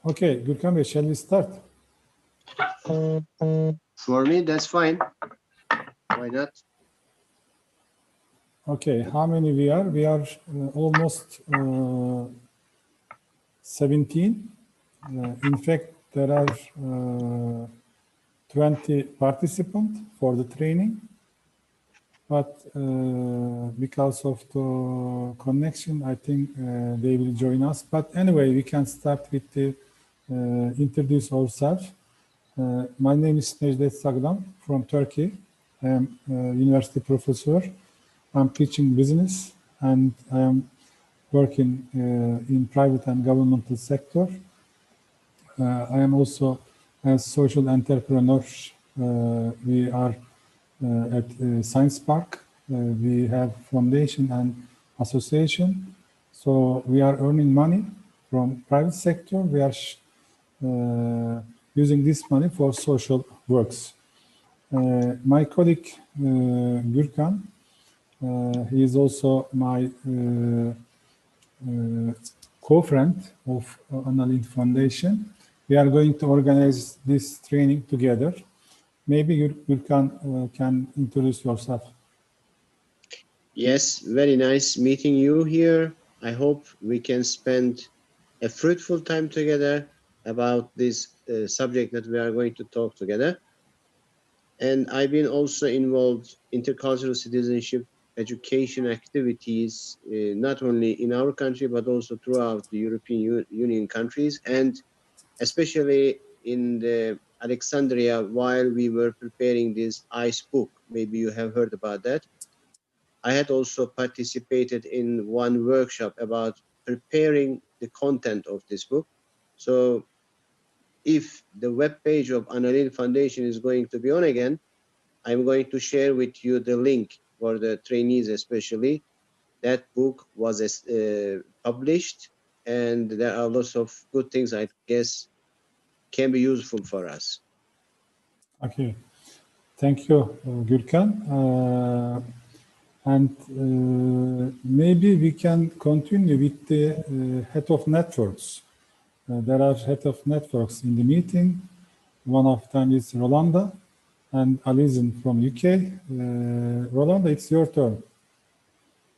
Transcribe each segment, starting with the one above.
Okay, Gürkan Bey, shall we start? For me, that's fine. Why not? Okay, how many we are? We are almost 17. In fact, there are 20 participants for the training. But because of the connection, I think they will join us. But anyway, we can start with the introduce ourselves. My name is Necdet Sagdan from Turkey. I am a university professor. I'm teaching business and I am working in private and governmental sector. I am also a social entrepreneur. We are at Science Park. We have foundation and association. So we are earning money from private sector. We are using this money for social works. My colleague Gürkan, he is also my co-friend of Anna Lindh Foundation. We are going to organize this training together. Maybe Gürkan can introduce yourself. Yes, very nice meeting you here. I hope we can spend a fruitful time together about this subject that we are going to talk together. And I've been also involved intercultural citizenship education activities, not only in our country, but also throughout the European Union countries, and especially in the Alexandria while we were preparing this ICE book. Maybe you have heard about that. I had also participated in one workshop about preparing the content of this book. So if the web page of Anna Lindh Foundation is going to be on again, I'm going to share with you the link for the trainees especially. That book was published and there are lots of good things I guess can be useful for us. Okay, thank you, Gürkan. And maybe we can continue with the head of networks. There are head of networks in the meeting. One of them is Rolanda and Alison from UK. Rolanda, it's your turn.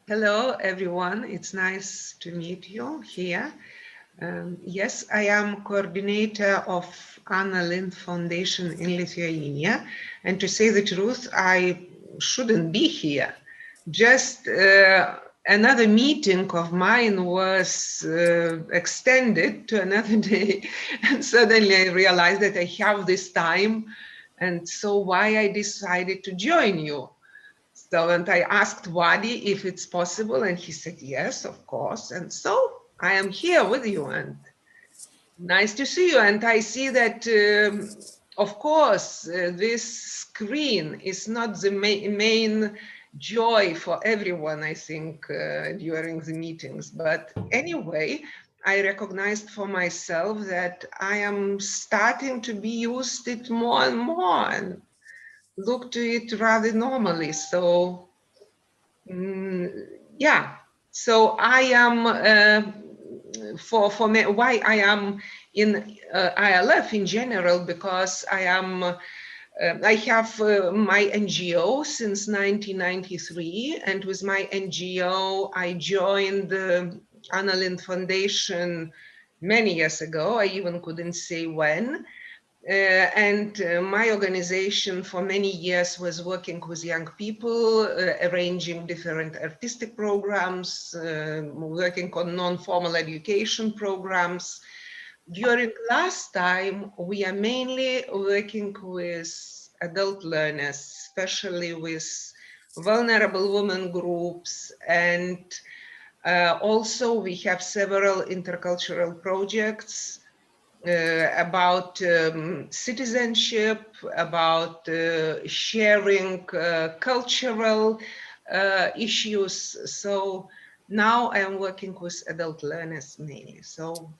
Hello, everyone. It's nice to meet you here. Yes, I am coordinator of Anna Lindh Foundation in Lithuania. And to say the truth, I shouldn't be here. Just another meeting of mine was extended to another day. And suddenly I realized that I have this time. And so why I decided to join you. So, and I asked Wadi if it's possible, and he said, yes, of course. And so I am here with you, and nice to see you. And I see that, of course, this screen is not the main joy for everyone, I think, during the meetings. But anyway, I recognized for myself that I am starting to be used to it more and more. And look to it rather normally. So, yeah. So I am for me. Why I am in ILF in general, because I am. I have my NGO since 1993, and with my NGO, I joined the Anna Lindh Foundation many years ago. I even couldn't say when. My organization for many years was working with young people, arranging different artistic programs, working on non-formal education programs. During last time, we are mainly working with adult learners, especially with vulnerable women groups, and also we have several intercultural projects about citizenship, about sharing cultural issues. So now I am working with adult learners mainly. So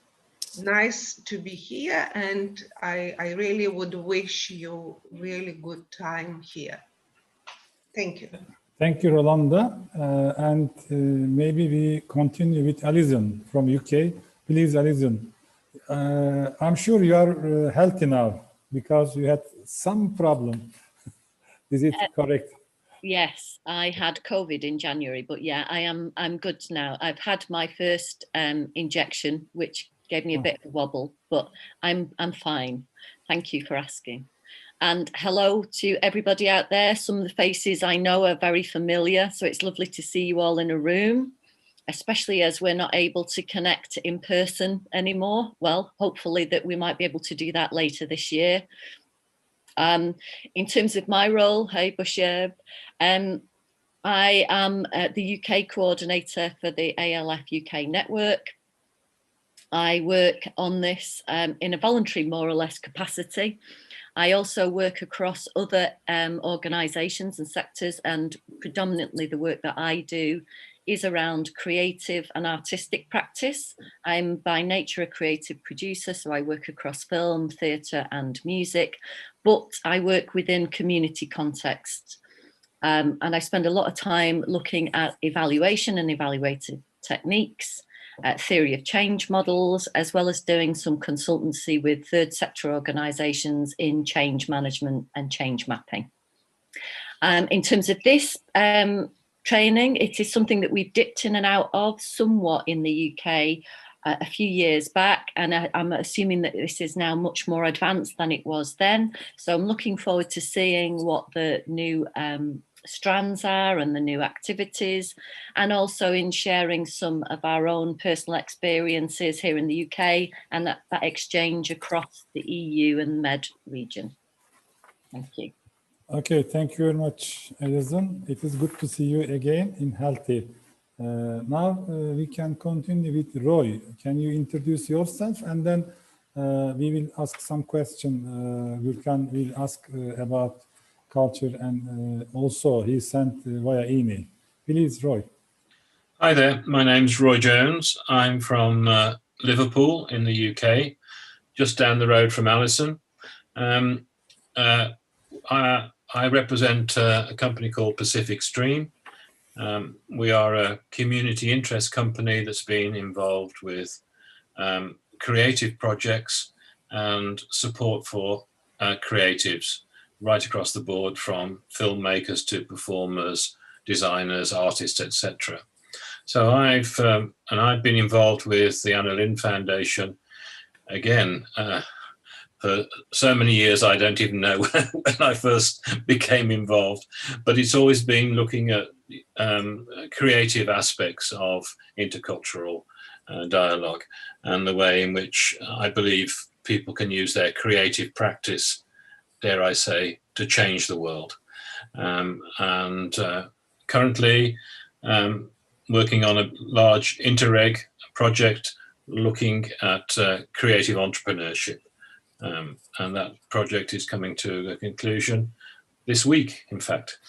nice to be here, and I really would wish you really good time here. Thank you. Thank you, Rolanda. Maybe we continue with Alison from UK. Please, Alison, I'm sure you are healthy now because you had some problem. Is it correct? Yes, I had COVID in January, but yeah, I'm good now. I've had my first injection, which gave me a bit of a wobble, but I'm fine. Thank you for asking. And hello to everybody out there. Some of the faces I know are very familiar, so it's lovely to see you all in a room, especially as we're not able to connect in person anymore. Well, hopefully that we might be able to do that later this year. In terms of my role, hey Bashir, I am the UK coordinator for the ALF UK network. I work on this in a voluntary, more or less, capacity. I also work across other organisations and sectors, and predominantly the work that I do is around creative and artistic practice. I'm by nature a creative producer, so I work across film, theatre and music, but I work within community contexts. And I spend a lot of time looking at evaluation and evaluative techniques, theory of change models, as well as doing some consultancy with third sector organisations in change management and change mapping. In terms of this training, it is something that we've dipped in and out of somewhat in the UK a few years back, and I'm assuming that this is now much more advanced than it was then. So I'm looking forward to seeing what the new strands are and the new activities, and also in sharing some of our own personal experiences here in the UK and that exchange across the EU and Med region. Thank you. Okay, thank you very much, Alison. It is good to see you again in healthy. Now we can continue with Roy. Can you introduce yourself, and then we will ask some question. We'll ask about culture, and also he sent via email. Please, Roy. Hi there, my name's Roy Jones. I'm from Liverpool in the UK, just down the road from Alison. I represent a company called Pacific Stream. We are a community interest company that's been involved with creative projects and support for creatives right across the board, from filmmakers to performers, designers, artists, etc. So I've been involved with the Anna Lindh Foundation again for so many years. I don't even know when I first became involved, but it's always been looking at creative aspects of intercultural dialogue and the way in which I believe people can use their creative practice, dare I say, to change the world. Currently working on a large Interreg project looking at creative entrepreneurship. And that project is coming to a conclusion this week, in fact.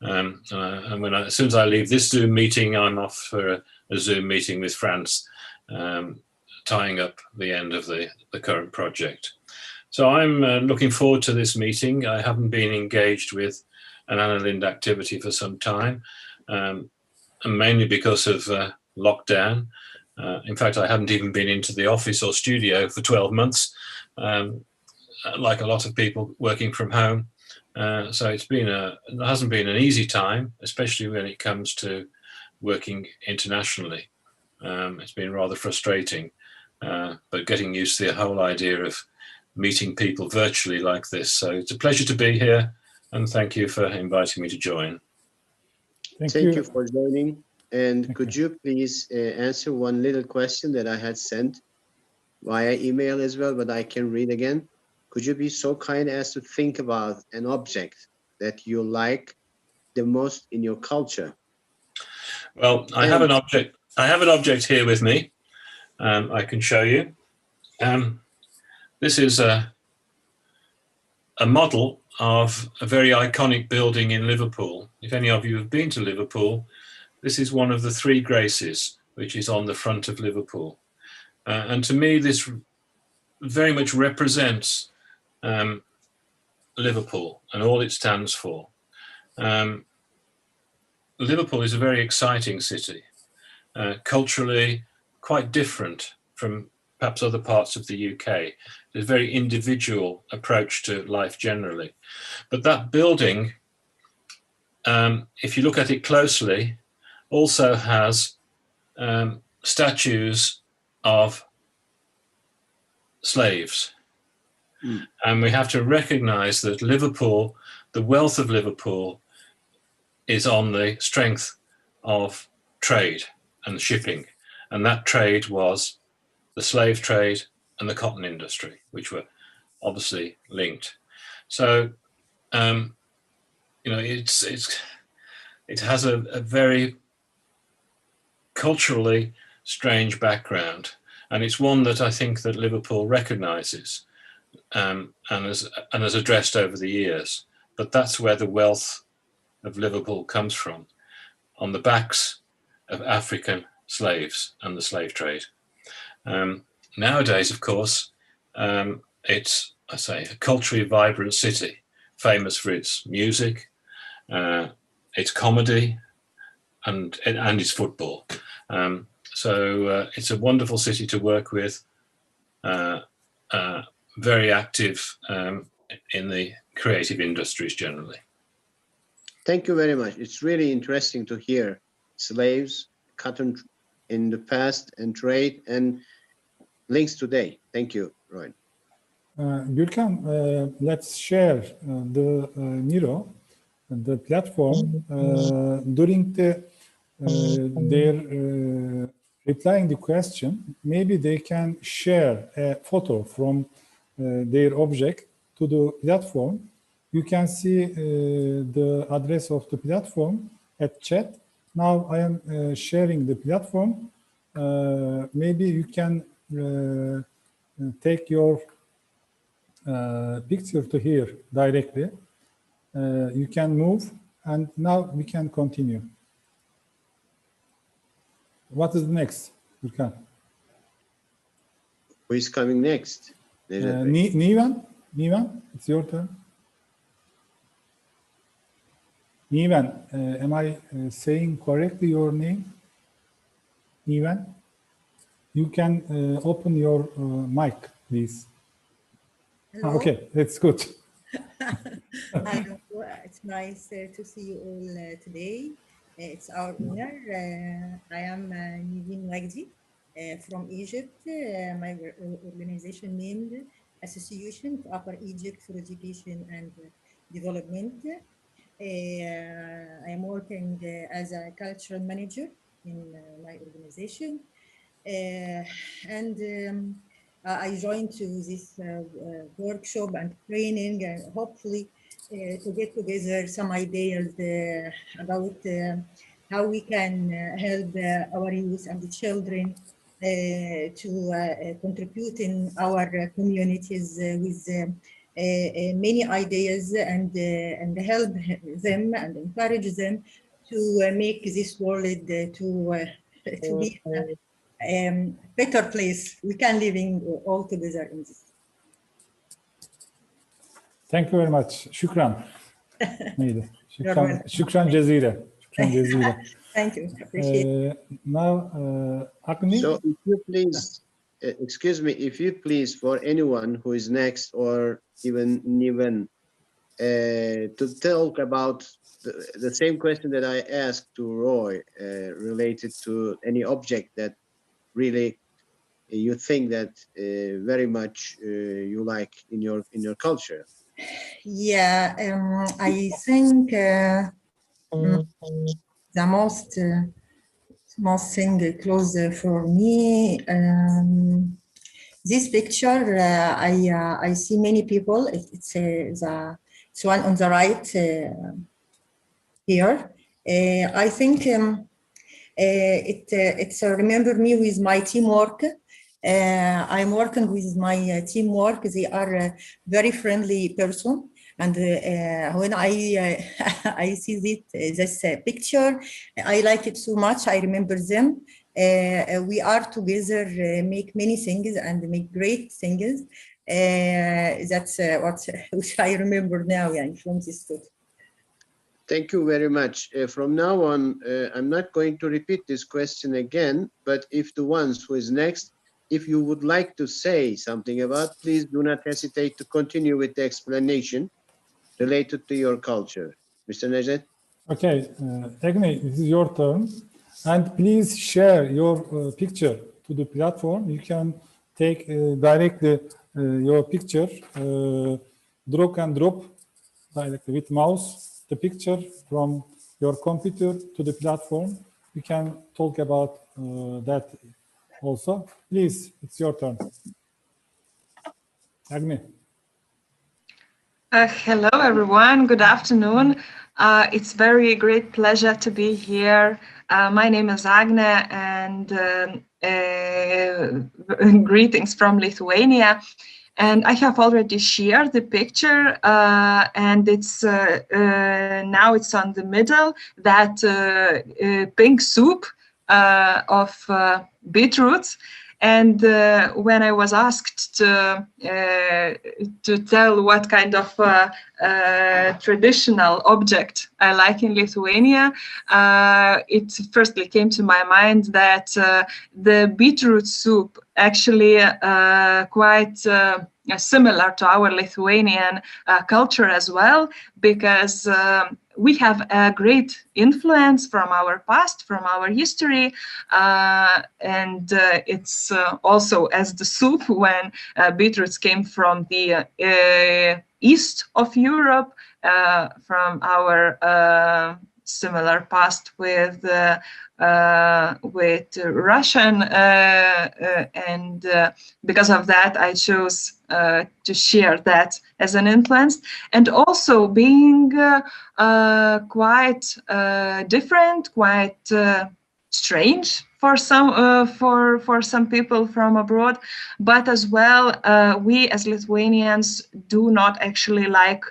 And as soon as I leave this Zoom meeting, I'm off for a Zoom meeting with France, tying up the end of the current project. So I'm looking forward to this meeting. I haven't been engaged with an Anna Lindh activity for some time, and mainly because of lockdown. In fact, I haven't even been into the office or studio for 12 months, like a lot of people working from home. So it hasn't been an easy time, especially when it comes to working internationally. It's been rather frustrating, but getting used to the whole idea of meeting people virtually like this. So it's a pleasure to be here, and thank you for inviting me to join. Thank you for joining. And could you please answer one little question that I had sent via email as well, but I can read again? Could you be so kind as to think about an object that you like the most in your culture? Well, I have an object. I have an object here with me. I can show you. This is a model of a very iconic building in Liverpool. If any of you have been to Liverpool, this is one of the Three Graces, which is on the front of Liverpool. And to me, this very much represents Liverpool and all it stands for. Liverpool is a very exciting city, culturally quite different from perhaps other parts of the UK. It's a very individual approach to life generally. But that building, if you look at it closely, also has statues of slaves. And we have to recognize that Liverpool, the wealth of Liverpool, is on the strength of trade and shipping. And that trade was the slave trade and the cotton industry, which were obviously linked. So, you know, it has a very culturally strange background, and it's one that I think that Liverpool recognises and has addressed over the years. But that's where the wealth of Liverpool comes from, on the backs of African slaves and the slave trade. Nowadays, of course, it's, I say, a culturally vibrant city, famous for its music, its comedy, and its football. So it's a wonderful city to work with, very active in the creative industries generally. Thank you very much. It's really interesting to hear slaves, cotton in the past, and trade, and links today. Thank you, Roy. Gürkan, let's share the Miro, the platform, during their replying the question. Maybe they can share a photo from their object to the platform. You can see the address of the platform at chat. Now I am sharing the platform. Maybe you can take your picture to here directly. You can move, and now we can continue. What is next, Gürkan? Who is coming next? Nivan, it's your turn. Nivan, am I saying correctly your name? Nivan, you can open your mic, please. Hello. Okay, that's good. Hi, it's nice to see you all today. It's our honor. I am Nivin Wagdi from Egypt. My organization named Association of Upper Egypt for Education and Development. I am working as a cultural manager in my organization. I joined to this workshop and training, and hopefully to get together some ideas about how we can help our youth and the children to contribute in our communities with many ideas and help them and encourage them to make this world to be better place. We can living all together in this. Thank you very much. Shukran. Shukran Jazira. Shukran Jazira. Thank you. Appreciate it. Now, Agni. So if you please, excuse me, if you please, for anyone who is next, or even Niven, to talk about the same question that I asked to Roy, related to any object that really you think that very much you like in your culture. Yeah, I think the most thing close for me, this picture. I see many people. It's one on the right here. I think it's remember me with my teamwork. I'm working with my teamwork. They are a very friendly person, and when I see this picture, I like it so much. I remember them. We are together, make many things and make great things. That's which I remember now, yeah, from this talk. Thank you very much. From now on, I'm not going to repeat this question again, but if the ones who is next if you would like to say something about, please do not hesitate to continue with the explanation related to your culture. Mr. Necdet? Okay, Agni, this is your turn. And please share your picture to the platform. You can take directly your picture, drag and drop directly with mouse, the picture from your computer to the platform. We can talk about that also. Please, it's your turn. Agni. Hello, everyone. Good afternoon. It's very great pleasure to be here. My name is Agne, and greetings from Lithuania. And I have already shared the picture, and it's now it's on the middle, that pink soup of beetroots. And when I was asked to tell what kind of traditional object I like in Lithuania, it firstly came to my mind that the beetroot soup actually quite similar to our Lithuanian culture as well, because we have a great influence from our past, from our history, and it's also as the soup when beetroots came from the east of Europe, from our similar past with Russian, and because of that, I chose to share that as an influence, and also being quite different, quite strange for some people from abroad, but as well, we as Lithuanians do not actually like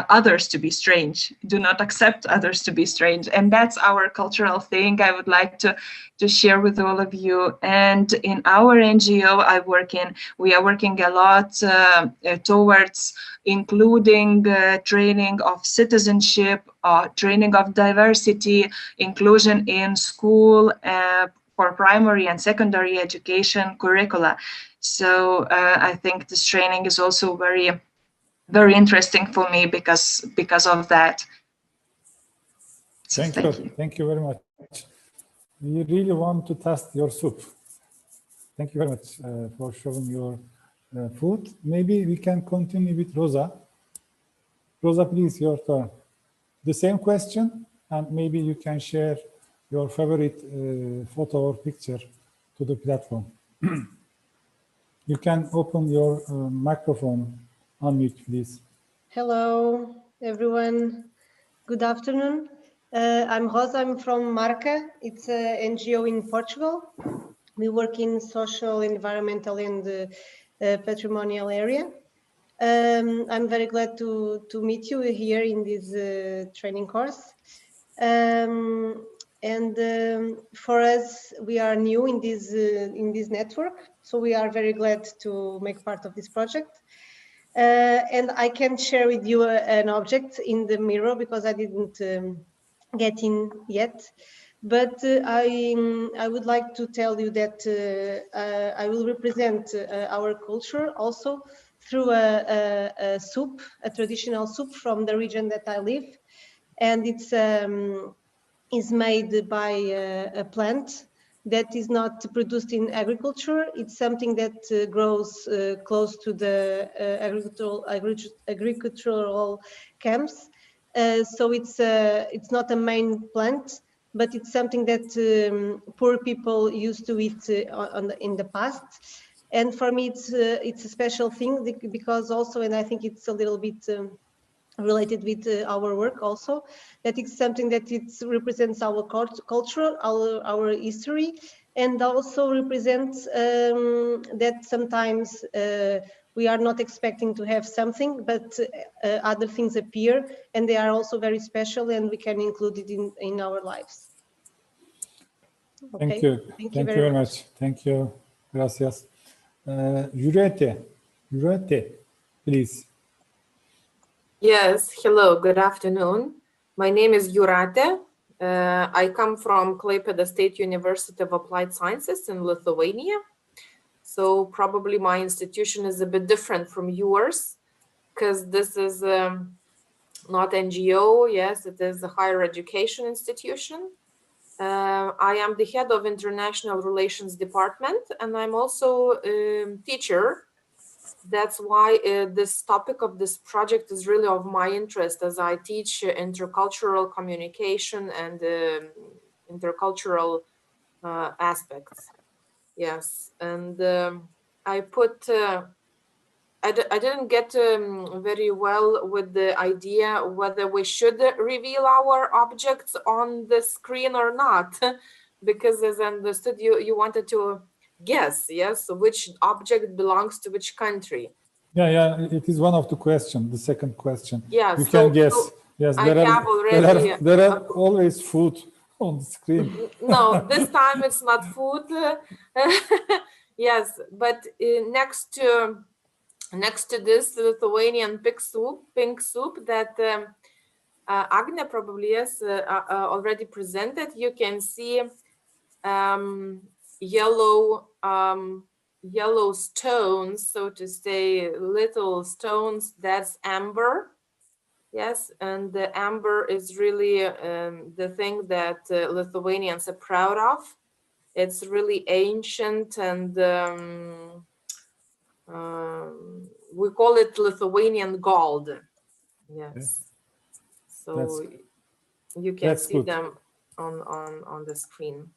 others to be strange, do not accept others to be strange, and that's our cultural thing I would like to share with all of you. And in our NGO we are working a lot towards including training of citizenship, training of diversity, inclusion in school for primary and secondary education curricula. So I think this training is also very interesting for me because of that. So Thank you very much. We really want to test your soup. Thank you very much for showing your food. Maybe we can continue with Rosa. Rosa, please, your turn. The same question, and maybe you can share your favorite photo or picture to the platform. You can open your microphone. Unmute, please. Hello, everyone. Good afternoon. I'm Rosa. I'm from Marca. It's an NGO in Portugal. We work in social, environmental, and patrimonial area. I'm very glad to meet you here in this training course. For us, we are new in this network, so we are very glad to make part of this project. And I can share with you an object in the mirror because I didn't get in yet. But I would like to tell you that I will represent our culture also through a soup, a traditional soup from the region that I live. And it's is made by a plant that is not produced in agriculture. It's something that grows close to the agricultural camps. So it's not a main plant, but it's something that poor people used to eat in the past. And for me, it's a special thing because also, and I think it's a little bit related with our work also, that it's something that it represents our culture, our history, and also represents that sometimes we are not expecting to have something, but other things appear, and they are also very special, and we can include it in our lives. Okay. Thank you. Thank you very much. Thank you. Gracias. Jurete, please. Yes, hello, good afternoon. My name is Jurate. I come from Klaipėda State University of Applied Sciences in Lithuania. So probably my institution is a bit different from yours, because this is not NGO. Yes, it is a higher education institution. I am the head of International Relations Department, and I'm also a teacher. That's why this topic of this project is really of my interest, as I teach intercultural communication and intercultural aspects. Yes, and I put, I didn't get very well with the idea whether we should reveal our objects on the screen or not, because as I understood, you wanted to guess, yes, which object belongs to which country. Yeah, it is one of the questions, the second question. Yeah, you can guess. So yes, there are always food on the screen. No, this time it's not food. Yes, but next to this Lithuanian pink soup that Agne probably yes already presented, you can see yellow stones, so to say, little stones. That's amber. Yes, and the amber is really the thing that Lithuanians are proud of. It's really ancient, and we call it Lithuanian gold. Yes, so you can see them on the screen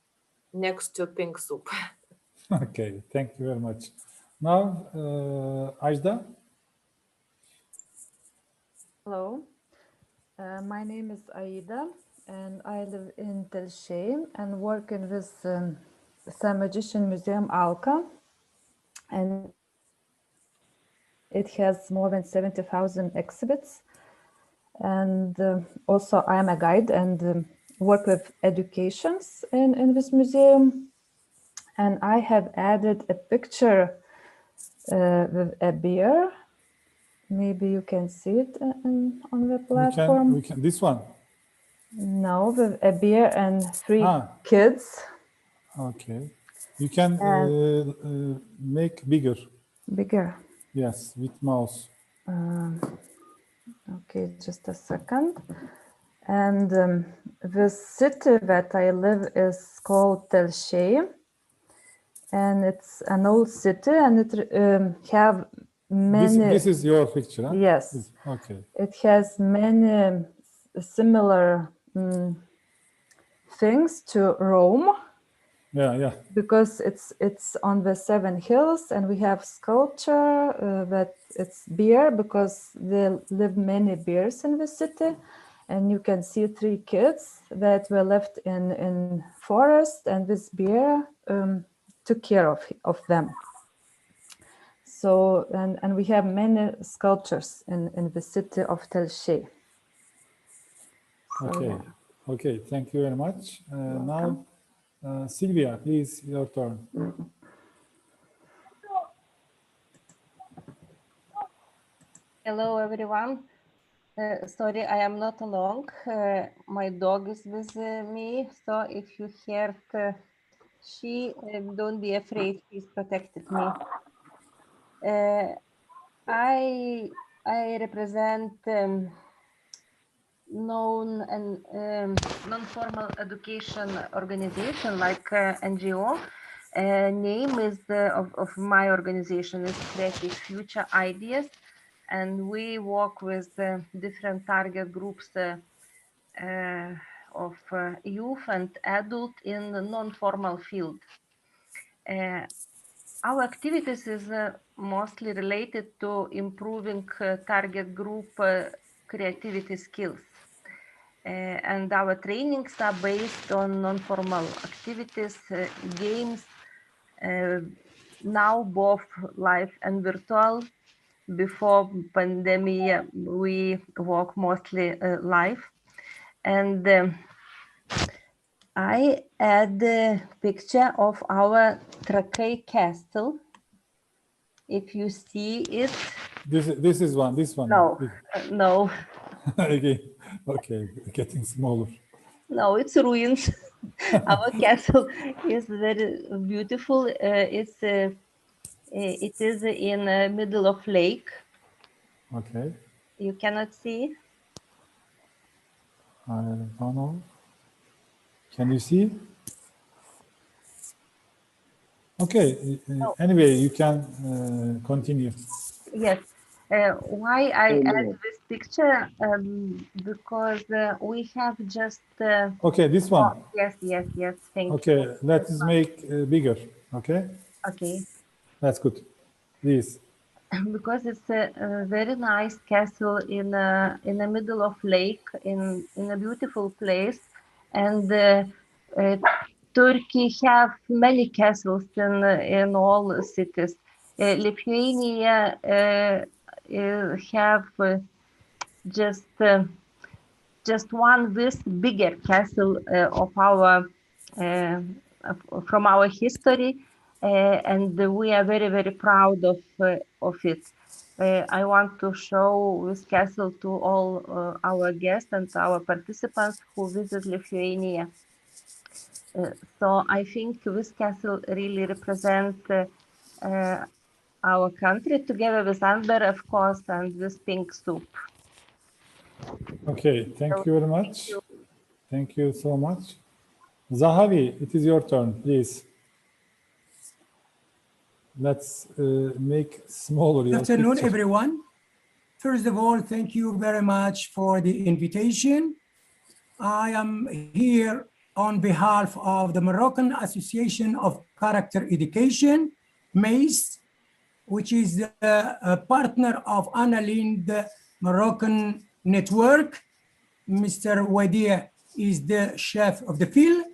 next to pink soup. Okay, thank you very much. Now, Ajda. Hello, my name is Aida, and I live in Telšiai and working with Sam Magician Museum Alka, and it has more than 70,000 exhibits. And also I am a guide and work with educations in this museum. And I have added a picture with a bear. Maybe you can see it on the platform. We can this one? No, with a bear and 3 kids. Okay. You can make bigger. Bigger. Yes, with mouse. Okay, just a second. And the city that I live is called Telšiai. And it's an old city, and it have many. This is your picture, huh? Yes. Okay. It has many similar things to Rome. Yeah. Because it's on the 7 hills, and we have sculpture that it's bear, because there live many bears in the city, and you can see 3 kids that were left in forest, and this bear took care of them. So and we have many sculptures in the city of Telšiai. Okay, thank you very much. Now. Sylvia, please, your turn. Hello, everyone. Sorry, I am not alone. My dog is with me, so if you hear she, don't be afraid. She's protected me. I represent known and non-formal education organization like NGO. Name is of my organization is Creative Future Ideas, and we work with different target groups of youth and adult in the non-formal field. Our activities is mostly related to improving target group creativity skills. And our trainings are based on non-formal activities, games, now both live and virtual. Before pandemic, we work mostly live. And I add a picture of our Trakai Castle. If you see it. This is one, this one. No, no. Okay, getting smaller. No, it's ruins. Our castle is very beautiful. It's It is in the middle of lake. Okay. You cannot see. I don't know. Can you see? Okay. Oh. Anyway, you can continue. Yes. Why I Oh, add no. this picture? Because we have just. Okay, this one. Oh, yes. Thank you. Okay, let's make bigger. Okay, Okay. that's good. Please. Because it's a very nice castle in the middle of lake in a beautiful place, and Turkey have many castles in all cities. Lithuania have just one this bigger castle of our from our history, and we are very proud of it. I want to show this castle to all our guests and our participants who visit Lithuania. So I think this castle really represents our country together with Amber, of course, and with pink soup. Okay, thank So, you very much. thank you. Thank you so much. Zahavi, it is your turn, please. Let's make smaller. Good afternoon, everyone. First of all, thank you very much for the invitation. I am here on behalf of the Moroccan Association of Character Education, MACE, which is a partner of Annalind Moroccan Network. Mr. Wadia is the chef of the field,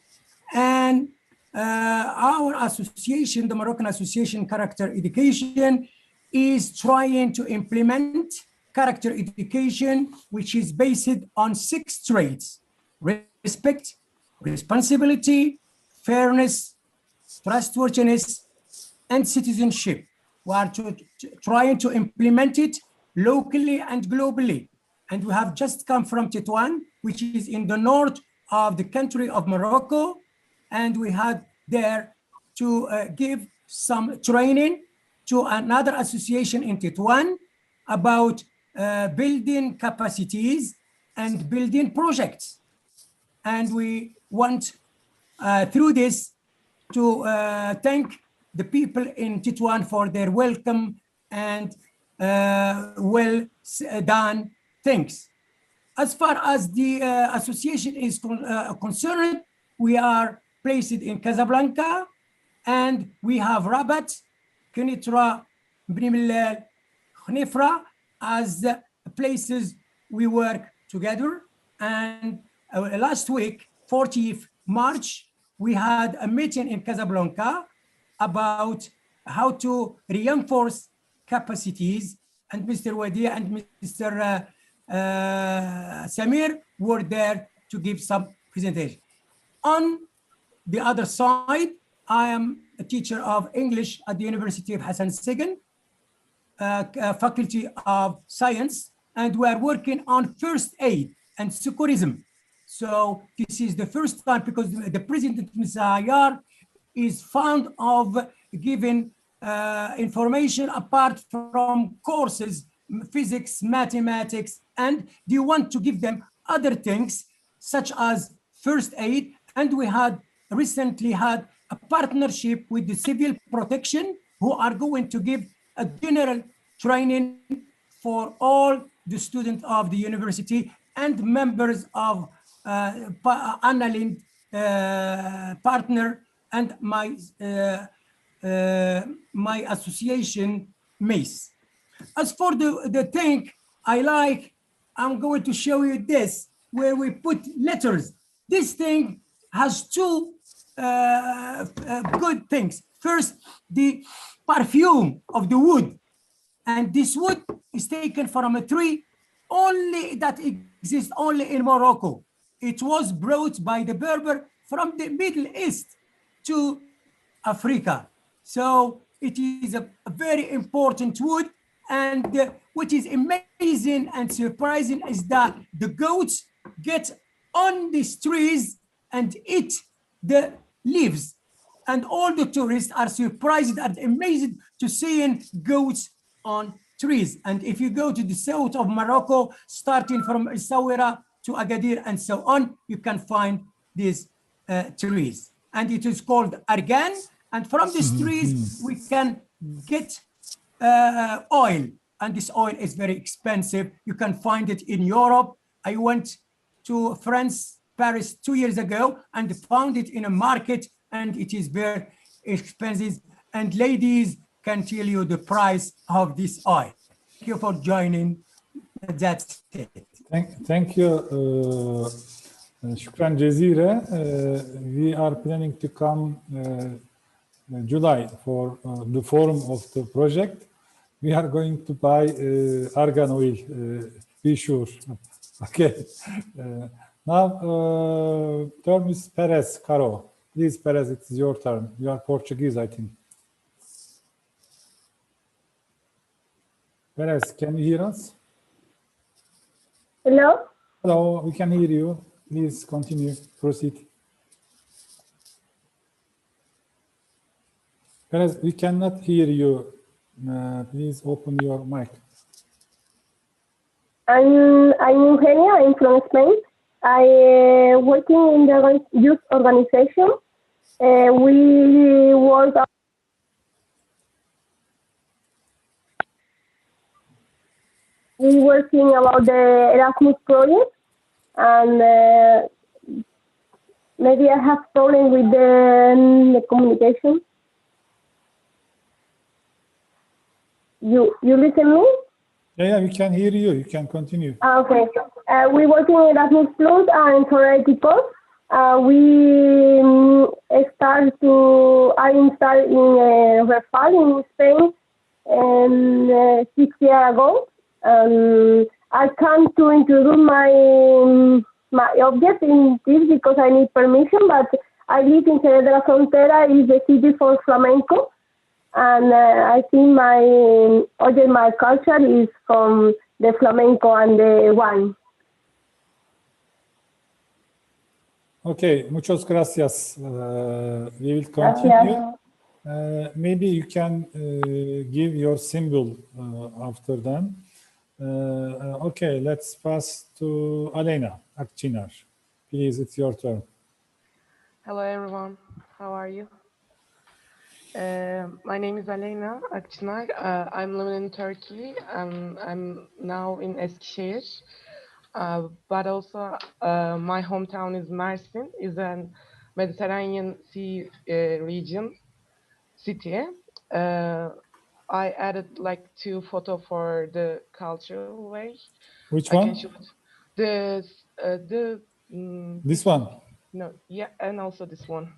and our association, the Moroccan Association Character Education, is trying to implement character education, which is based on 6 traits: respect, responsibility, fairness, trustworthiness, and citizenship. We are trying to implement it locally and globally. And we have just come from Tétouan, which is in the north of the country of Morocco. And we had there to give some training to another association in Tétouan about building capacities and building projects. And we want through this to thank the people in Tétouan for their welcome and well done things. As far as the association is concerned, we are placed in Casablanca, and we have Rabat, Kenitra, Bni Mellal, Khnifra as places we work together. And last week, 40th March, we had a meeting in Casablanca about how to reinforce capacities, and Mr. Wadia and Mr. Samir were there to give some presentation. On the other side, I am a teacher of English at the University of Hassan II, Faculty of Science, and we are working on first aid and secourism. So this is the first time, because the President Mr. Ayar is fond of giving information apart from courses, physics, mathematics, and do you want to give them other things such as first aid. And we had recently had a partnership with the civil protection, who are going to give a general training for all the students of the university and members of Annalind partner and my association, MACE. As for the thing I like, I'm going to show you this, where we put letters. This thing has 2 good things. First, the perfume of the wood. And this wood is taken from a tree only that exists only in Morocco. It was brought by the Berber from the Middle East to Africa. So it is a very important wood. And what is amazing and surprising is that the goats get on these trees and eat the leaves. and all the tourists are surprised and amazed to seeing goats on trees. And if you go to the south of Morocco, starting from Essaouira to Agadir and so on, you can find these trees. And it is called argan. And from these trees, we can get oil. And this oil is very expensive. You can find it in Europe. I went to France, Paris 2 years ago and found it in a market, and it is very expensive. And ladies can tell you the price of this oil. Thank you for joining. That's it. Thank you, Shukran Jazira. We are planning to come July for the forum of the project. We are going to buy argan oil, be sure. Okay. Now, term is Perez Caro. Please, Perez, it's your turn. You are Portuguese, I think. Perez, can you hear us? Hello? Hello, we can hear you. Please continue, proceed. Perez, we cannot hear you. Please open your mic. I'm Eugenia. I'm from Spain. I working in the youth organization. We work. We working about the Erasmus project, and maybe I have problem with the communication. You listen me? Yeah, we can hear you. You can continue. Okay. We working in Erasmus Plus and Solidarity Course. We I installed in Refal in Spain 6 years ago. I come to introduce my object in this because I need permission, but I live in Jerez de la Frontera, is the city for flamenco. And I think my culture is from the flamenco and the wine. Okay, muchas gracias. We will continue. Maybe you can give your symbol after them. Okay, let's pass to Alena Akçınar. Please, it's your turn. Hello, everyone. How are you? My name is Alena Akçınar. I'm living in Turkey. I'm now in Eskişehir. But also my hometown is Mersin, is a Mediterranean Sea region city. I added like 2 photos for the cultural way. Which one? This one? No, yeah, and also this one.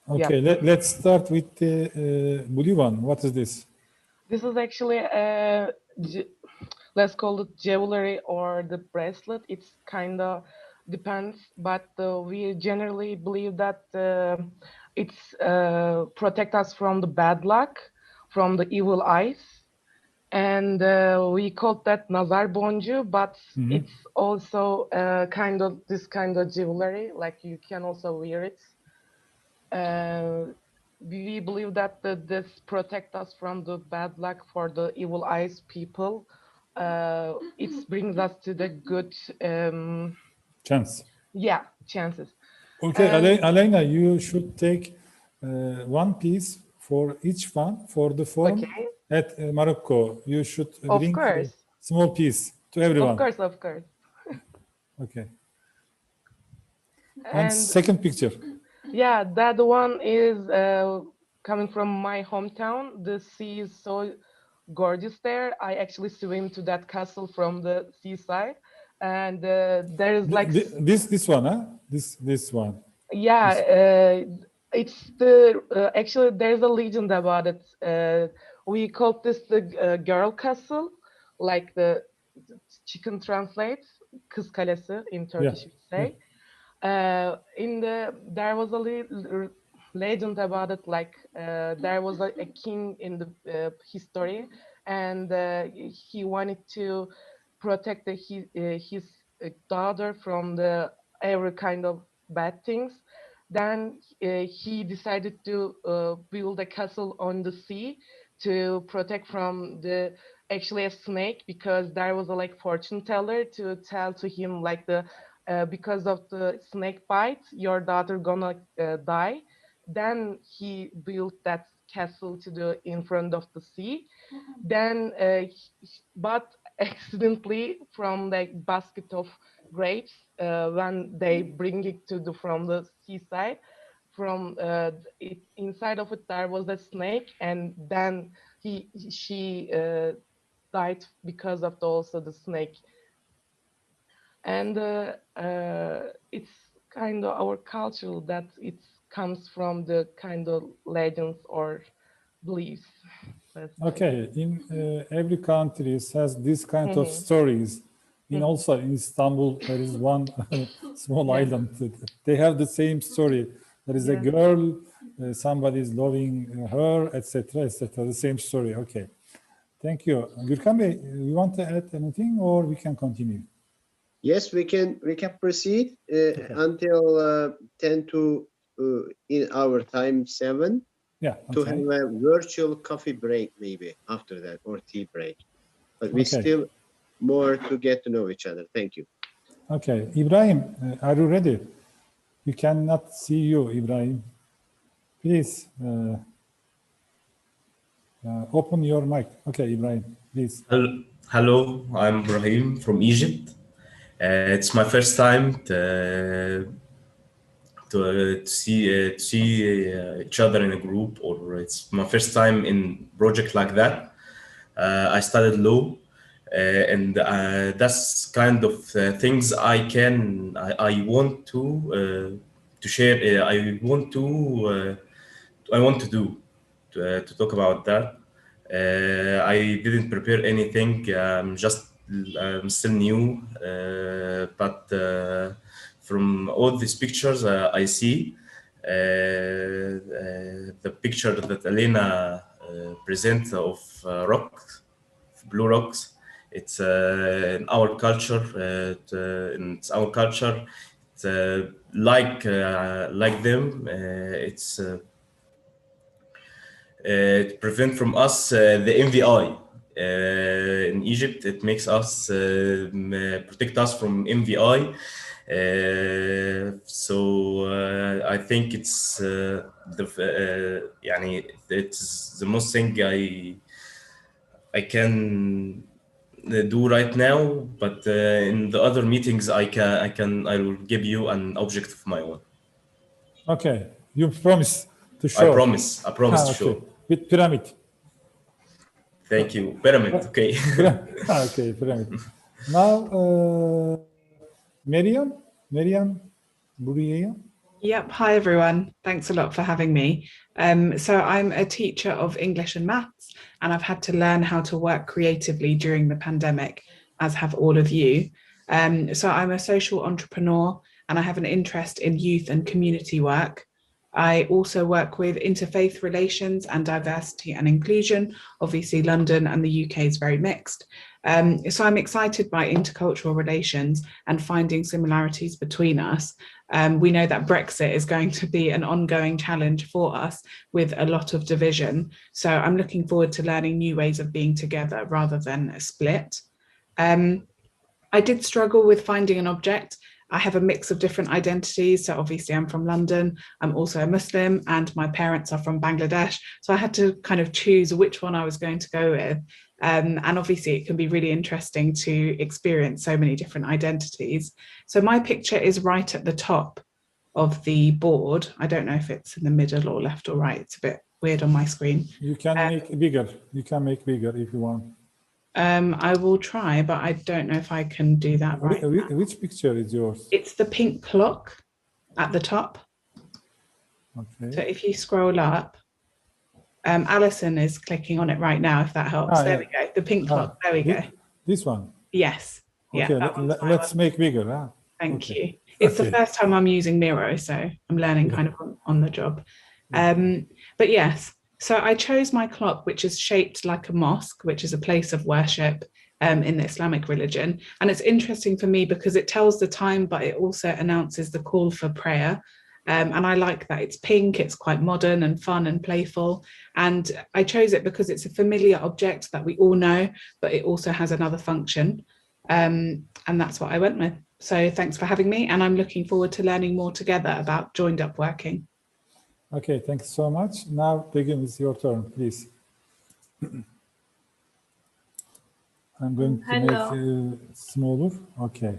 Okay, yeah. Let's start with the blue one. What is this? This is actually let's call it jewelry or the bracelet. It's kind of depends, but we generally believe that it's protect us from the bad luck, from the evil eyes, and we call that nazar boncu, but it's also kind of this kind of jewelry, like you can also wear it. We believe that this protect us from the bad luck for the evil eyes people. It brings us to the good chance. Yeah, chances. Okay, Alena, you should take 1 piece for each one for the forum. Okay. At Morocco. You should bring a small piece to everyone. Of course. Okay. And second picture. Yeah, that one is coming from my hometown. The sea is so gorgeous there. I actually swim to that castle from the seaside, and there is like this one, huh? This one. Yeah, it's the actually there's a legend about it. We call this the girl castle, like the chicken translates, Kız Kalesi in Turkish, we say. There was a legend about it, like there was a king in the history, and he wanted to protect his daughter from every kind of bad things. Then he decided to build a castle on the sea to protect from the actually a snake, because there was a like fortune teller to tell to him like the because of the snake bite your daughter gonna die. Then he built that castle to the in front of the sea. Then but accidentally from the basket of grapes, when they bring it to the from the seaside, from it, inside of it there was a snake, and then she died because of also the snake. And it's kind of our culture that it comes from the kind of legends or beliefs. Okay, in every country has this kind of stories. In also in Istanbul, there is one small island. They have the same story. There is a girl, somebody is loving her, etc., etc. The same story. Okay, thank you. Gürkan Bey, you want to add anything, or we can continue? Yes, we can proceed until 10 to in our time 7. Yeah. To have a virtual coffee break maybe after that, or tea break. But we still more to get to know each other. Thank you. Okay, Ibrahim, are you ready? We cannot see you, Ibrahim. Please open your mic. Okay, Ibrahim, please. Hello, I'm Ibrahim from Egypt. It's my first time to see each other in a group, or it's my first time in project like that. I studied law, and that's kind of things I want to share. I want to do to talk about that. I didn't prepare anything. I'm still new, but from all these pictures I see, the picture that Elena presents of blue rocks, it's in our culture. It's our culture. It's like them. It prevent from us the MVI. In Egypt, it makes us protect us from MVI. So I think it's it's the most thing I can do right now. But in the other meetings, I will give you an object of my own. Okay, you promise to show. I promise to show. With pyramid. Thank you. Pyramid. Okay. Okay, pyramid. Now. Miriam Buriya. Yep. Hi, everyone. Thanks a lot for having me. So I'm a teacher of English and maths, and I've had to learn how to work creatively during the pandemic, as have all of you. So I'm a social entrepreneur, and I have an interest in youth and community work. I also work with interfaith relations and diversity and inclusion. Obviously, London and the UK is very mixed. So I'm excited by intercultural relations and finding similarities between us. We know that Brexit is going to be an ongoing challenge for us with a lot of division. So I'm looking forward to learning new ways of being together rather than a split. I did struggle with finding an object. I have a mix of different identities. So obviously I'm from London, I'm also a Muslim, and my parents are from Bangladesh. So I had to kind of choose which one I was going to go with. And obviously it can be really interesting to experience so many different identities. So my picture is right at the top of the board. I don't know if it's in the middle or left or right. It's a bit weird on my screen. You can make bigger. You can make bigger if you want. I will try, but I don't know if I can do that right now. Which picture is yours? It's the pink clock at the top. Okay. So if you scroll up, Alison is clicking on it right now, if that helps. There we go. The pink clock. There we go. This one? Yes. Okay, yeah, let's make bigger. Huh? Thank you. It's the first time I'm using Miro, so I'm learning kind of on the job. But yes. So I chose my clock, which is shaped like a mosque, which is a place of worship in the Islamic religion. And it's interesting for me because it tells the time, but it also announces the call for prayer. And I like that it's pink, it's quite modern and fun and playful. And I chose it because it's a familiar object that we all know, but it also has another function. And that's what I went with. So thanks for having me. And I'm looking forward to learning more together about joined up working. Okay, thank you so much. Now, Begüm, it's your turn, please. I'm going to Hello. make it smaller. Okay.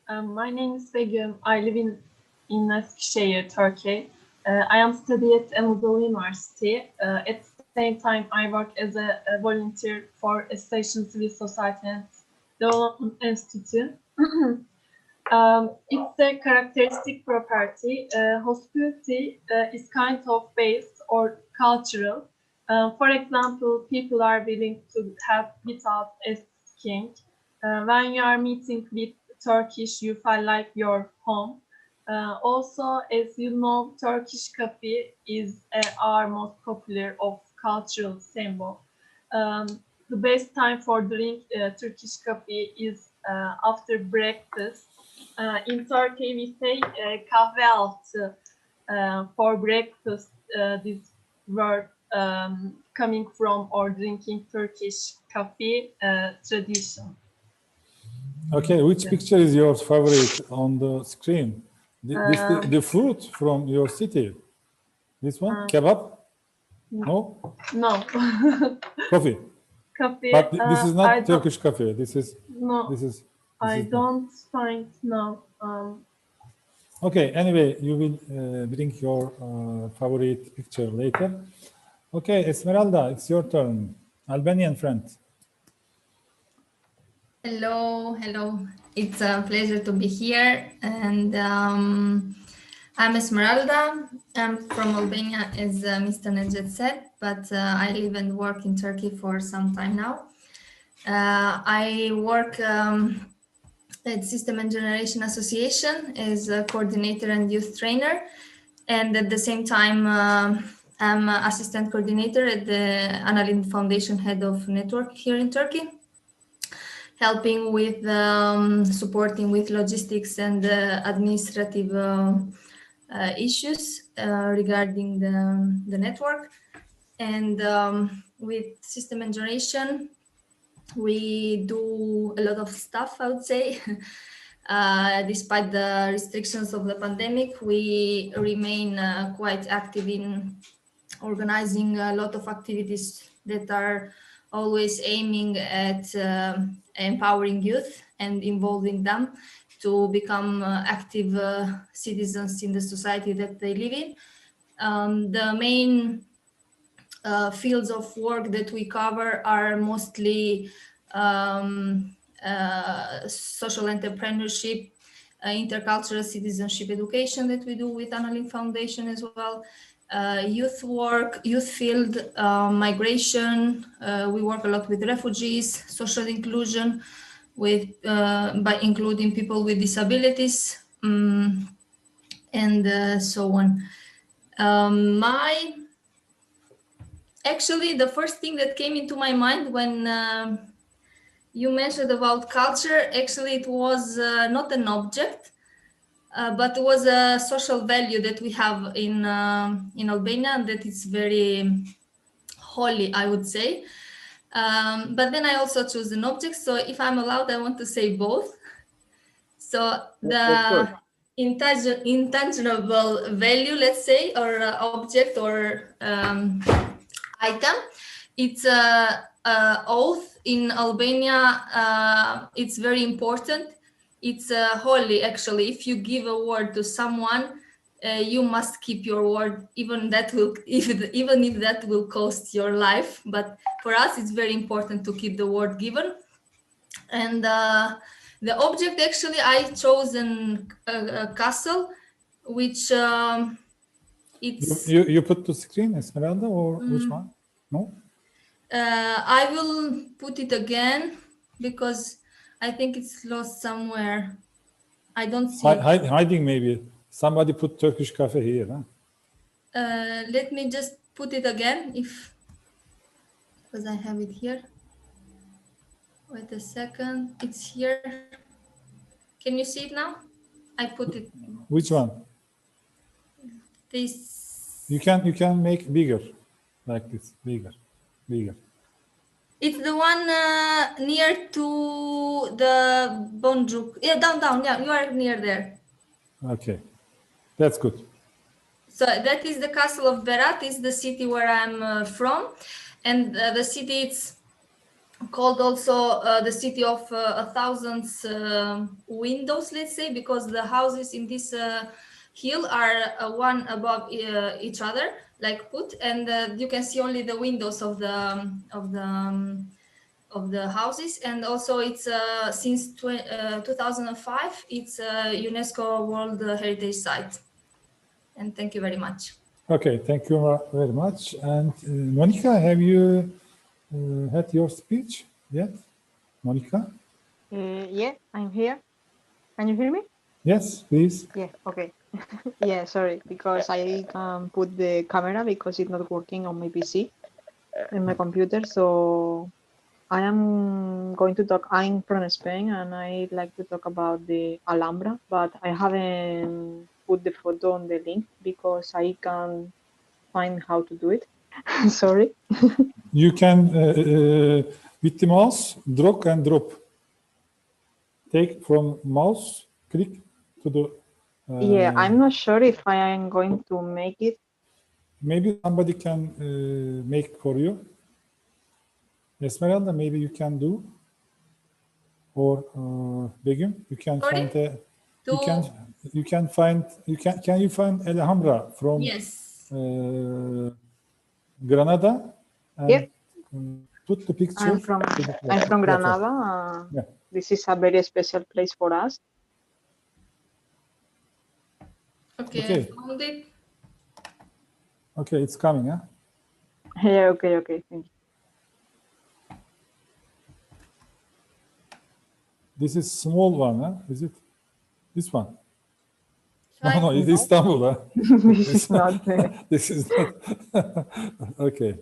My name is Begüm. I live in Eskişehir, Turkey. I am studying at Anadolu University. At the same time, I work as a volunteer for a Station Civil Society and Development Institute. It's a characteristic property. Hospitality is kind of based or cultural. For example, people are willing to help without asking. When you are meeting with Turkish, you feel like your home. Also, as you know, Turkish coffee is our most popular of cultural symbol. The best time for drink Turkish coffee is after breakfast. In Turkey, we say kahvaltı for breakfast. This word coming from or drinking Turkish coffee tradition. Okay, which picture is your favorite on the screen? The food from your city. This one, kebab? No? No. Coffee. Coffee. But this is not I Turkish coffee. This is. No. I don't find no. Okay. Anyway, you will bring your favorite picture later. Okay, Esmeralda, it's your turn. Albanian friend. Hello, hello. It's a pleasure to be here. And I'm Esmeralda. I'm from Albania, as Mr. Nedjet said, but I live and work in Turkey for some time now. I work at System and Generation Association as a coordinator and youth trainer. And at the same time, I'm assistant coordinator at the Analind Foundation, head of network here in Turkey, helping with supporting with logistics and administrative issues regarding the network. And with System and Generation, we do a lot of stuff, I would say. Despite the restrictions of the pandemic, we remain quite active in organizing a lot of activities that are always aiming at empowering youth and involving them to become active citizens in the society that they live in. The main fields of work that we cover are mostly social entrepreneurship, intercultural citizenship education that we do with Analind Foundation as well, youth work, youth field, migration. We work a lot with refugees, social inclusion, with by including people with disabilities, and so on. Actually, the first thing that came into my mind when you mentioned about culture, actually it was not an object, but it was a social value that we have in Albania, and that is very holy, I would say. But then I also choose an object. So if I'm allowed, I want to say both. So the intangible value, let's say, or object or item, it's a oath in Albania. It's very important. It's holy, actually. If you give a word to someone, you must keep your word, even if that will cost your life. But for us, it's very important to keep the word given. And the object, actually, I chose a castle, which it's. You put to screen, Esmeralda, or which one? No. I will put it again because I think it's lost somewhere. I don't see it. Hiding maybe. Somebody put Turkish cafe here. Huh? Let me just put it again, because I have it here. Wait a second. It's here. Can you see it now? I put it. Which one? This. You can make bigger, like this, bigger. It's the one near to the Bonjuk. Yeah, down. Yeah, you are near there. Okay, that's good. So that is the castle of Berat. Is the city where I'm from, and the city it's called also the city of 1,000 windows, let's say, because the houses in this hill are one above each other, like put, and you can see only the windows of the houses. And also it's since 2005 it's a UNESCO World Heritage Site. And thank you very much. Okay, thank you very much. And Monica, have you had your speech yet? Monica? Yeah, I'm here. Can you hear me? Yes, please. Yeah, okay. Yeah, sorry, because I put the camera because it's not working on my PC in my computer. So I am going to talk. I'm from Spain and I like to talk about the Alhambra, but I haven't put the photo on the link because I can't find how to do it. Sorry. You can, with the mouse, drag and drop. Take from mouse, click to the... Yeah, I'm not sure if I am going to make it. Maybe somebody can make for you. Esmeralda, maybe you can do. Or Begüm, you can Sorry? find a... Can you find Alhambra from Granada? And, yeah. Put the picture. I'm from Granada. Yeah. This is a very special place for us. Okay. I found it. Okay, it's coming, huh? Yeah, okay, thank you. This is small one, huh? Is it? This one? No, it's Istanbul, huh? This is not. This is not. Okay.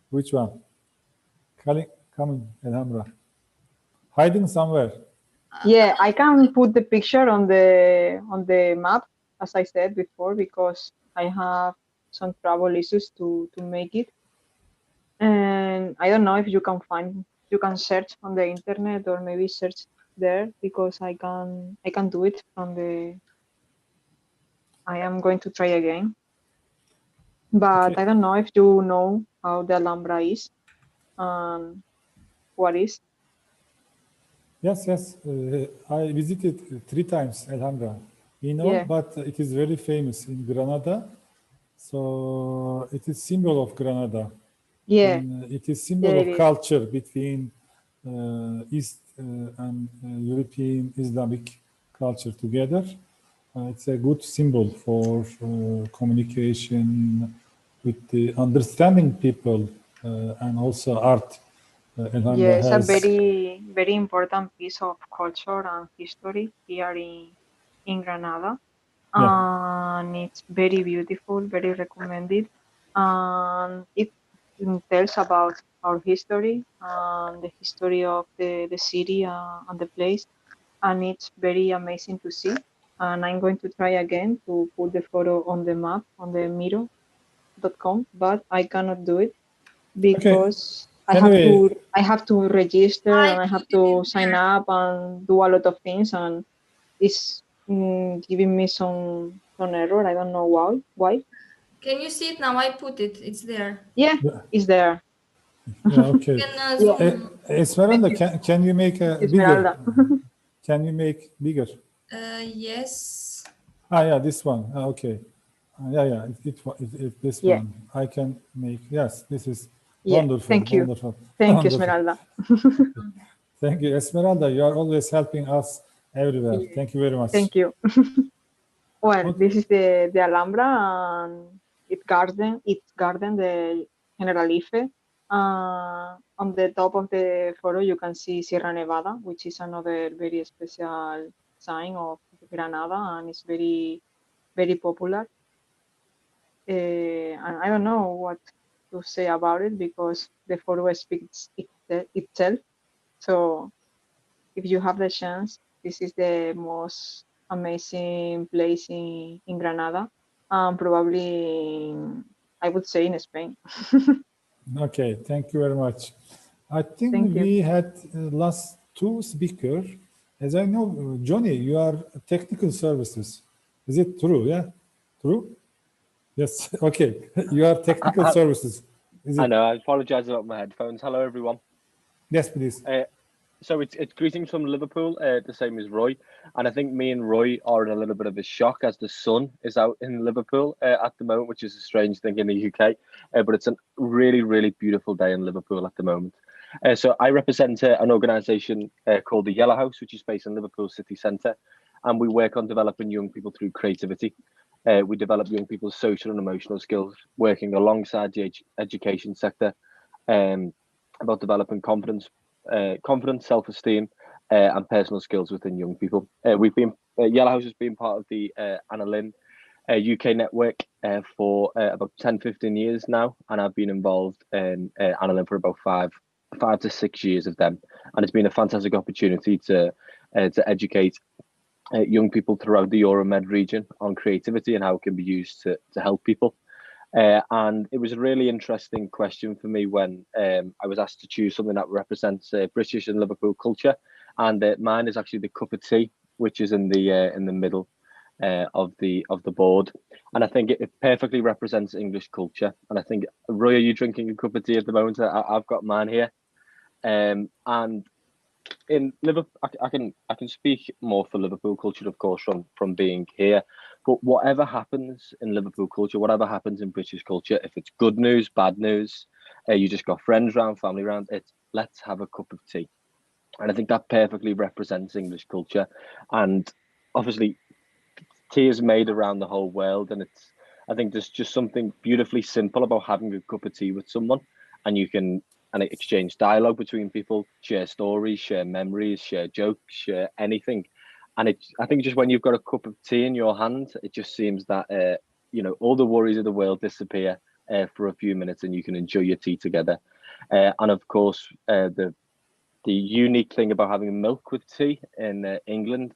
Which one? Coming, Alhambra. Hiding somewhere. Yeah, I can put the picture on the map, as I said before, because I have some trouble issues to make it. And I don't know if you can search on the internet or maybe search there, because I can do it from the. I am going to try again, but I don't know if you know how the Alhambra is and what is. Yes. I visited 3 times Alhambra. Yeah. But it is very famous in Granada. So it is symbol of Granada. Yeah. And it is symbol of culture between East and European Islamic culture together. It's a good symbol for communication with the understanding people and also art. Yeah, it's a very, very important piece of culture and history here in Granada. Yeah. And it's very beautiful, very recommended. And it tells about our history and the history of the city and the place. And it's very amazing to see. And I'm going to try again to put the photo on the map, on the Miro.com, but I cannot do it because I have to register and I have to sign up and do a lot of things, and it's giving me some error. I don't know why. Can you see it now? I put it. It's there. Yeah, it's there. Yeah, okay. Esmeralda, can you make a bigger? Can you make bigger? Yes. Yeah, this one. Okay. Yeah. This one. I can make. Yes, this is wonderful. Thank you. Wonderful. Thank you, Esmeralda. Thank you, Esmeralda. You are always helping us everywhere. Thank you very much. Thank you. Well, this is the Alhambra and its garden, the Generalife. On the top of the photo, you can see Sierra Nevada, which is another very special sign of Granada, and it's very, very popular. And I don't know what to say about it because the photo speaks itself. So if you have the chance, this is the most amazing place in Granada. probably, I would say in Spain. Okay, thank you very much. I think Thank you. we had last two speakers. As I know, Johnny, you are technical services. Is it true? Yeah, true. Yes. Okay, you are technical services. Is I it? know. I apologise about my headphones. Hello, everyone. Yes, please. So it's greetings from Liverpool, the same as Roy. And I think me and Roy are in a little bit of a shock as the sun is out in Liverpool at the moment, which is a strange thing in the UK. But it's a really, really beautiful day in Liverpool at the moment. So I represent an organisation called the Yellow House, which is based in Liverpool city centre. And we work on developing young people through creativity. We develop young people's social and emotional skills, working alongside the education sector about developing confidence, self-esteem, and personal skills within young people. Yellow House has been part of the Anna Lynn UK network for about 10-15 years now, and I've been involved in Anna Lynn for about 5 to 6 years of them, and it's been a fantastic opportunity to educate young people throughout the Euromed region on creativity and how it can be used to help people. And it was a really interesting question for me when I was asked to choose something that represents British and Liverpool culture, and mine is actually the cup of tea, which is in the middle of the board, and I think it perfectly represents English culture. And I think, Roy, are you drinking a cup of tea at the moment? I've got mine here, and in Liverpool, I can speak more for Liverpool culture, of course, from being here. But whatever happens in Liverpool culture, whatever happens in British culture, if it's good news, bad news, you just got friends round, family round, it's let's have a cup of tea. And I think that perfectly represents English culture. And obviously, tea is made around the whole world, and I think there's just something beautifully simple about having a cup of tea with someone, and you can exchange dialogue between people, share stories, share memories, share jokes, share anything. And I think just when you've got a cup of tea in your hand, it just seems that all the worries of the world disappear for a few minutes, and you can enjoy your tea together. And of course, the unique thing about having milk with tea in England,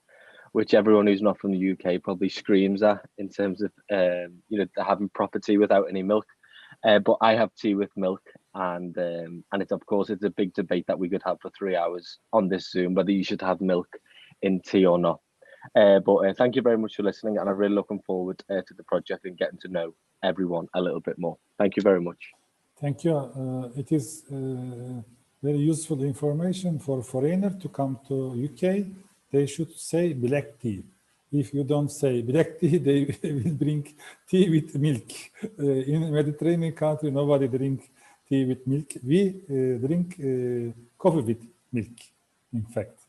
which everyone who's not from the UK probably screams at in terms of having proper tea without any milk. But I have tea with milk, and it's, of course, it's a big debate that we could have for 3 hours on this Zoom, whether you should have milk in tea or not. But thank you very much for listening, and I'm really looking forward to the project and getting to know everyone a little bit more. Thank you very much. Thank you. It is very useful information for foreigner to come to UK. They should say black tea. If you don't say black tea, they will bring tea with milk. In Mediterranean country, nobody drink tea with milk. We drink coffee with milk, in fact.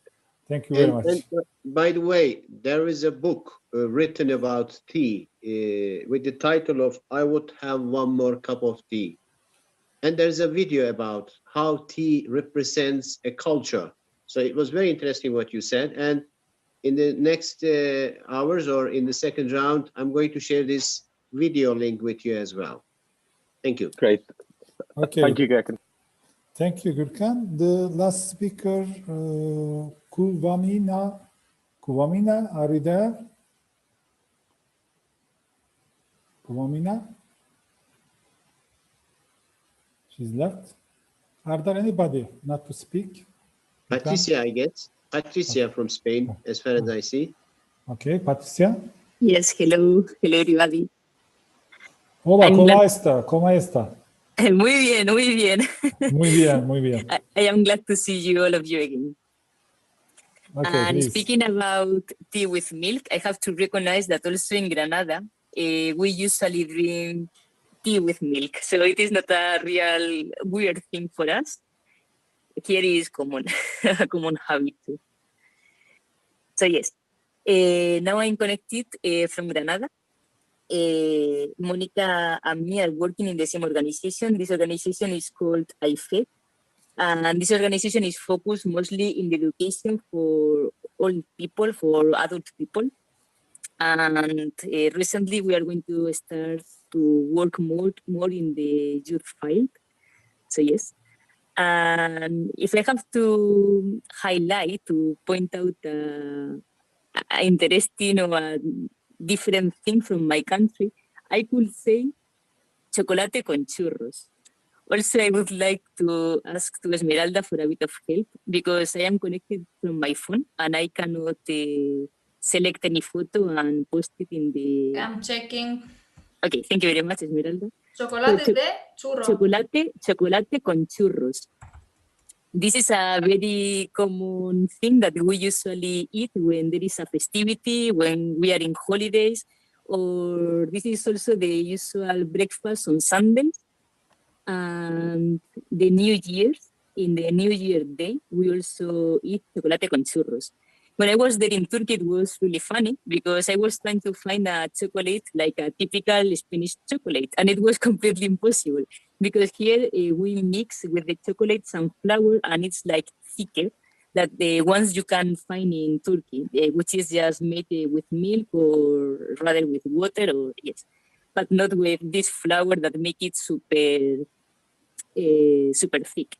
Thank you very much. And by the way, there is a book written about tea with the title of I Would Have One More Cup of Tea. And there's a video about how tea represents a culture. So it was very interesting what you said. And in the next hours or in the second round, I'm going to share this video link with you as well. Thank you. Great. Okay. Thank you, Gürkan. Thank you, Gürkan. The last speaker, Kuvamina. Kuvamina, are you there? Kuvamina? She's left. Are there anybody not to speak? Patricia, I guess. Patricia from Spain, as far as I see. Okay, Patricia. Yes, hello. Hello, everybody. Hola, ¿cómo está? ¿Cómo está? Muy bien, muy bien. Muy bien, muy bien. I am glad to see you, all of you again. Okay, And please. speaking about tea with milk, I have to recognize that also in Granada, we usually drink tea with milk. So it is not a real weird thing for us. Here is common, a common habit too. So yes, now I'm connected from Granada. Monica and me are working in the same organization. This organization is called IFED, and this organization is focused mostly in the education for all people, for adult people. And recently we are going to start to work more in the youth field. So yes. And if I have to highlight, to point out an interesting or a different thing from my country, I could say chocolate con churros. Also, I would like to ask to Esmeralda for a bit of help because I am connected from my phone and I cannot select any photo and post it in the... I'm checking. Okay, thank you very much, Esmeralda. Chocolate So, de churro. chocolate con churros. This is a very common thing that we usually eat when there is a festivity, when we are in holidays, or this is also the usual breakfast on Sundays. And the New Year's, in the New Year day, we also eat chocolate con churros. When I was there in Turkey, it was really funny because I was trying to find a chocolate like a typical Spanish chocolate, and it was completely impossible because here we mix with the chocolate some flour, and it's like thicker than the ones you can find in Turkey, which is just made with milk or rather with water, or yes, but not with this flour that make it super super thick.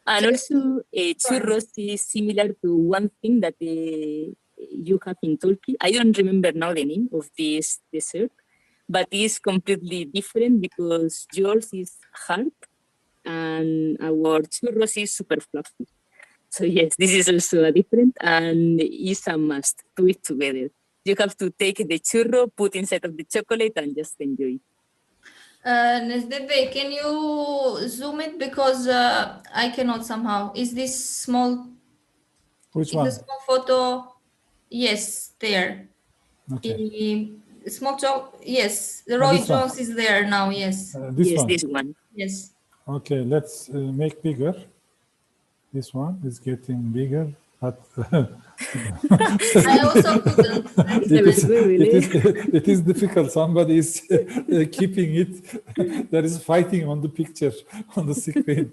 And also, churros is similar to one thing that you have in Turkey. I don't remember now the name of this dessert, but it's completely different because yours is hard and our churros is super fluffy. So yes, this is also a different and it's a must to eat together. You have to take the churro, put inside of the chocolate and just enjoy it. Nesdebe, can you zoom it because I cannot somehow. Is this small? Which is one? the small photo? Yes, there. Okay. Small joke. Yes, the Roy this one. Jones is there now. Yes. This yes, one. this one. Yes. Okay, let's make bigger. This one is getting bigger, but I also couldn't. it is difficult. Somebody is keeping it. There is fighting on the picture, on the screen.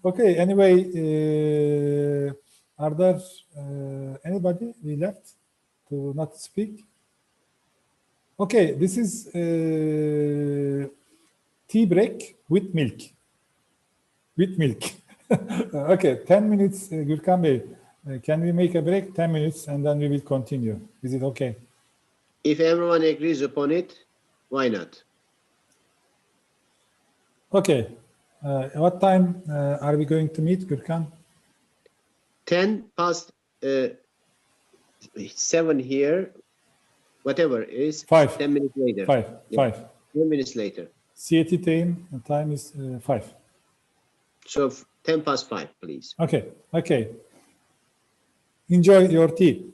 Okay, anyway, are there anybody we left to not speak? Okay, this is tea break with milk. With milk. Okay, 10 minutes, Gürkan Bey. Can we make a break? 10 minutes and then we will continue. Is it okay? If everyone agrees upon it, why not? Okay. What time are we going to meet, Gürkan? 10 past 7 here, whatever it is. 5. 10 minutes later. 5. Yeah. 5. 10 minutes later. CET time is 5. So 10 past 5, please. Okay. Okay. Enjoy your tea.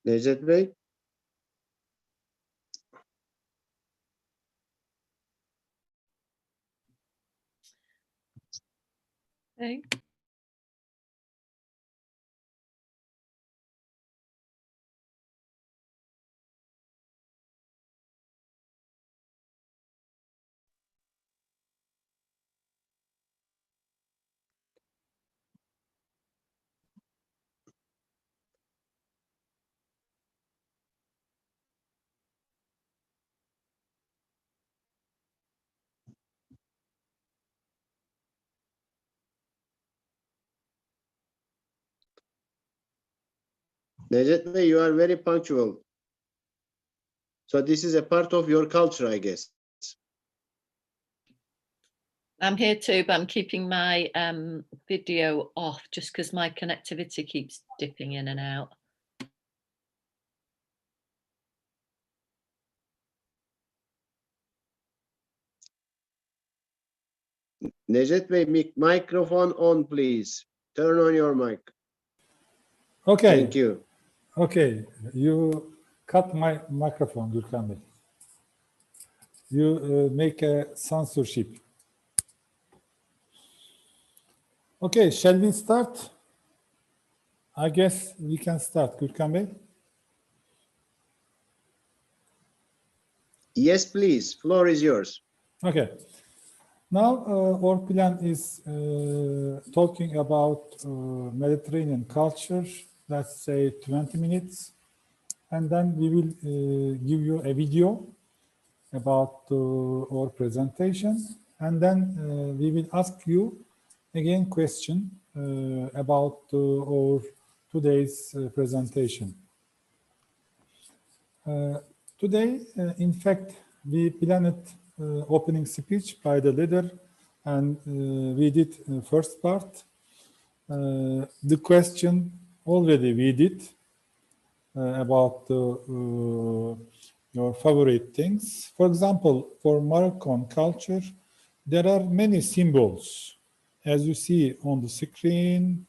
Necdet Bey? Hey. Necdet Bey, you are very punctual. So this is a part of your culture, I guess. I'm here too, but I'm keeping my video off just because my connectivity keeps dipping in and out. Necdet Bey, microphone on, please. Turn on your mic. Okay. Thank you. Okay, you cut my microphone, Gürkan Bey. You make a censorship. Okay, shall we start? I guess we can start, Gürkan Bey. Yes, please. Floor is yours. Okay. Now our plan is talking about Mediterranean culture, let's say 20 minutes. And then we will give you a video about our presentation. And then we will ask you again question about our today's presentation. Today, in fact, we planned opening speech by the leader, and we did first part. The question already we did about your favorite things. For example, for Moroccan culture, there are many symbols. As you see on the screen,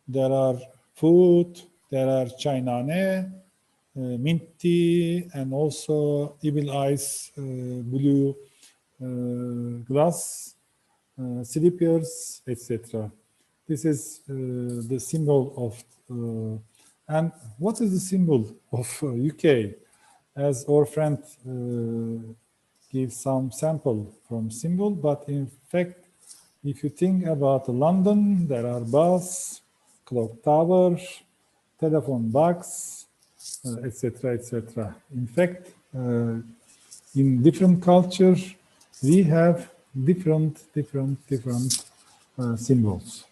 there are food, there are chaynane, mint tea, and also evil eyes, blue glass, slippers, etc. This is the symbol of, and what is the symbol of UK? As our friend gives some sample from symbol, but in fact, if you think about London, there are bus, clock tower, telephone box, etc., etc. In fact, in different cultures, we have different symbols.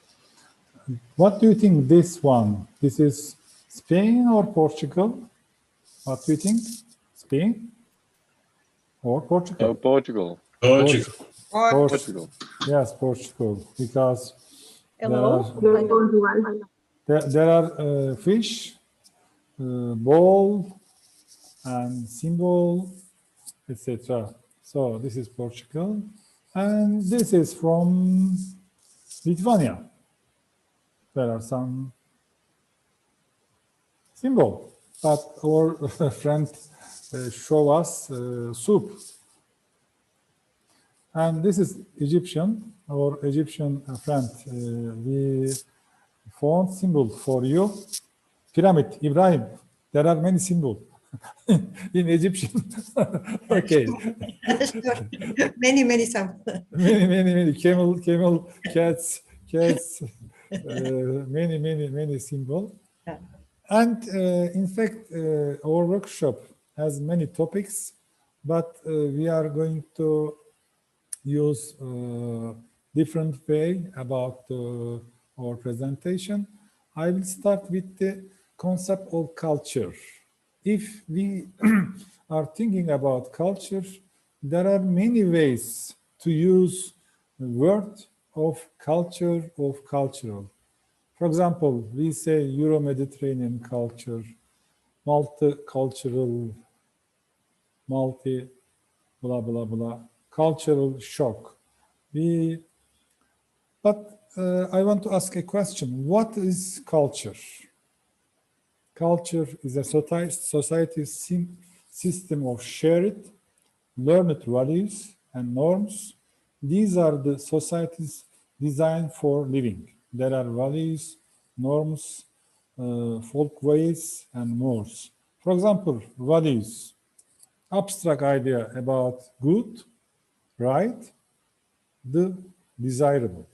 What do you think this one? This is Spain or Portugal? What do you think? Spain or Portugal? Portugal. Portugal. Yes, Portugal, because there are fish, ball, and symbol, etc. So this is Portugal, and this is from Lithuania. There are some symbol, but our friend show us soup. And this is Egyptian, our Egyptian friend. We found symbol for you. Pyramid, Ibrahim. There are many symbols in Egyptian. Okay. Many samples. Many. Camel, cats, many symbols. And in fact, our workshop has many topics, but we are going to use different way about our presentation. I will start with the concept of culture. If we are thinking about culture, there are many ways to use the word of culture, of cultural. For example, we say Euro-Mediterranean culture, multicultural, multi, blah, blah, blah, cultural shock. But I want to ask a question. What is culture? Culture is a society's system of shared, learned values and norms. These are the societies designed for living. There are values, norms, folkways, and mores. For example, values, abstract idea about good, right, the desirable.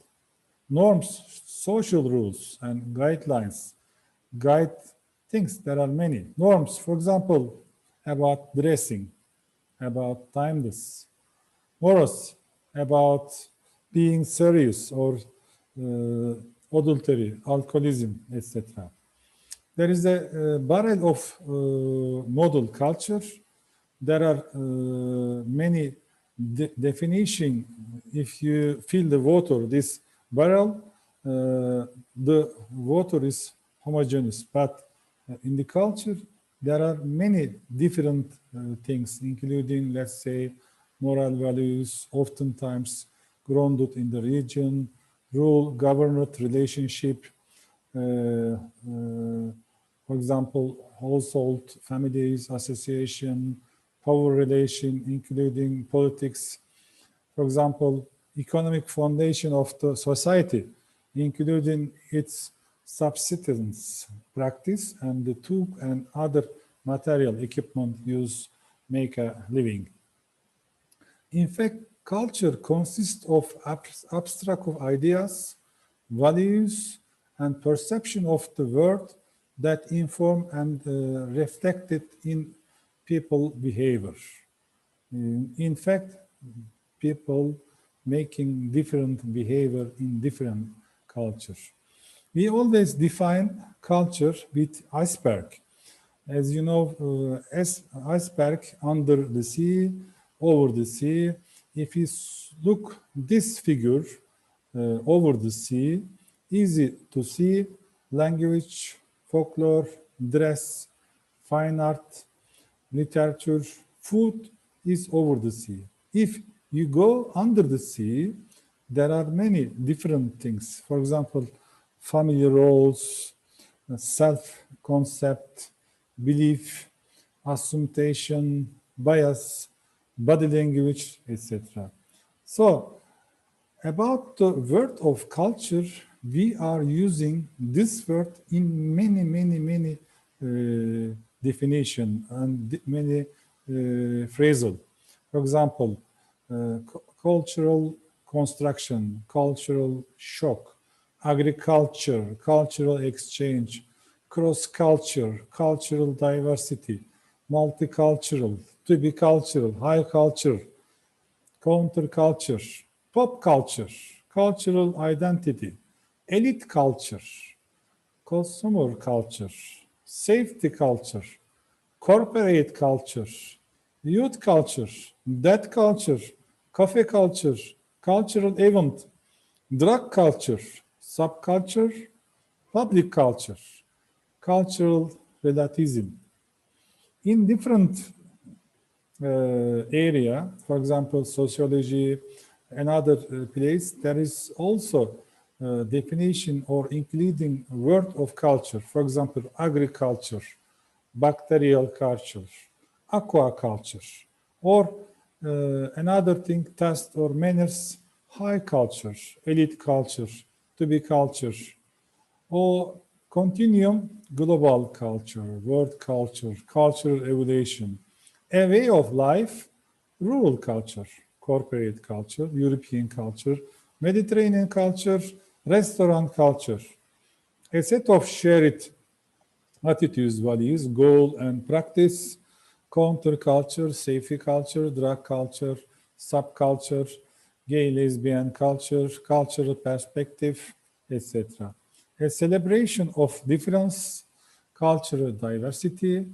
Norms, social rules and guidelines, guide things. There are many norms, for example, about dressing, about timeless. Morals, about being serious or adultery, alcoholism, etc. There is a barrel of model culture. There are many definitions. If you fill the water, this barrel, the water is homogeneous. But in the culture, there are many different things, including, let's say, moral values, oftentimes grounded in the region, rule-governed relationship, for example, household, families, association, power relation, including politics. For example, economic foundation of the society, including its subsistence practice and the tool and other material equipment used make a living. In fact, culture consists of abstract ideas, values, and perception of the world that inform and reflect it in people behavior. In fact, people making different behavior in different cultures. We always define culture with iceberg. As you know, iceberg under the sea, over the sea. If you look this figure over the sea, easy to see language, folklore, dress, fine art, literature, food is over the sea. If you go under the sea, there are many different things. For example, family roles, self-concept, belief, assumption, bias, body language, etc. So, about the word of culture, we are using this word in many definition and many phrasal. For example, cultural construction, cultural shock, agriculture, cultural exchange, cross-culture, cultural diversity, multicultural, to be cultural, high culture, counterculture, pop culture, cultural identity, elite culture, consumer culture, safety culture, corporate culture, youth culture, dead culture, coffee culture, cultural event, drug culture, subculture, public culture, cultural relativism. In different area, for example, sociology, another place, there is also definition or including word of culture. For example, agriculture, bacterial culture, aquaculture, or another thing, taste or manners, high culture, elite culture, to be culture, or continuum, global culture, world culture, cultural evolution, a way of life, rural culture, corporate culture, European culture, Mediterranean culture, restaurant culture, a set of shared attitudes, values, goal and practice, counterculture, safety culture, drug culture, subculture, gay, lesbian culture, cultural perspective, etc. A celebration of difference, cultural diversity,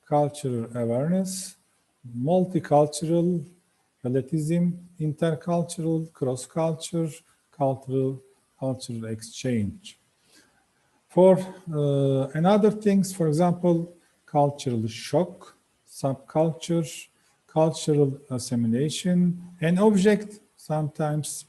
cultural awareness, multicultural, relativism, intercultural, cross-culture, cultural exchange. For another things, for example, cultural shock, subculture, cultural assimilation, an object, sometimes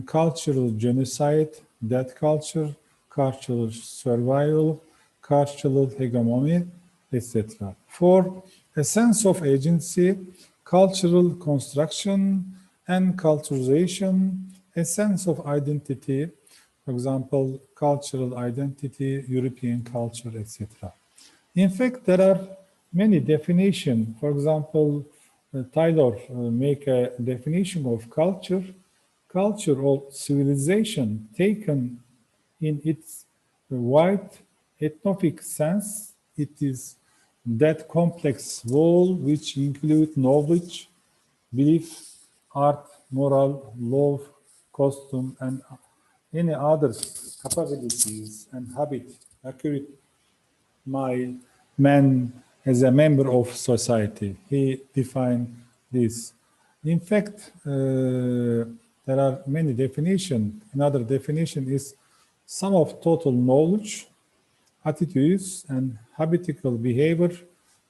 cultural genocide, death culture, cultural survival, cultural hegemony, etc. 4. A sense of agency, cultural construction and culturization, a sense of identity, for example, cultural identity, European culture, etc. In fact, there are many definitions. For example, Taylor make a definition of culture. Culture or civilization taken in its wide ethnic sense, it is that complex whole which include knowledge, belief, art, moral, law, custom, and any other capabilities and habit accurate my man as a member of society. He defined this. In fact, there are many definitions. Another definition is sum of total knowledge, attitudes, and habitual behavior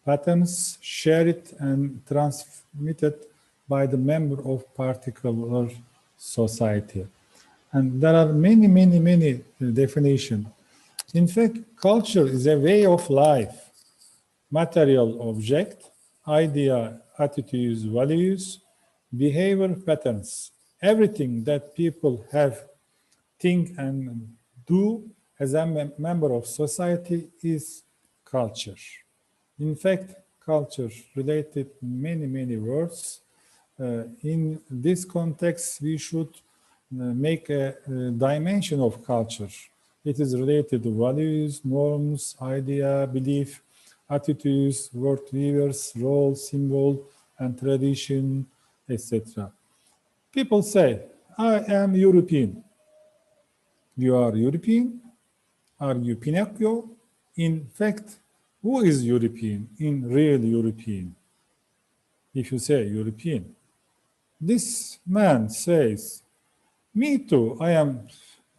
patterns shared and transmitted by the member of particular society. And there are many definitions. In fact, culture is a way of life, material object, idea, attitudes, values, behavior patterns. Everything that people have, think, and do as a member of society is culture. In fact, culture related many words. In this context, we should make a dimension of culture. It is related to values, norms, idea, belief, attitudes, worldviews, role, symbol, and tradition, etc. People say, I am European. You are European? Are you Pinocchio? In fact, who is European in real European? If you say European, this man says, me too, I am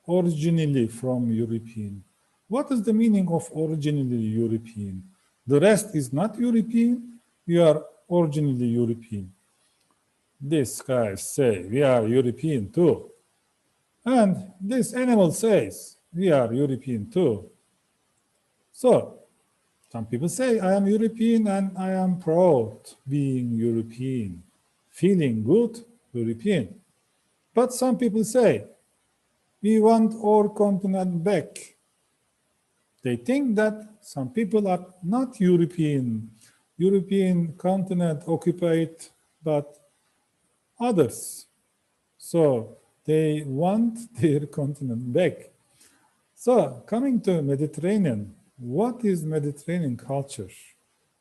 originally from European. What is the meaning of originally European? The rest is not European, we are originally European. These guys say, we are European too. And this animal says, we are European too. So, some people say, I am European and I am proud being European, feeling good, European. But some people say, we want our continent back. They think that some people are not European continent occupied, but others. So they want their continent back. So coming to Mediterranean, what is Mediterranean culture?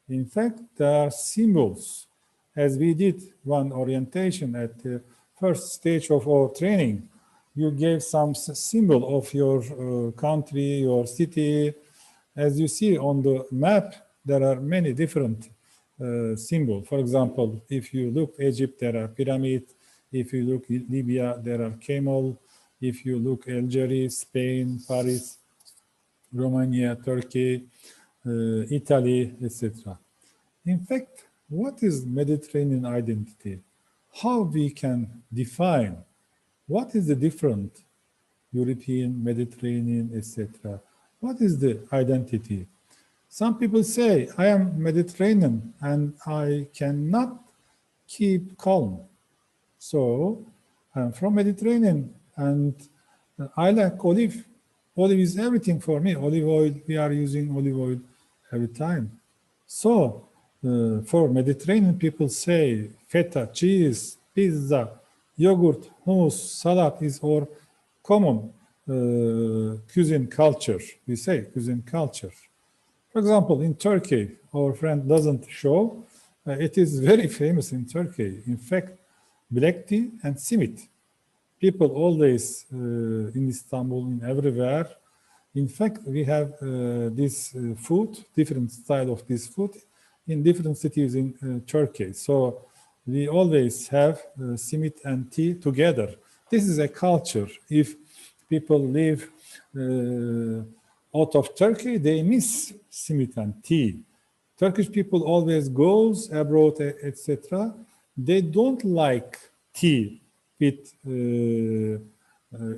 In fact, there are symbols. As we did one orientation at the first stage of our training, you gave some symbol of your country, your city. As you see on the map, there are many different symbols. For example, if you look Egypt, there are pyramids. If you look Libya, there are camel. If you look Algeria, Spain, Paris, Romania, Turkey, Italy, etc. In fact, what is Mediterranean identity? How we can define what is the different European, Mediterranean, etc. What is the identity? Some people say, I am Mediterranean and I cannot keep calm. So I'm from Mediterranean and I like olive. Olive is everything for me. Olive oil, we are using olive oil every time. So for Mediterranean people say feta, cheese, pizza, yogurt, hummus, salad is our common cuisine culture. We say cuisine culture. For example, in Turkey, our friend doesn't show. It is very famous in Turkey. In fact, black tea and simit. People always in Istanbul, in everywhere. In fact, we have this food, different style of this food in different cities in Turkey. So we always have simit and tea together. This is a culture. If people live out of Turkey, they miss simit and tea. Turkish people always goes abroad, etc. They don't like tea with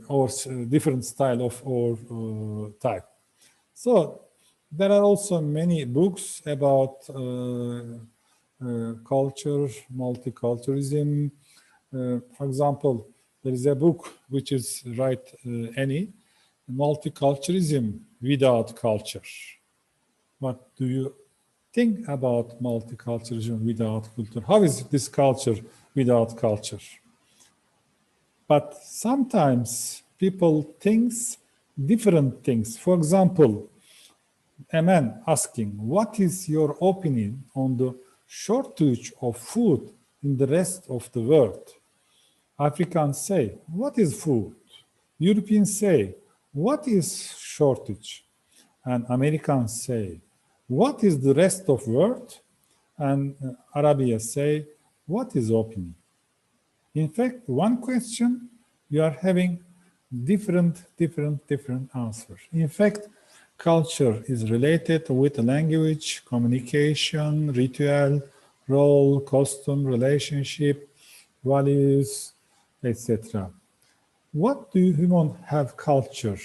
our different style of our type. So There are also many books about culture, multiculturalism. For example, there is a book which is Annie, Multiculturalism Without Culture. What do you think about multiculturalism without culture? How is this culture without culture? But sometimes people think different things. For example, a man asking, what is your opinion on the shortage of food in the rest of the world? Africans say, what is food? Europeans say, what is shortage? And Americans say, what is the rest of world? And Arabia say, what is opinion? In fact, one question, you are having different answers. In fact, culture is related with language, communication, ritual, role, custom, relationship, values, etc. What do humans have culture,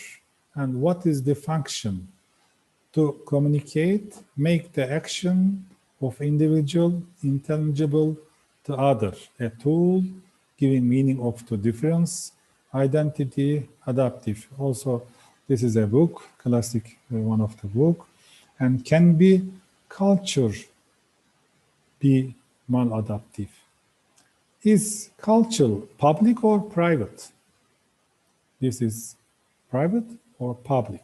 and what is the function? To communicate, make the action of individual intelligible to other, a tool giving meaning of the difference, identity, adaptive. Also, this is a book, classic one of the book, and can be culture be maladaptive. Is culture public or private? This is private or public.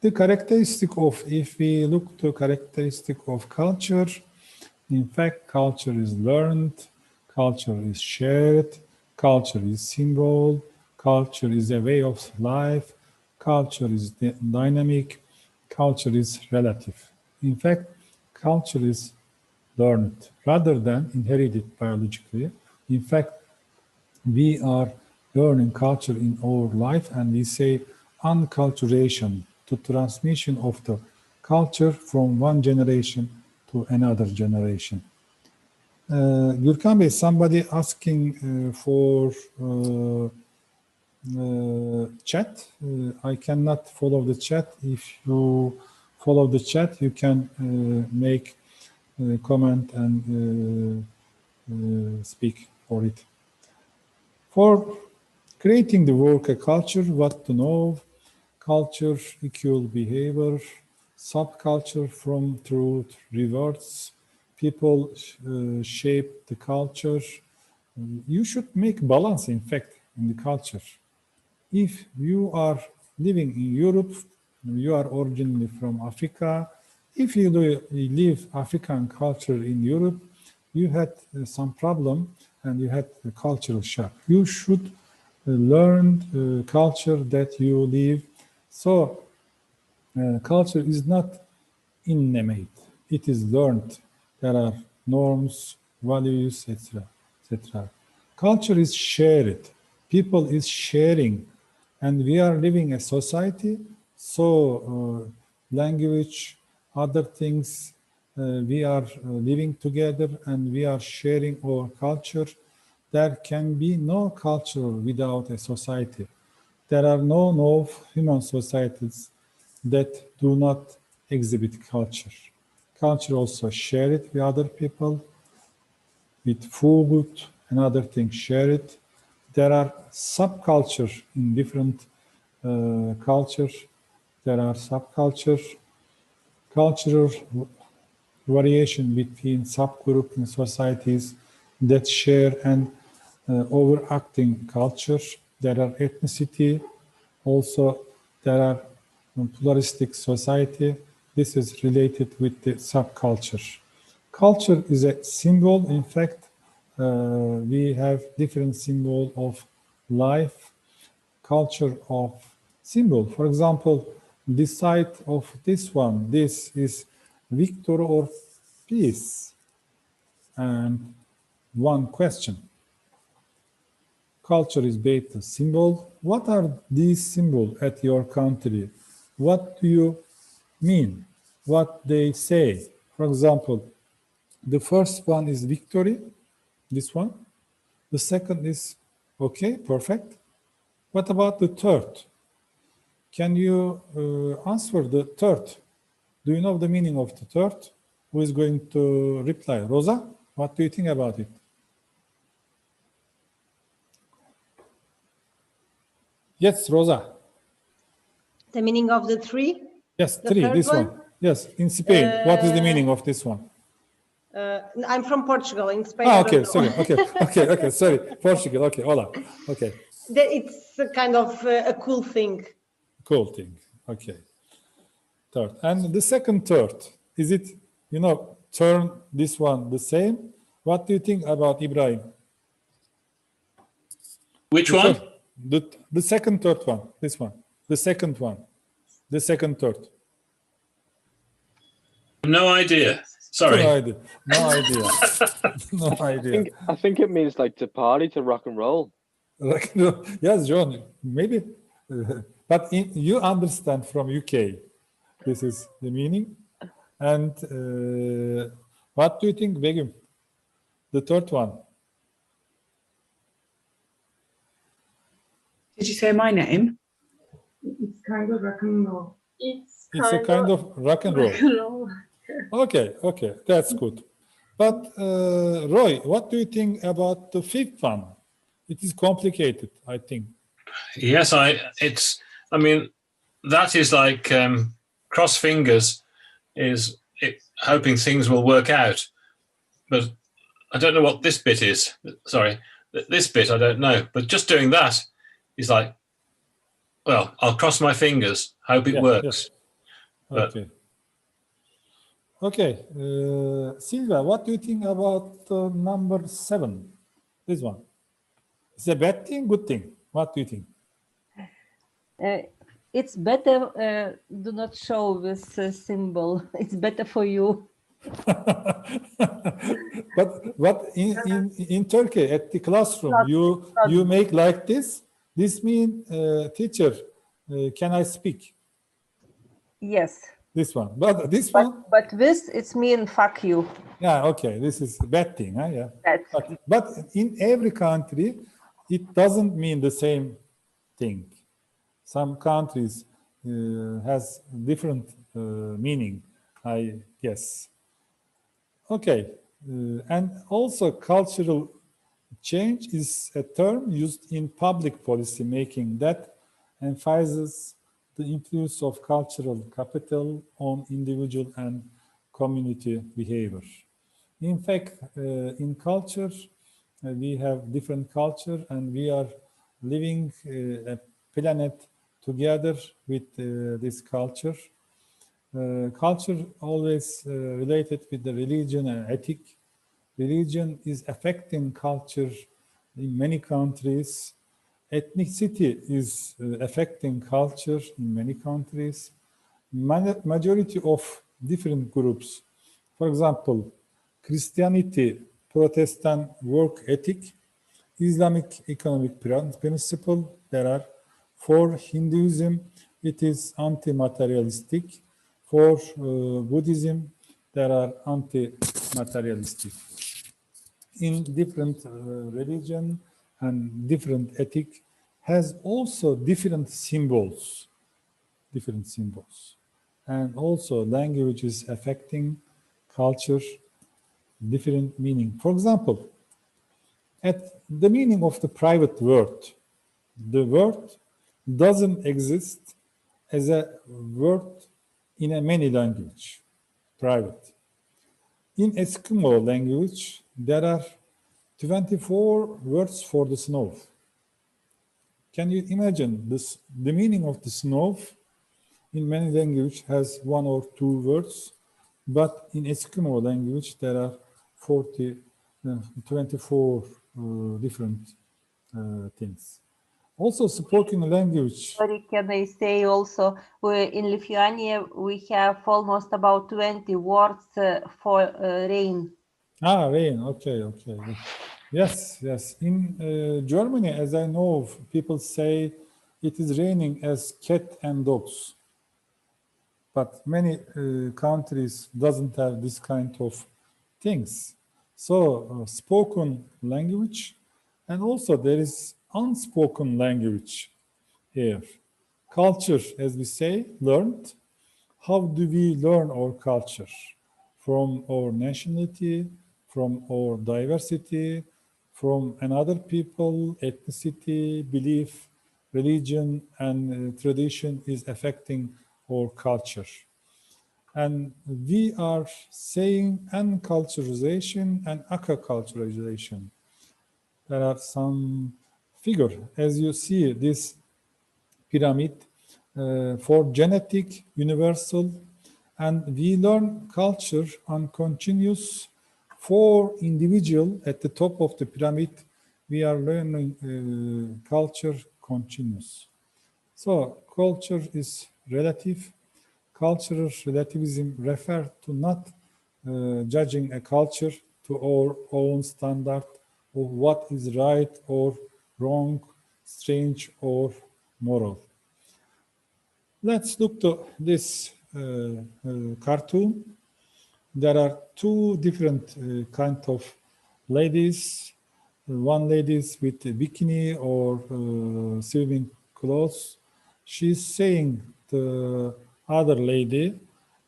The characteristic of, if we look to characteristic of culture, in fact, culture is learned, culture is shared, culture is symbol, culture is a way of life, culture is dynamic, culture is relative. In fact, culture is learned rather than inherited biologically. In fact, we are learning culture in our life, and we say unculturation, to transmission of the culture from one generation to another generation. Gürkan Bey, somebody asking for chat. I cannot follow the chat. If you follow the chat, you can make a comment and speak for it. For creating the work, a culture, what to know, culture, equal behavior, subculture from truth, rewards, people shape the culture. You should make balance, in fact, in the culture. If you are living in Europe, you are originally from Africa. If you live African culture in Europe, you had some problem and you had a cultural shock. You should learn culture that you live. So culture is not innate, it is learned. There are norms, values, etc., etc. Culture is shared. People is sharing, and we are living a society. So language, other things, we are living together and we are sharing our culture. There can be no culture without a society. There are no human societies that do not exhibit culture. Culture also share it with other people, with food and other things share it. There are subcultures in different cultures. There are subcultures, cultural variation between subgroups in societies that share an overacting culture. There are ethnicity, also there are pluralistic society. This is related with the subculture. Culture is a symbol. In fact, we have different symbol of life, culture of symbol. For example, this side of this one, this is victory or peace. And one question. Culture is based on symbol. What are these symbols at your country? What do you mean? What they say? For example, the first one is victory, this one. The second is, okay, perfect. What about the third? Can you answer the third? Do you know the meaning of the third? Who is going to reply? Rosa, what do you think about it? Yes, Rosa. The meaning of the three? Yes, The three, third this one. Yes, in Spain. What is the meaning of this one? I'm from Portugal. In Spain, Ah, I okay, don't know. sorry. Okay, sorry. Portugal, okay, hola. Okay, It's a kind of a cool thing. cool thing. Okay. Third. And the second third, is it, turn this one the same? What do you think about Ibrahim? Which one? The second third one, this one. The second one. The second third. No idea. Sorry. No idea. No idea. No idea. I think it means like to party, to rock and roll. Yes, John, maybe. But you understand from UK, this is the meaning. And what do you think, Begum? The third one. Did you say my name? It's kind of rock and roll. It's a kind of rock and roll. Okay, that's good. But Roy, what do you think about the fifth one? It is complicated, I think. Yes, I mean, that is like cross fingers hoping things will work out. But I don't know what this bit is. Sorry, this bit I don't know. But just doing that is like, well, I'll cross my fingers, hope it works. Yeah. Okay. Okay, Silvia, what do you think about number 7? This one. It's a bad thing, good thing. What do you think? It's better do not show this symbol. It's better for you. But in Turkey at the classroom, you make like this. This means, teacher, can I speak? Yes. This one, but this one. But this, it's mean fuck you. Yeah, okay. This is a bad thing, huh? Yeah. That's but in every country, it doesn't mean the same thing. Some countries has different meaning, I guess. Okay, and also cultural change is a term used in public policy making that emphasizes the influence of cultural capital on individual and community behavior. In fact, in culture, we have different culture and we are living a planet together with this culture. Culture always related with the religion and ethic. Religion is affecting culture in many countries. Ethnicity is affecting culture in many countries. Majority of different groups. For example, Christianity, Protestant work ethic, Islamic economic principle, there are. For Hinduism, it is anti-materialistic. For Buddhism, there are anti-materialistic. In different religion and different ethic has also different symbols. And also language is affecting culture, different meaning. For example, at the meaning of the private word, the word doesn't exist as a word in a many language, private. In Eskimo language, there are 24 words for the snow. Can you imagine this? The meaning of the snow in many languages has 1 or 2 words, but in Eskimo language, there are 24 different things. Also spoken language. Sorry, can I say also, in Lithuania, we have almost about 20 words for rain. Ah, rain, okay. Yes. In Germany, as I know, people say it is raining as cat and dogs. But many countries doesn't have this kind of things. So spoken language, and also there is unspoken language here. Culture, as we say, learned, how do we learn our culture? From our nationality, from our diversity, from another people, ethnicity, belief, religion, and tradition is affecting our culture. And we are saying enculturization and acculturization. There are some figures, as you see, this pyramid for genetic, universal, and we learn culture on continuous. For individual at the top of the pyramid, we are learning culture continuous. So culture is relative. Cultural relativism refers to not judging a culture to our own standard of what is right or wrong, strange or moral. Let's look to this cartoon. There are two different kind of ladies. One lady is with a bikini or swimming clothes. She's saying the other lady,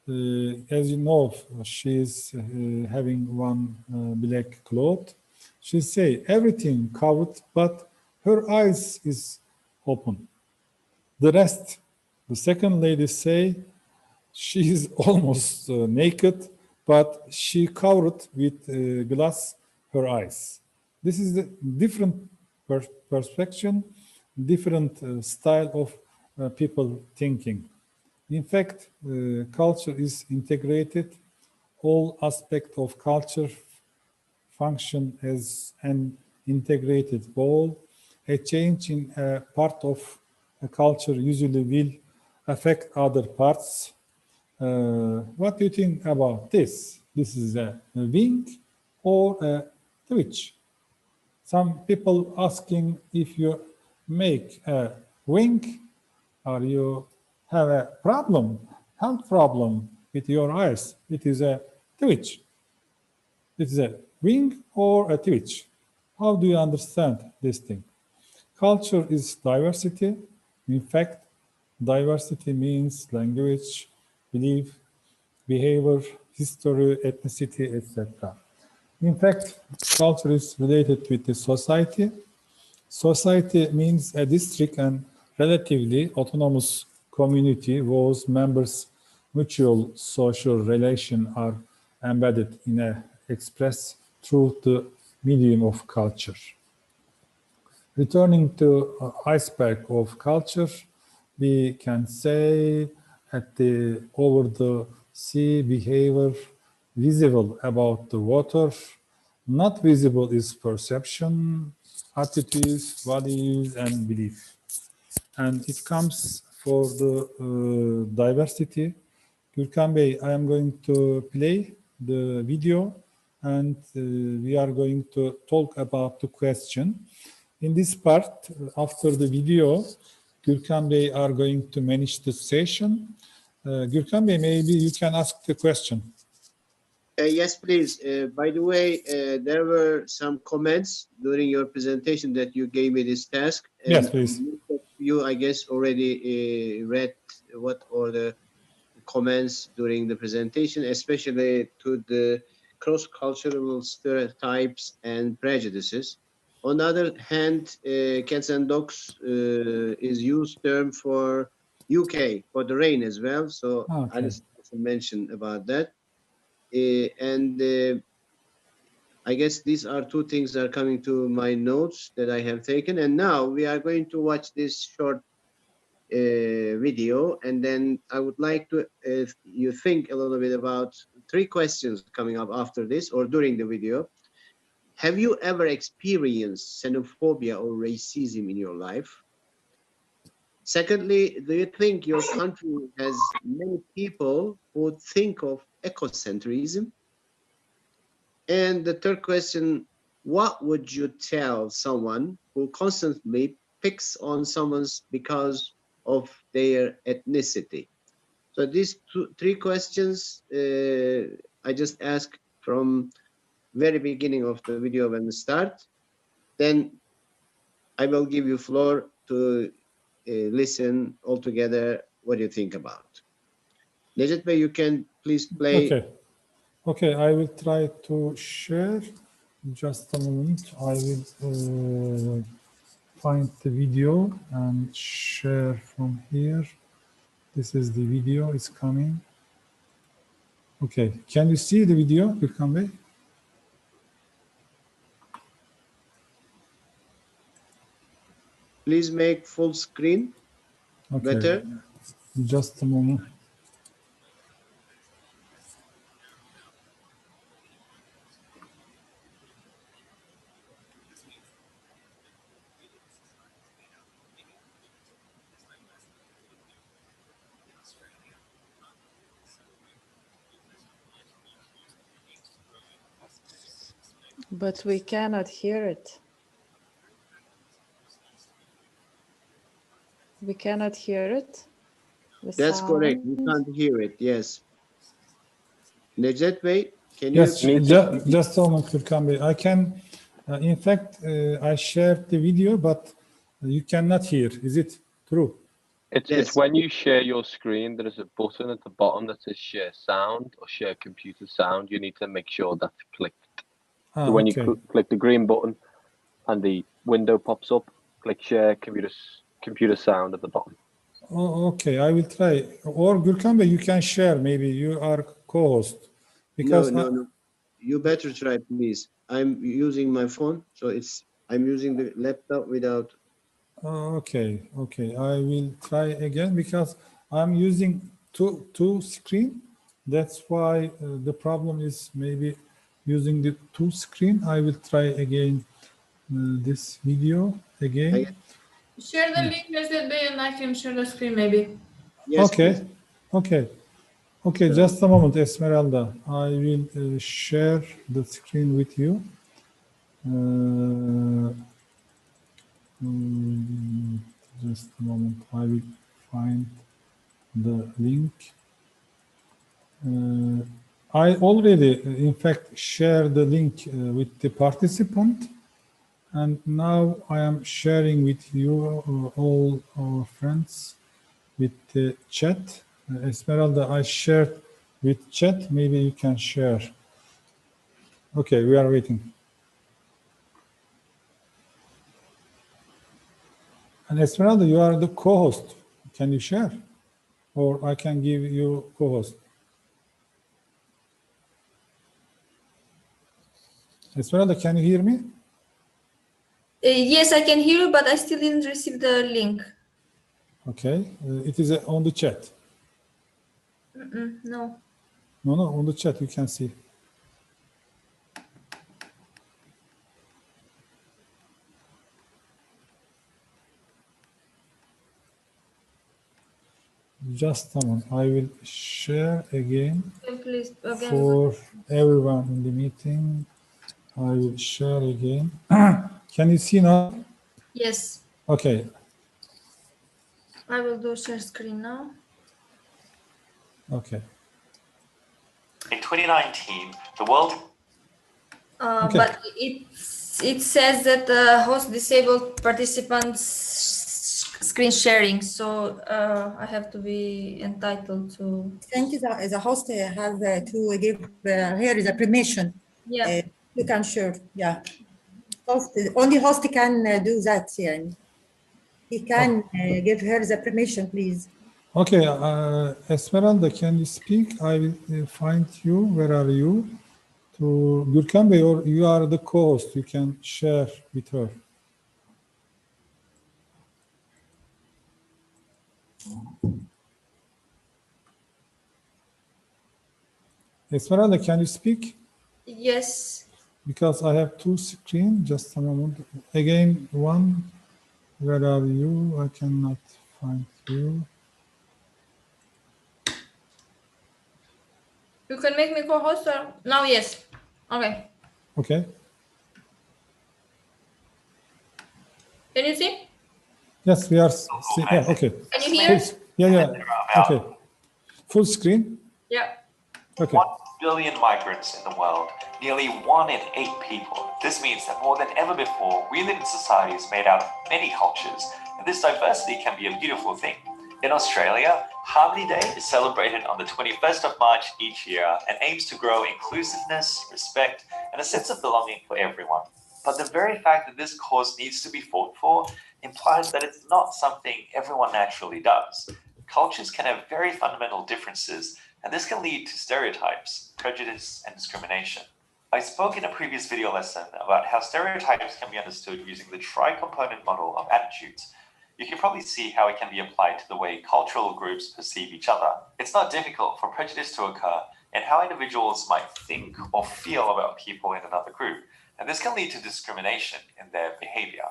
as you know, she's having one black cloth. She say everything covered, but her eyes is open. The rest, the second lady say she is almost naked, but she covered with glass her eyes. This is the different perspective, different style of people thinking. In fact, culture is integrated. All aspects of culture function as an integrated whole. A change in a part of a culture usually will affect other parts. What do you think about this? This is a wing or a twitch? Some people asking if you make a wing, or you have a problem, health problem with your eyes. It is a twitch. It is a wing or a twitch. How do you understand this thing? Culture is diversity. In fact, diversity means language, belief, behavior, history, ethnicity, etc. In fact, culture is related with the society. Society means a district and relatively autonomous community whose members' mutual social relations are embedded in a express through the medium of culture. Returning to iceberg of culture, we can say at the over the sea behavior visible about the water, not visible is perception, attitudes, values, and belief. And it comes for the diversity. Gürkan Bey, I am going to play the video and we are going to talk about the question. In this part, after the video, Gürkan Bey are going to manage the session. Gürkan Bey, maybe you can ask the question. Yes, please. By the way, there were some comments during your presentation that you gave me this task. Yes, please. You, I guess, already read what are the comments during the presentation, especially to the cross-cultural stereotypes and prejudices. On the other hand, cats and dogs is used term for UK, for the rain as well. So okay. I just mentioned about that. I guess these are two things that are coming to my notes that I have taken. And now we are going to watch this short video. And then I would like to, if you think a little bit about 3 questions coming up after this or during the video. Have you ever experienced xenophobia or racism in your life? Secondly, do you think your country has many people who think of ecocentrism? And the third question, what would you tell someone who constantly picks on someone's because of their ethnicity? So these 3 questions I just asked from very beginning of the video when we start. Then I will give you floor to listen all together what you think about. Necdet Bey, you can please play. Okay. Okay, I will try to share. Just a moment. I will find the video and share from here. This is the video. It's coming. Okay. Can you see the video, Gürkan Bey? Please make full screen. Okay. Better. Just a moment. But we cannot hear it. We cannot hear it. That's correct. We can't hear it. Yes. Necdet Bey, can yes, you? Just a moment, Gürkan Bey. I can, in fact, I shared the video, but you cannot hear. Is it true? It's when you share your screen, there is a button at the bottom that says share sound or share computer sound. You need to make sure that's clicked. So when you click the green button and the window pops up, click share computer sound at the bottom. Oh, okay, I will try. Or Gürkan Bey, you can share. Maybe you are co-host. Because no. You better try, please. I'm using my phone, so I'm using the laptop without. Okay. I will try again because I'm using two screen. That's why the problem is maybe using the two screen. I will try again this video again. Share the link, Necdet Bey, and I can share the screen maybe. Yes, Okay, just a moment, Esmeralda. I will share the screen with you. Just a moment, I will find the link. I already, in fact, shared the link with the participant. And now I am sharing with you, all our friends, with the chat. Esmeralda, I shared with chat. Maybe you can share. Okay, we are waiting. And Esmeralda, you are the co-host. Can you share? Or I can give you co-host. Esmeralda, can you hear me? Yes, I can hear you, but I still didn't receive the link. Okay, it is on the chat. No. No, on the chat you can see. Just a moment, I will share again Please, again. For everyone in the meeting. I will share again. Can you see now? Yes. Okay. I will do share screen now. Okay. In 2019, the world. Okay. But it says that the host disabled participants screen sharing, so I have to be entitled to. Thank you. As a host, have to give here is a permission. Yeah. You can share. Yeah. Only host can do that. Yeah. He can give her the permission, please. Okay, Esmeralda, can you speak? I will find you. Where are you? To Gürkan Bey, or you are the co-host. You can share with her. Esmeralda, can you speak? Yes. Because I have two screens. Just a moment. Again, one. Where are you? I cannot find you. You can make me co-host or now? Yes. Okay. Okay. Can you see? Yes, we are. Yeah, okay. Can you hear? Yeah. Okay. Full screen. Yeah. Okay. 1 billion migrants in the world, nearly 1 in 8 people. This means that more than ever before, we live in societies made out of many cultures, and this diversity can be a beautiful thing. In Australia, Harmony Day is celebrated on the 21st of March each year and aims to grow inclusiveness, respect, and a sense of belonging for everyone. But the very fact that this cause needs to be fought for implies that it's not something everyone naturally does. Cultures can have very fundamental differences, and this can lead to stereotypes, prejudice, and discrimination. I spoke in a previous video lesson about how stereotypes can be understood using the tri-component model of attitudes. You can probably see how it can be applied to the way cultural groups perceive each other. It's not difficult for prejudice to occur in how individuals might think or feel about people in another group, and this can lead to discrimination in their behavior.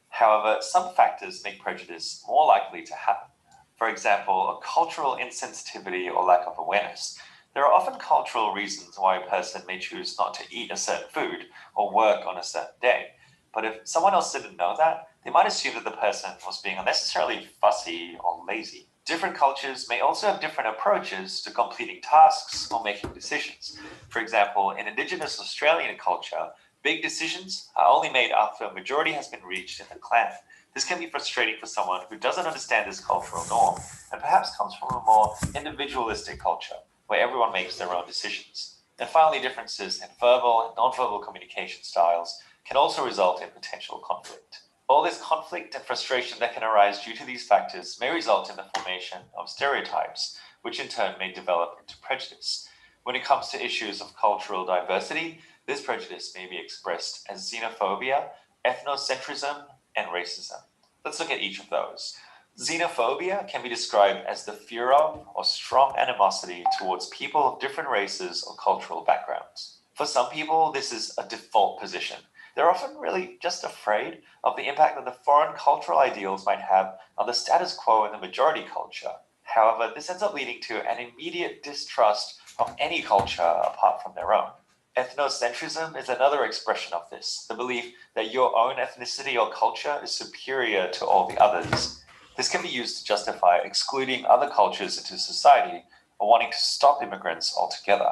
However, some factors make prejudice more likely to happen. For example, a cultural insensitivity or lack of awareness. There are often cultural reasons why a person may choose not to eat a certain food or work on a certain day. But if someone else didn't know that, they might assume that the person was being unnecessarily fussy or lazy. Different cultures may also have different approaches to completing tasks or making decisions. For example, in Indigenous Australian culture, big decisions are only made after a majority has been reached in the clan. This can be frustrating for someone who doesn't understand this cultural norm and perhaps comes from a more individualistic culture where everyone makes their own decisions. And finally, differences in verbal and non-verbal communication styles can also result in potential conflict. All this conflict and frustration that can arise due to these factors may result in the formation of stereotypes, which in turn may develop into prejudice. When it comes to issues of cultural diversity, this prejudice may be expressed as xenophobia, ethnocentrism, and racism. Let's look at each of those. Xenophobia can be described as the fear of or strong animosity towards people of different races or cultural backgrounds. For some people, this is a default position. They're often really just afraid of the impact that the foreign cultural ideals might have on the status quo in the majority culture. However, this ends up leading to an immediate distrust of any culture apart from their own. Ethnocentrism is another expression of this, the belief that your own ethnicity or culture is superior to all the others. This can be used to justify excluding other cultures into society or wanting to stop immigrants altogether.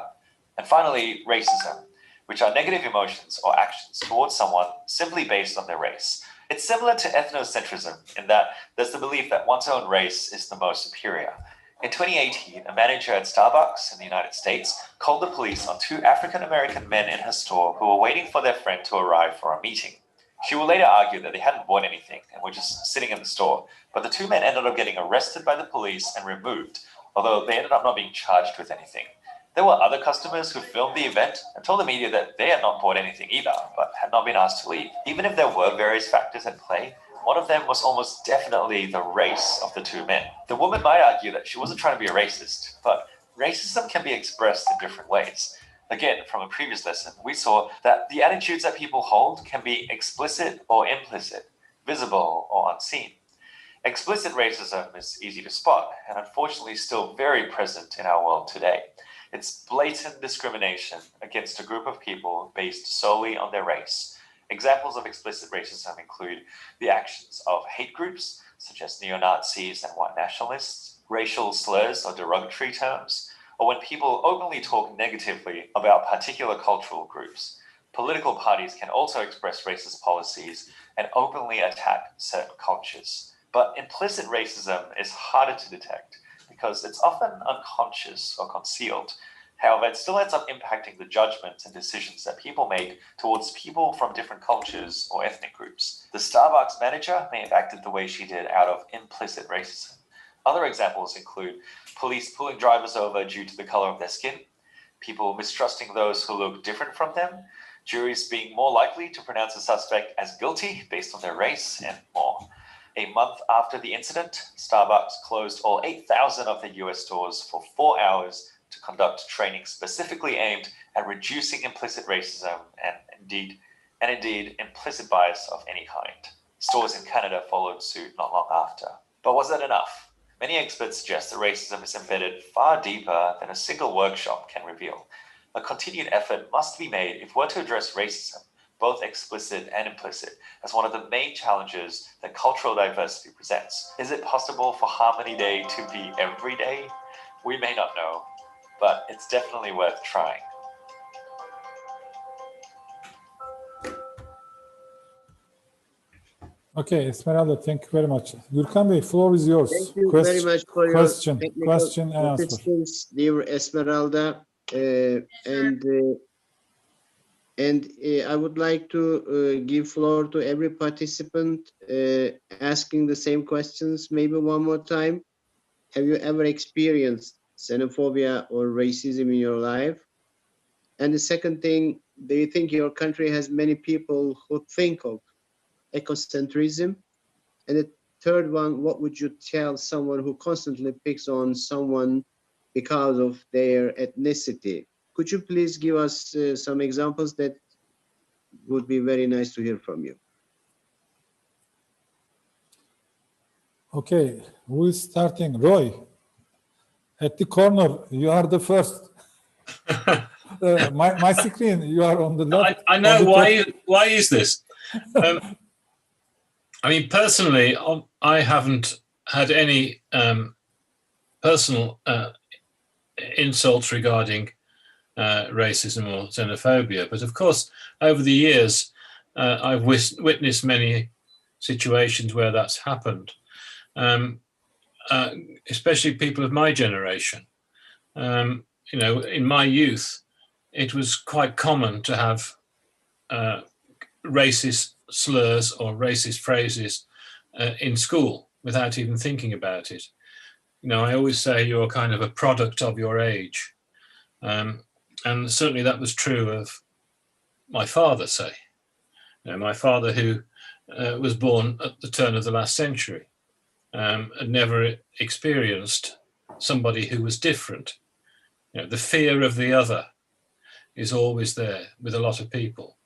And finally, racism, which are negative emotions or actions towards someone simply based on their race. It's similar to ethnocentrism in that there's the belief that one's own race is the most superior. In 2018, a manager at Starbucks in the United States called the police on two African-American men in her store who were waiting for their friend to arrive for a meeting. She would later argue that they hadn't bought anything and were just sitting in the store, but the two men ended up getting arrested by the police and removed, although they ended up not being charged with anything. There were other customers who filmed the event and told the media that they had not bought anything either, but had not been asked to leave. Even if there were various factors at play, one of them was almost definitely the race of the two men. The woman might argue that she wasn't trying to be a racist, but racism can be expressed in different ways. Again, from a previous lesson, we saw that the attitudes that people hold can be explicit or implicit, visible or unseen. Explicit racism is easy to spot and unfortunately still very present in our world today. It's blatant discrimination against a group of people based solely on their race. Examples of explicit racism include the actions of hate groups, such as neo-Nazis and white nationalists, racial slurs or derogatory terms, or when people openly talk negatively about particular cultural groups. Political parties can also express racist policies and openly attack certain cultures. But implicit racism is harder to detect because it's often unconscious or concealed. However, it still ends up impacting the judgments and decisions that people make towards people from different cultures or ethnic groups. The Starbucks manager may have acted the way she did out of implicit racism. Other examples include police pulling drivers over due to the color of their skin, people mistrusting those who look different from them, juries being more likely to pronounce a suspect as guilty based on their race, and more. A month after the incident, Starbucks closed all 8,000 of the US stores for 4 hours to conduct training specifically aimed at reducing implicit racism and indeed implicit bias of any kind. Stores in Canada followed suit not long after. But was that enough? Many experts suggest that racism is embedded far deeper than a single workshop can reveal. A continued effort must be made if we're to address racism, both explicit and implicit, as one of the main challenges that cultural diversity presents. Is it possible for Harmony Day to be every day? We may not know, but it's definitely worth trying. Okay, Esmeralda, thank you very much. Gürkan Bey, floor is yours. Thank you very much for your question and answer. assistance, dear Esmeralda. I would like to give floor to every participant asking the same questions maybe one more time. Have you ever experienced xenophobia or racism in your life? And the second thing, do you think your country has many people who think of ecocentrism? And the third one, what would you tell someone who constantly picks on someone because of their ethnicity? Could you please give us some examples? That would be very nice to hear from you. Okay, who is starting? Roy, at the corner, you are the first. My screen, you are on the left. I know why is this? I mean, personally, I haven't had any personal insults regarding racism or xenophobia, but of course, over the years, I've witnessed many situations where that's happened, especially people of my generation. You know, in my youth, it was quite common to have racist slurs or racist phrases in school without even thinking about it. You know, I always say you're kind of a product of your age. And certainly that was true of my father, say. You know, my father, who was born at the turn of the last century, had never experienced somebody who was different. You know, the fear of the other is always there with a lot of people.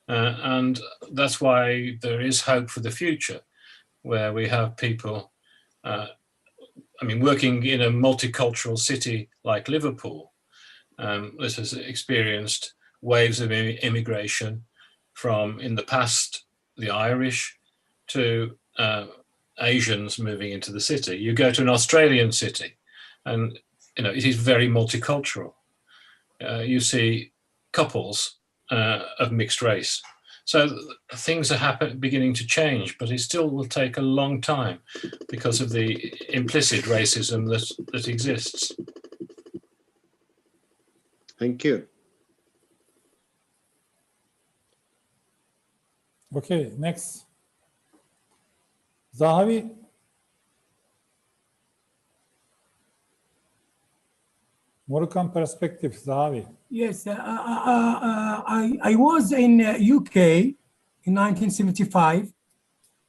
And that's why there is hope for the future, where we have people, I mean, working in a multicultural city like Liverpool, this has experienced waves of immigration from, in the past, the Irish to Asians moving into the city. You go to an Australian city and, you know, it is very multicultural. You see couples of mixed race. So things are beginning to change, but it still will take a long time because of the implicit racism that exists. Thank you. Okay, next. Zahavi. Moroccan perspective, Zahavi. Yes, I was in UK in 1975.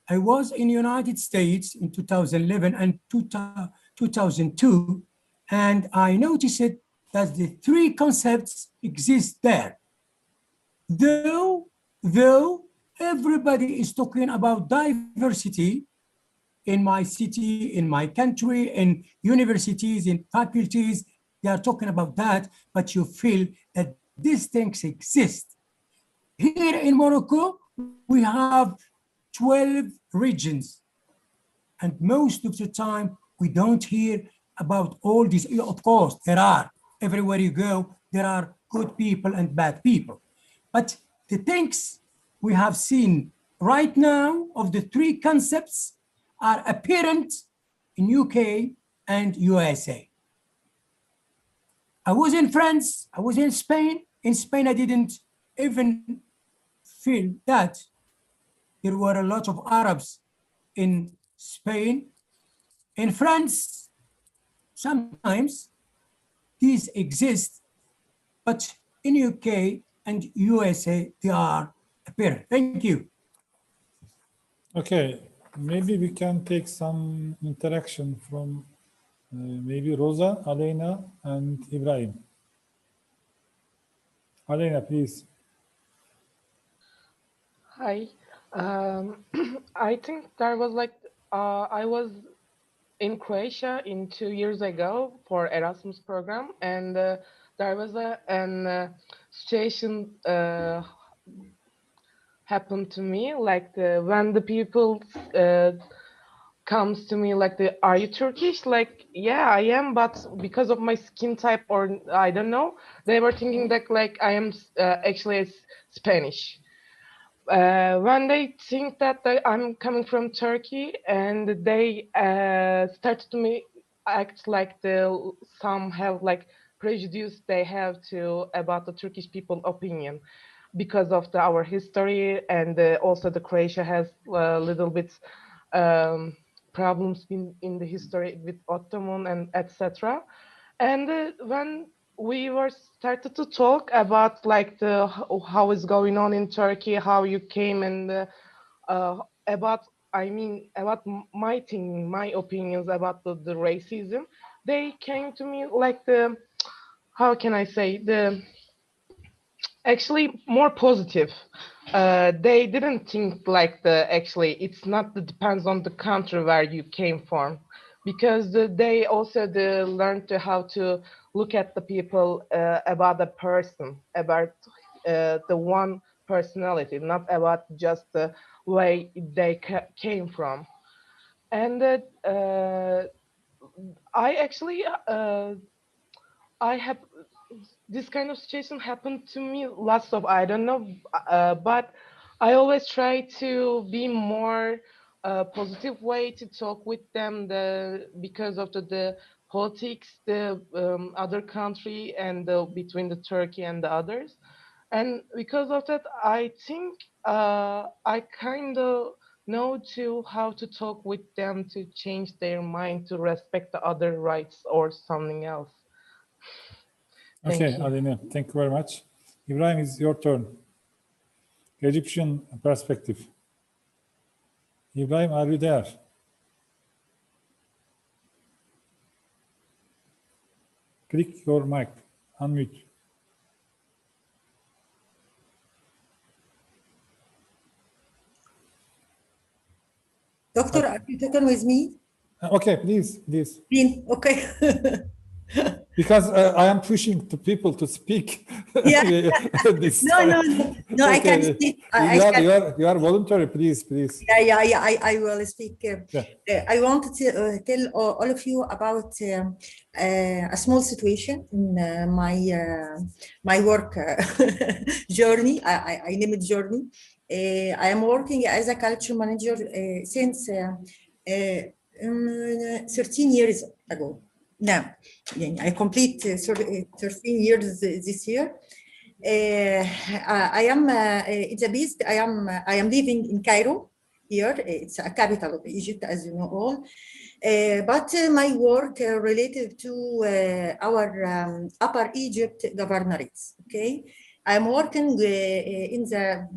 I was in United States in 2011 and 2002, and I noticed that the three concepts exist there. Though everybody is talking about diversity in my city, in my country, in universities, in faculties, they are talking about that, but you feel that these things exist. Here in Morocco, we have 12 regions. And most of the time, we don't hear about all these. Of course, there are. Everywhere you go, there are good people and bad people. But the things we have seen right now of the three concepts are apparent in UK and USA. I was in France, I was in Spain. In Spain, I didn't even feel that. There were a lot of Arabs in Spain. In France, sometimes these exist, but in UK and USA, they are apparent. Thank you. Okay, maybe we can take some interaction from maybe Rosa, Alena, and Ibrahim. Alena, please. Hi. I think there was like, I was in Croatia 2 years ago for Erasmus program, and there was a situation happened to me, like when the people comes to me like, are you Turkish? Like, yeah, I am, but because of my skin type, or I don't know, they were thinking that like I am actually Spanish. when they think that I'm coming from Turkey, and they start to act like some have like prejudice they have to about the Turkish people opinion because of our history, and also the Croatia has a little bit problems in the history with Ottoman and etc. And when we were started to talk about like how is going on in Turkey, how you came, and about my thinking, my opinions about the racism, they came to me like how can I say, actually more positive. They didn't think like actually it's not depends on the country where you came from, because they also learned how to look at the people about the person, about the one personality, not about just the way they came from. And I actually I have this kind of situation happened to me lots of, I don't know, but I always try to be more positive way to talk with them because of the politics, the other country, and between the Turkey and the others. And because of that, I think I kind of know how to talk with them to change their mind to respect the other rights or something else. Okay, Aline, thank you very much. Ibrahim, it's your turn. Egyptian perspective. Ibrahim, are you there? Click your mic, unmute. Doctor, are you talking with me? Okay, please. Okay. Because I am pushing to people to speak. Yeah. No, I can speak. You are voluntary, please. Yeah, I will speak. I wanted to tell all of you about a small situation in my work journey. I name it journey. I am working as a culture manager since 13 years ago. Now, I complete 13 years this year. I am I am living in Cairo here. It's a capital of Egypt, as you know all. But my work related to our Upper Egypt governorates. Okay, I'm working in there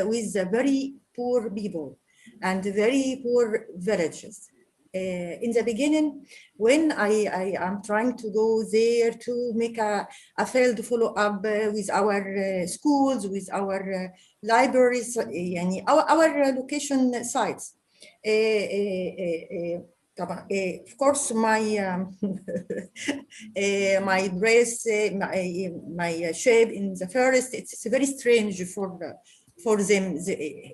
with very poor people and very poor villages. In the beginning, when I am trying to go there to make a field follow-up with our schools, with our libraries, our location sites. Of course, my my dress, my shape in the forest, it's very strange for them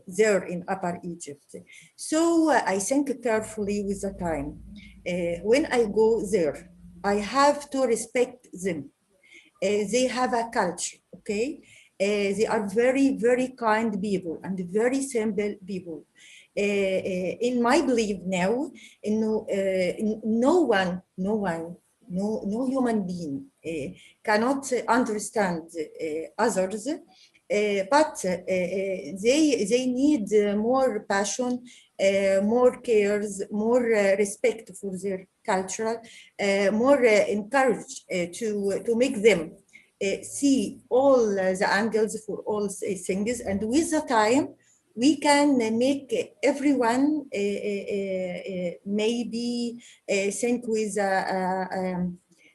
there in Upper Egypt. So I think carefully with the time. When I go there, I have to respect them. They have a culture, okay? They are very, very kind people and very simple people. In my belief now, no human being cannot understand others. But they need more passion, more cares, more respect for their culture, more encourage to make them see all the angles for all things. And with the time, we can make everyone maybe think with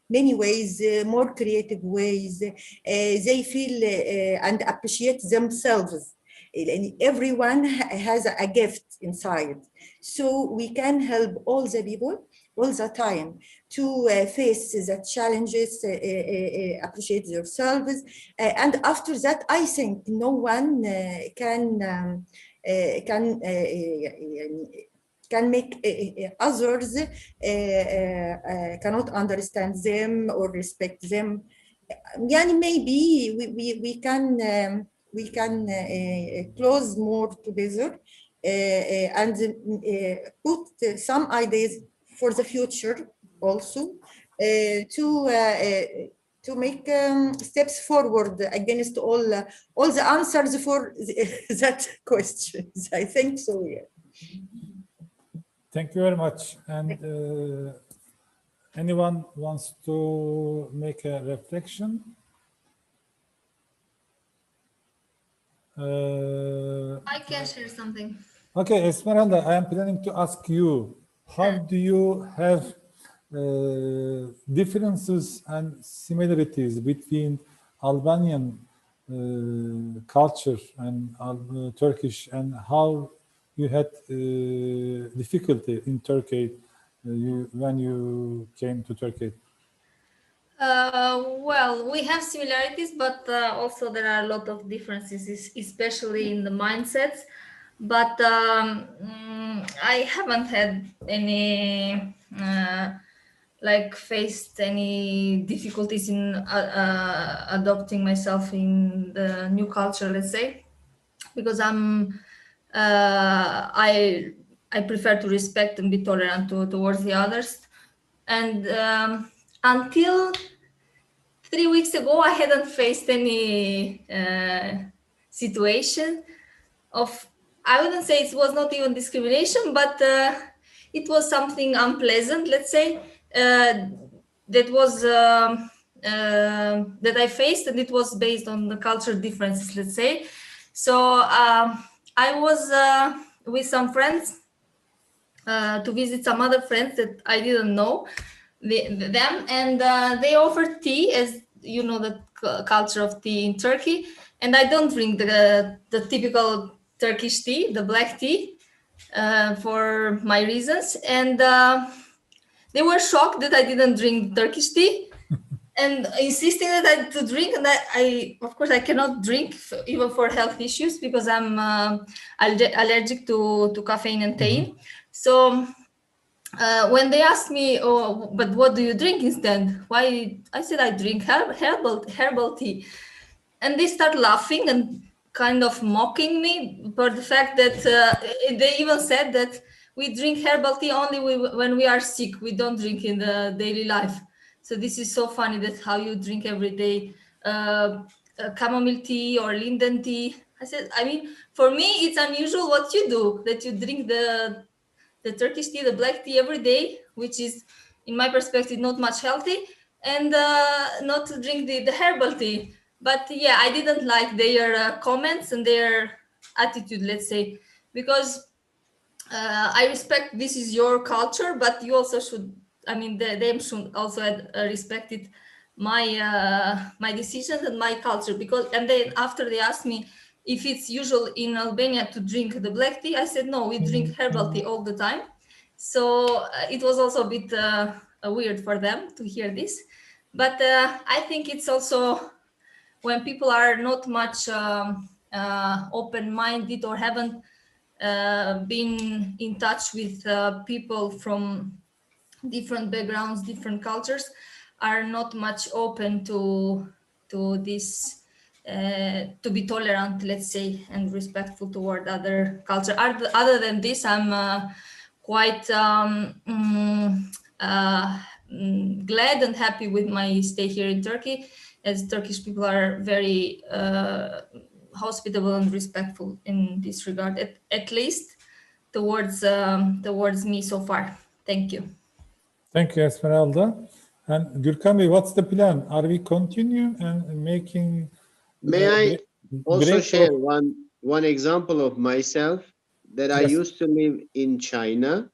many ways, more creative ways. They feel and appreciate themselves. Everyone has a gift inside. So we can help all the people all the time to face the challenges, appreciate themselves. And after that, I think no one can make others cannot understand them or respect them. Maybe we can close more together and put some ideas for the future also to make steps forward against all the answers for that questions. I think so. Yeah. Thank you very much. And anyone wants to make a reflection? I can share something. Okay, Esmeralda, I am planning to ask you, how do you have differences and similarities between Albanian culture and Turkish, and how you had difficulty in Turkey when you came to Turkey? Well, we have similarities, but also there are a lot of differences, especially in the mindsets. But I haven't had any faced any difficulties in adopting myself in the new culture, let's say, because I prefer to respect and be tolerant towards the others. And until 3 weeks ago, I hadn't faced any situation of, I wouldn't say it was not even discrimination, but it was something unpleasant, let's say, that was that I faced, and it was based on the cultural differences, let's say. So I was with some friends to visit some other friends that I didn't know them, and they offered tea, as you know, the culture of tea in Turkey, and I don't drink the typical Turkish tea, the black tea, for my reasons, and they were shocked that I didn't drink Turkish tea and insisting that I to drink, and I of course I cannot drink even for health issues because I'm allergic to caffeine and thein. So when they asked me, oh, but what do you drink instead? Why? I said I drink herbal tea. And they start laughing and kind of mocking me for the fact that they even said that we drink herbal tea only when we are sick. We don't drink in the daily life. So this is so funny that how you drink every day chamomile tea or linden tea. I said, I mean, for me, it's unusual what you do, that you drink the Turkish tea, the black tea every day, which is, in my perspective, not much healthy, and not to drink the herbal tea. But yeah, I didn't like their comments and their attitude, let's say, because I respect this is your culture, but you also should, I mean, them should also have respected my my decisions and my culture. Because, and then after they asked me if it's usual in Albania to drink the black tea, I said, no, we drink herbal tea all the time. So it was also a bit weird for them to hear this. But I think it's also when people are not much open-minded or haven't been in touch with people from different backgrounds, different cultures, are not much open to this, to be tolerant, let's say, and respectful toward other culture. Other than this, I'm quite glad and happy with my stay here in Turkey, as Turkish people are very hospitable and respectful in this regard, at least towards me so far. Thank you. Thank you, Esmeralda. And Gürkan Bey, what's the plan? Are we continue and making? May I also share one example of myself that I used to live in China,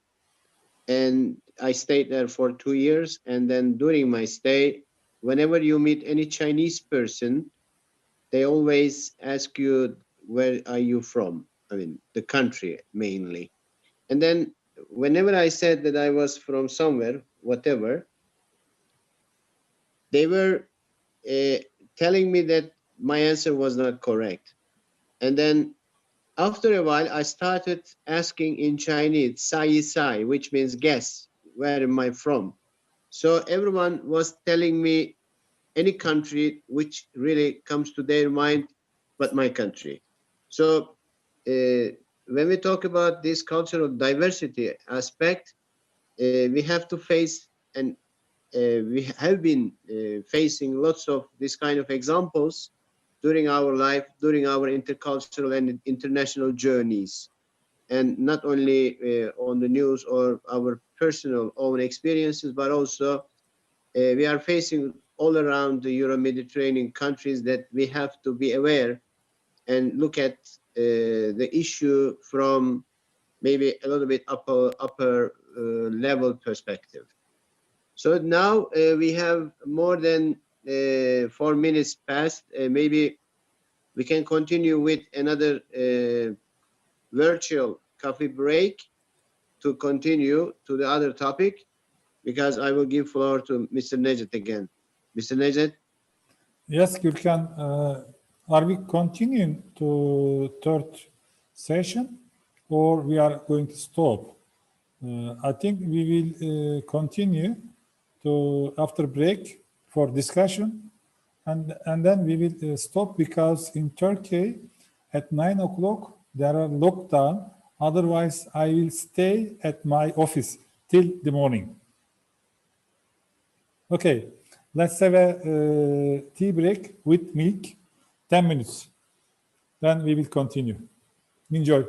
and I stayed there for 2 years. And then during my stay, whenever you meet any Chinese person, they always ask you, where are you from? I mean, the country mainly. And then whenever I said that I was from somewhere, whatever, they were telling me that my answer was not correct. And then after a while, I started asking in Chinese, sai sai, which means guess, where am I from? So everyone was telling me any country which really comes to their mind, but my country. So when we talk about this cultural diversity aspect, we have to face, and we have been facing lots of this kind of examples during our life, during our intercultural and international journeys. And not only on the news or our personal own experiences, but also we are facing all around the Euro-Mediterranean countries that we have to be aware and look at the issue from maybe a little bit upper level perspective. So now we have more than 4 minutes past. Maybe we can continue with another virtual coffee break to continue to the other topic, because I will give floor to Mr. Nejat again. Mr. Nejat? Yes, Gürkan. Are we continuing to third session, or we are going to stop? I think we will continue to after break for discussion, and then we will stop, because in Turkey at 9 o'clock there are lockdown. Otherwise, I will stay at my office till the morning. Okay, let's have a tea break with milk, 10 minutes. Then we will continue. Enjoy.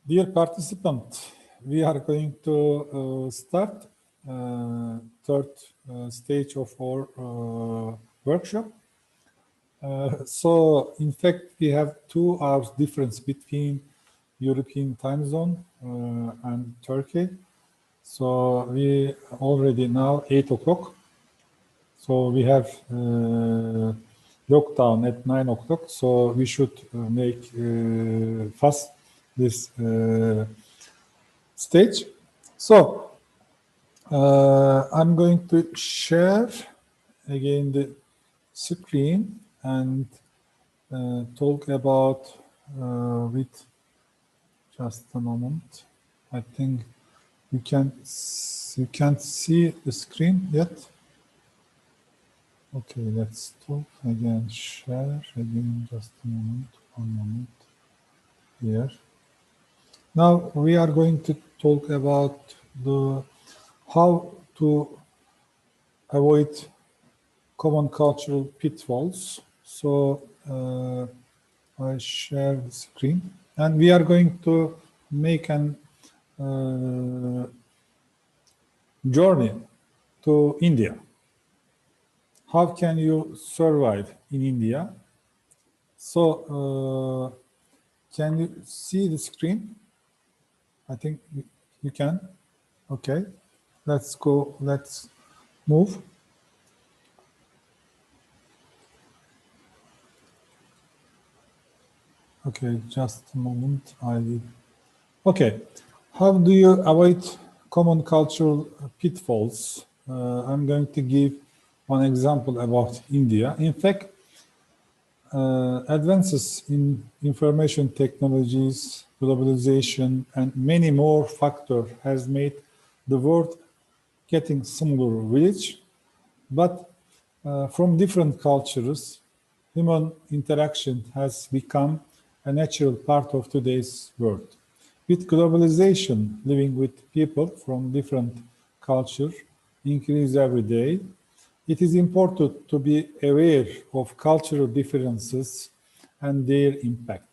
Dear participant, we are going to start third stage of our workshop. So, in fact, we have 2 hours difference between European time zone and Turkey. So we already now 8 o'clock. So we have lockdown at 9 o'clock. So we should make fast this stage. So I'm going to share again the screen and talk about with just a moment. I think you can't see the screen yet. Okay, let's talk again. Share again. Just a moment. 1 moment. Here. Now we are going to talk about the how to avoid common cultural pitfalls. So I share the screen, and we are going to make an journey to India. How can you survive in India? So can you see the screen? I think you can. Okay, let's go. Let's move. Okay, just a moment. Okay, how do you avoid common cultural pitfalls? I'm going to give one example about India. In fact, advances in information technologies, globalization, and many more factors has made the world getting smaller village, but from different cultures, human interaction has become a natural part of today's world. With globalization, living with people from different cultures increase every day. It is important to be aware of cultural differences and their impact.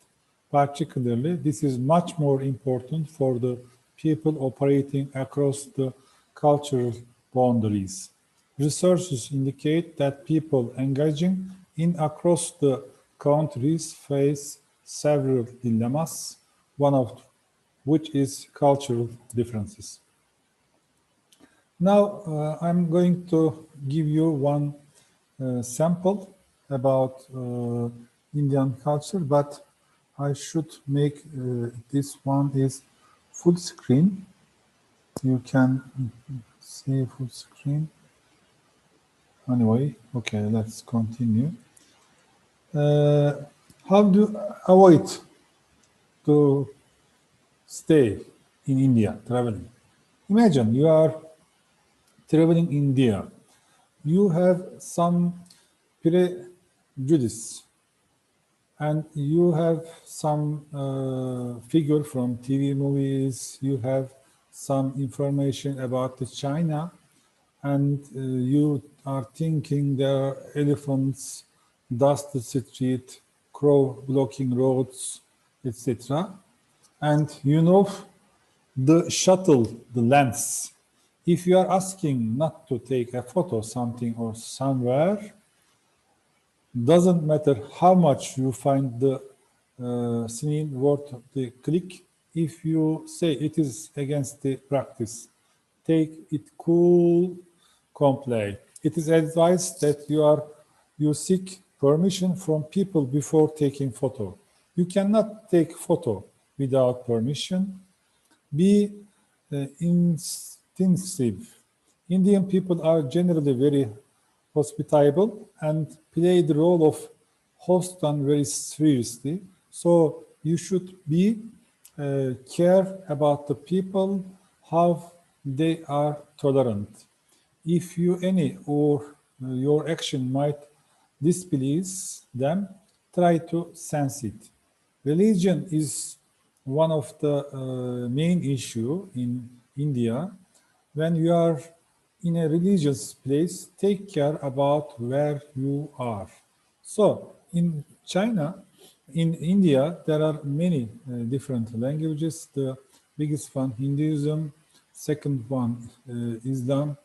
Particularly, this is much more important for the people operating across the cultural boundaries. Researches indicate that people engaging in across the countries face several dilemmas, one of which is cultural differences. Now, I'm going to give you one sample about Indian culture, but I should make this one is full screen. You can see full screen. Anyway, okay, let's continue. How do you avoid to stay in India, traveling? Imagine you are traveling in India. You have some prejudice and you have some figure from TV movies, you have some information about the China, and you are thinking there are elephants, dusty street, crow blocking roads, etc. And you know the shuttle, the lens. If you are asking not to take a photo something or somewhere, doesn't matter how much you find the scene worth the click. If you say it is against the practice, take it cool, comply. It is advised that you seek permission from people before taking photo. You cannot take photo without permission. Be intensive. Indian people are generally very hospitable and play the role of host and very seriously. So you should be care about the people, how they are tolerant. If you any or your action might displease them, try to sense it. Religion is one of the main issue in India. When you are in a religious place, take care about where you are. So in China, In India, there are many different languages. The biggest one, Hinduism. Second one, Islam.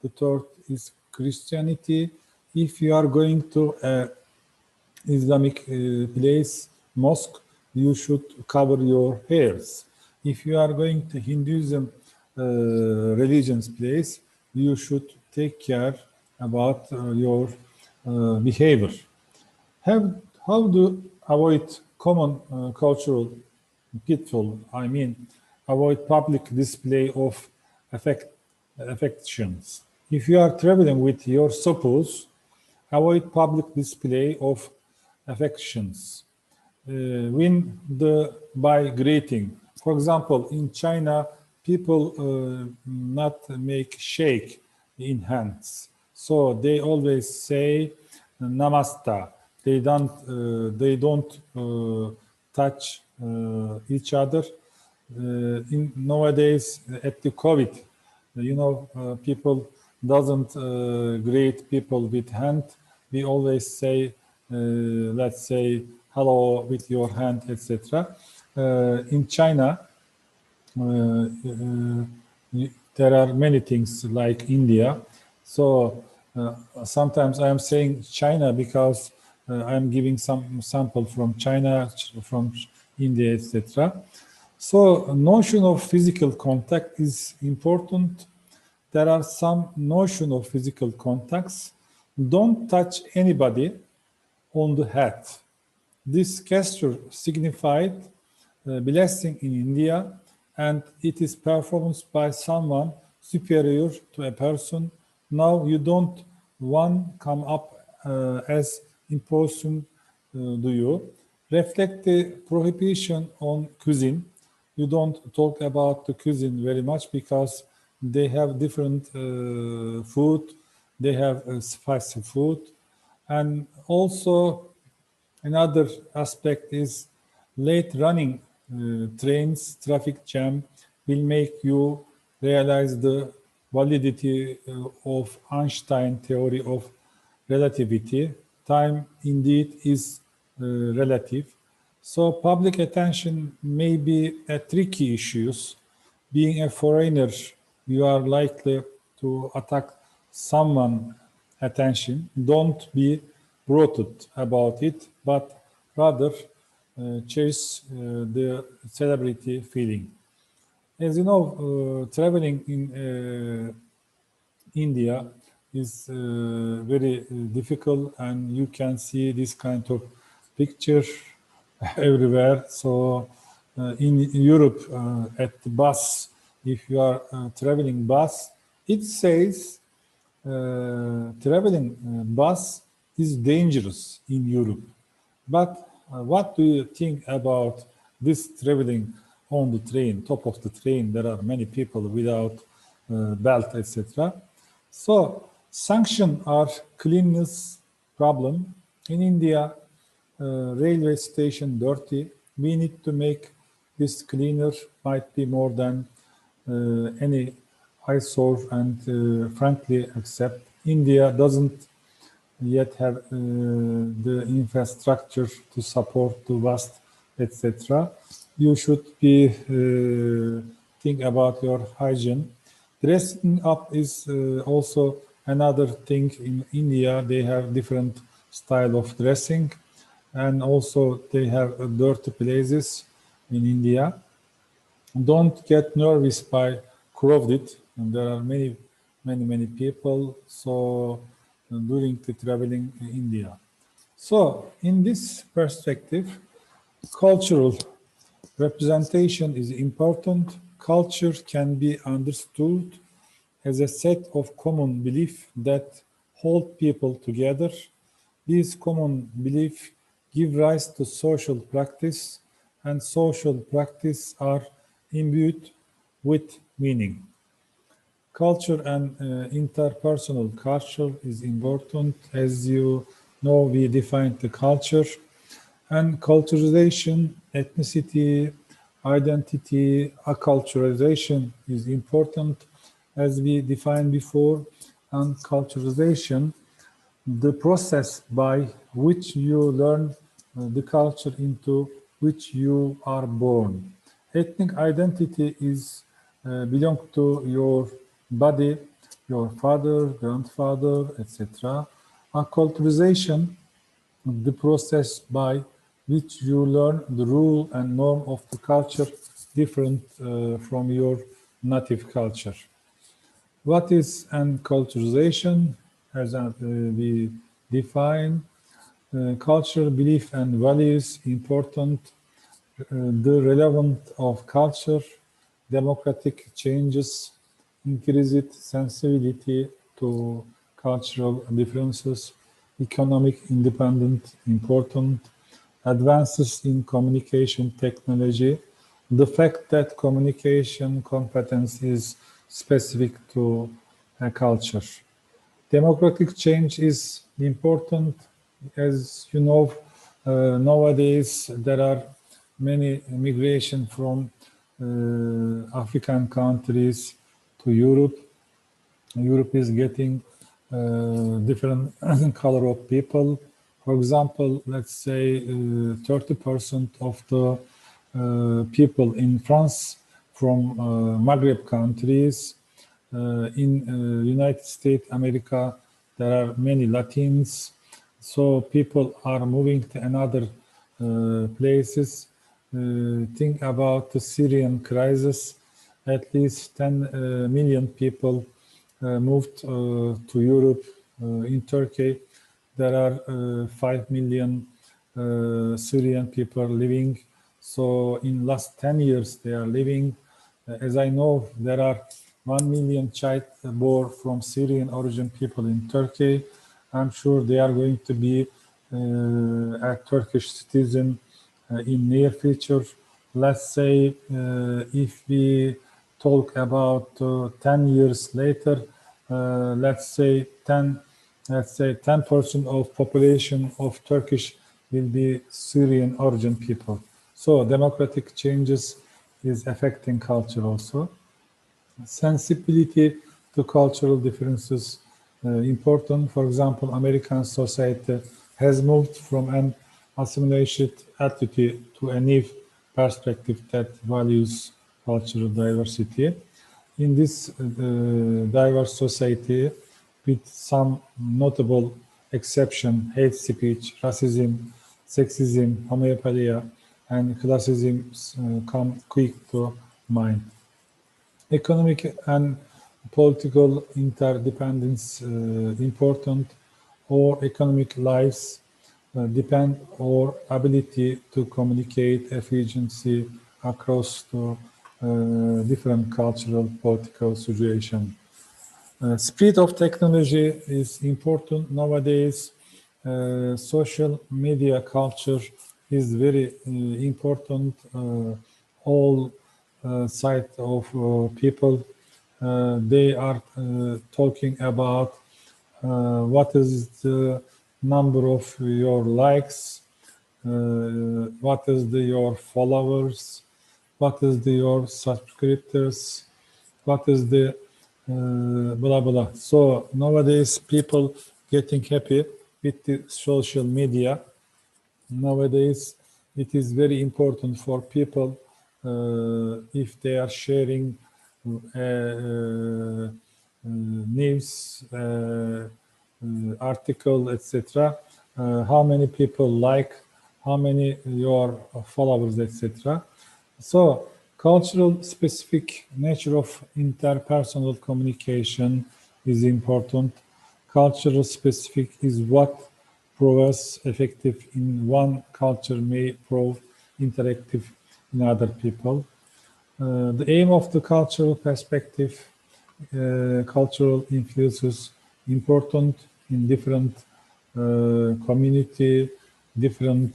The third is Christianity. If you are going to an Islamic place, mosque, you should cover your hairs. If you are going to Hinduism religion's place, you should take care about your behavior. How do avoid common cultural pitfall? I mean, avoid public display of affections. If you are traveling with your spouse, avoid public display of affections. Win by greeting. For example, in China, people not make shake in hands, so they always say namaste. They don't touch each other. Nowadays, at the COVID, you know, people doesn't greet people with hand. We always say, let's say, hello with your hand, etc. In China, there are many things like India. So sometimes I am saying China because I am giving some sample from China, from India, etc. So notion of physical contact is important. There are some notion of physical contacts. Don't touch anybody on the head. This gesture signified blessing in India, and it is performed by someone superior to a person. Now you don't one come up as imposing, do you? Reflect the prohibition on cuisine. You don't talk about the cuisine very much because they have different food. They have spicy food. And also another aspect is late running trains, traffic jam will make you realize the validity of Einstein theory of relativity. Time indeed is relative. So public attention may be a tricky issue. Being a foreigner, you are likely to attack someone's attention. Don't be brutal about it, but rather chase the celebrity feeling. As you know, traveling in India is very difficult, and you can see this kind of picture everywhere. So in Europe, at the bus, if you are traveling bus, it says traveling bus is dangerous in Europe. But what do you think about this traveling on the train, top of the train? There are many people without belt, etc. So sanctions are cleanliness problem. In India, railway station dirty. We need to make this cleaner, might be more than any eyesore, and frankly accept India doesn't yet have the infrastructure to support the vast, etc. You should be think about your hygiene. Dressing up is also another thing. In India, they have different style of dressing, and also they have dirty places in India. Don't get nervous by crowded. And there are many people. So during the traveling in India. So in this perspective, cultural representation is important. Culture can be understood as a set of common beliefs that hold people together. These common beliefs give rise to social practice, and social practice are imbued with meaning. Culture and interpersonal culture is important. As you know, we defined the culture, and culturalization, ethnicity, identity, acculturation is important, as we defined before. And culturalization, the process by which you learn the culture into which you are born. Ethnic identity is belong to your body, your father, grandfather, etc. Acculturation, the process by which you learn the rule and norm of the culture different from your native culture. What is enculturation? As we define, cultural belief and values important, the relevance of culture, democratic changes, increased sensibility to cultural differences, economic independence important, advances in communication technology, the fact that communication competence is specific to a culture. Democratic change is important. As you know, nowadays there are many migration from African countries to Europe. Europe is getting different color of people. For example, let's say 30% of the people in France from Maghreb countries. In United States, America, there are many Latins. So people are moving to another places. Think about the Syrian crisis. At least 10 million people moved to Europe. In Turkey, there are 5 million Syrian people living. So in last 10 years, they are living. As I know, there are 1 million child born from Syrian origin people in Turkey. I'm sure they are going to be a Turkish citizen in near future. Let's say if we talk about 10 years later, let's say 10% of population of Turkish will be Syrian origin people. So democratic changes is affecting culture also. Sensibility to cultural differences important. For example, American society has moved from an assimilation attitude to a new perspective that values cultural diversity. In this diverse society, with some notable exception, hate speech, racism, sexism, homophobia, and classism come quick to mind. Economic and political interdependence important. Or economic lives depend on ability to communicate efficiency across the different cultural political situation. Speed of technology is important nowadays. Social media culture is very important. All side of people, they are talking about what is the number of your likes, what is your followers, what is your subscribers, what is the blah blah. So nowadays people getting happy with the social media. Nowadays it is very important for people if they are sharing news, article, etc. How many people like, how many your followers, etc. So cultural specific nature of interpersonal communication is important. Cultural specific is what proves effective in one culture may prove interactive in other people. The aim of the cultural perspective, cultural influences important in different community, different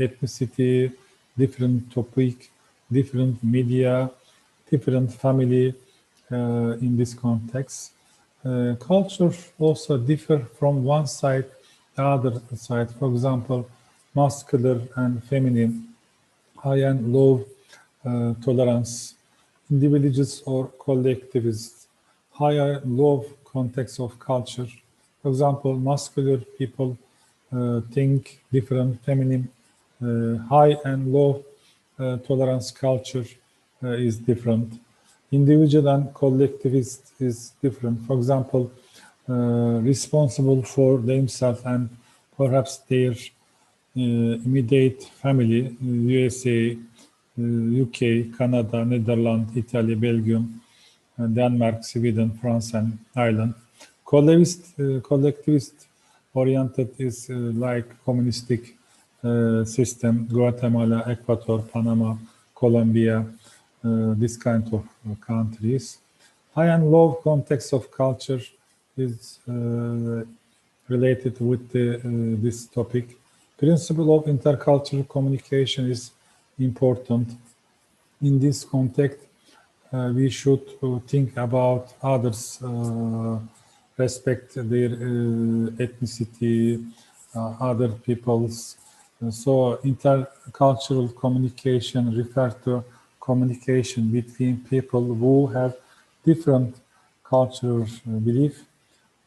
ethnicity, different topic, different media, different family in this context. Culture also differ from one side to other side. For example, masculine and feminine, high and low tolerance, individuals or collectivists, high and low context of culture. For example, masculine people think different, feminine, high and low tolerance culture is different. Individual and collectivist is different. For example, responsible for themselves and perhaps their immediate family, USA, UK, Canada, Netherlands, Italy, Belgium, Denmark, Sweden, France, and Ireland. Collectivist oriented is like communistic system, Guatemala, Ecuador, Panama, Colombia, this kind of countries. High and low context of culture is related with this topic. Principle of intercultural communication is important. In this context, we should think about others, respect their ethnicity, other people's. So intercultural communication refers to communication between people who have different cultural beliefs,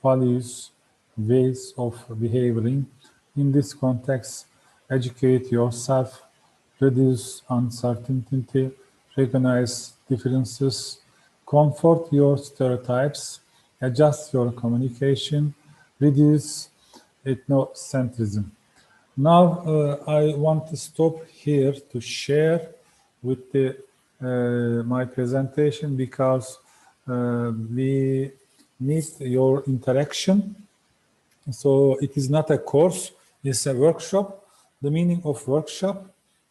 values, ways of behaving. In this context, educate yourself, reduce uncertainty, recognize differences, comfort your stereotypes, adjust your communication, reduce ethnocentrism. Now, I want to stop here to share with my presentation because we need your interaction. So it is not a course, it's a workshop. The meaning of workshop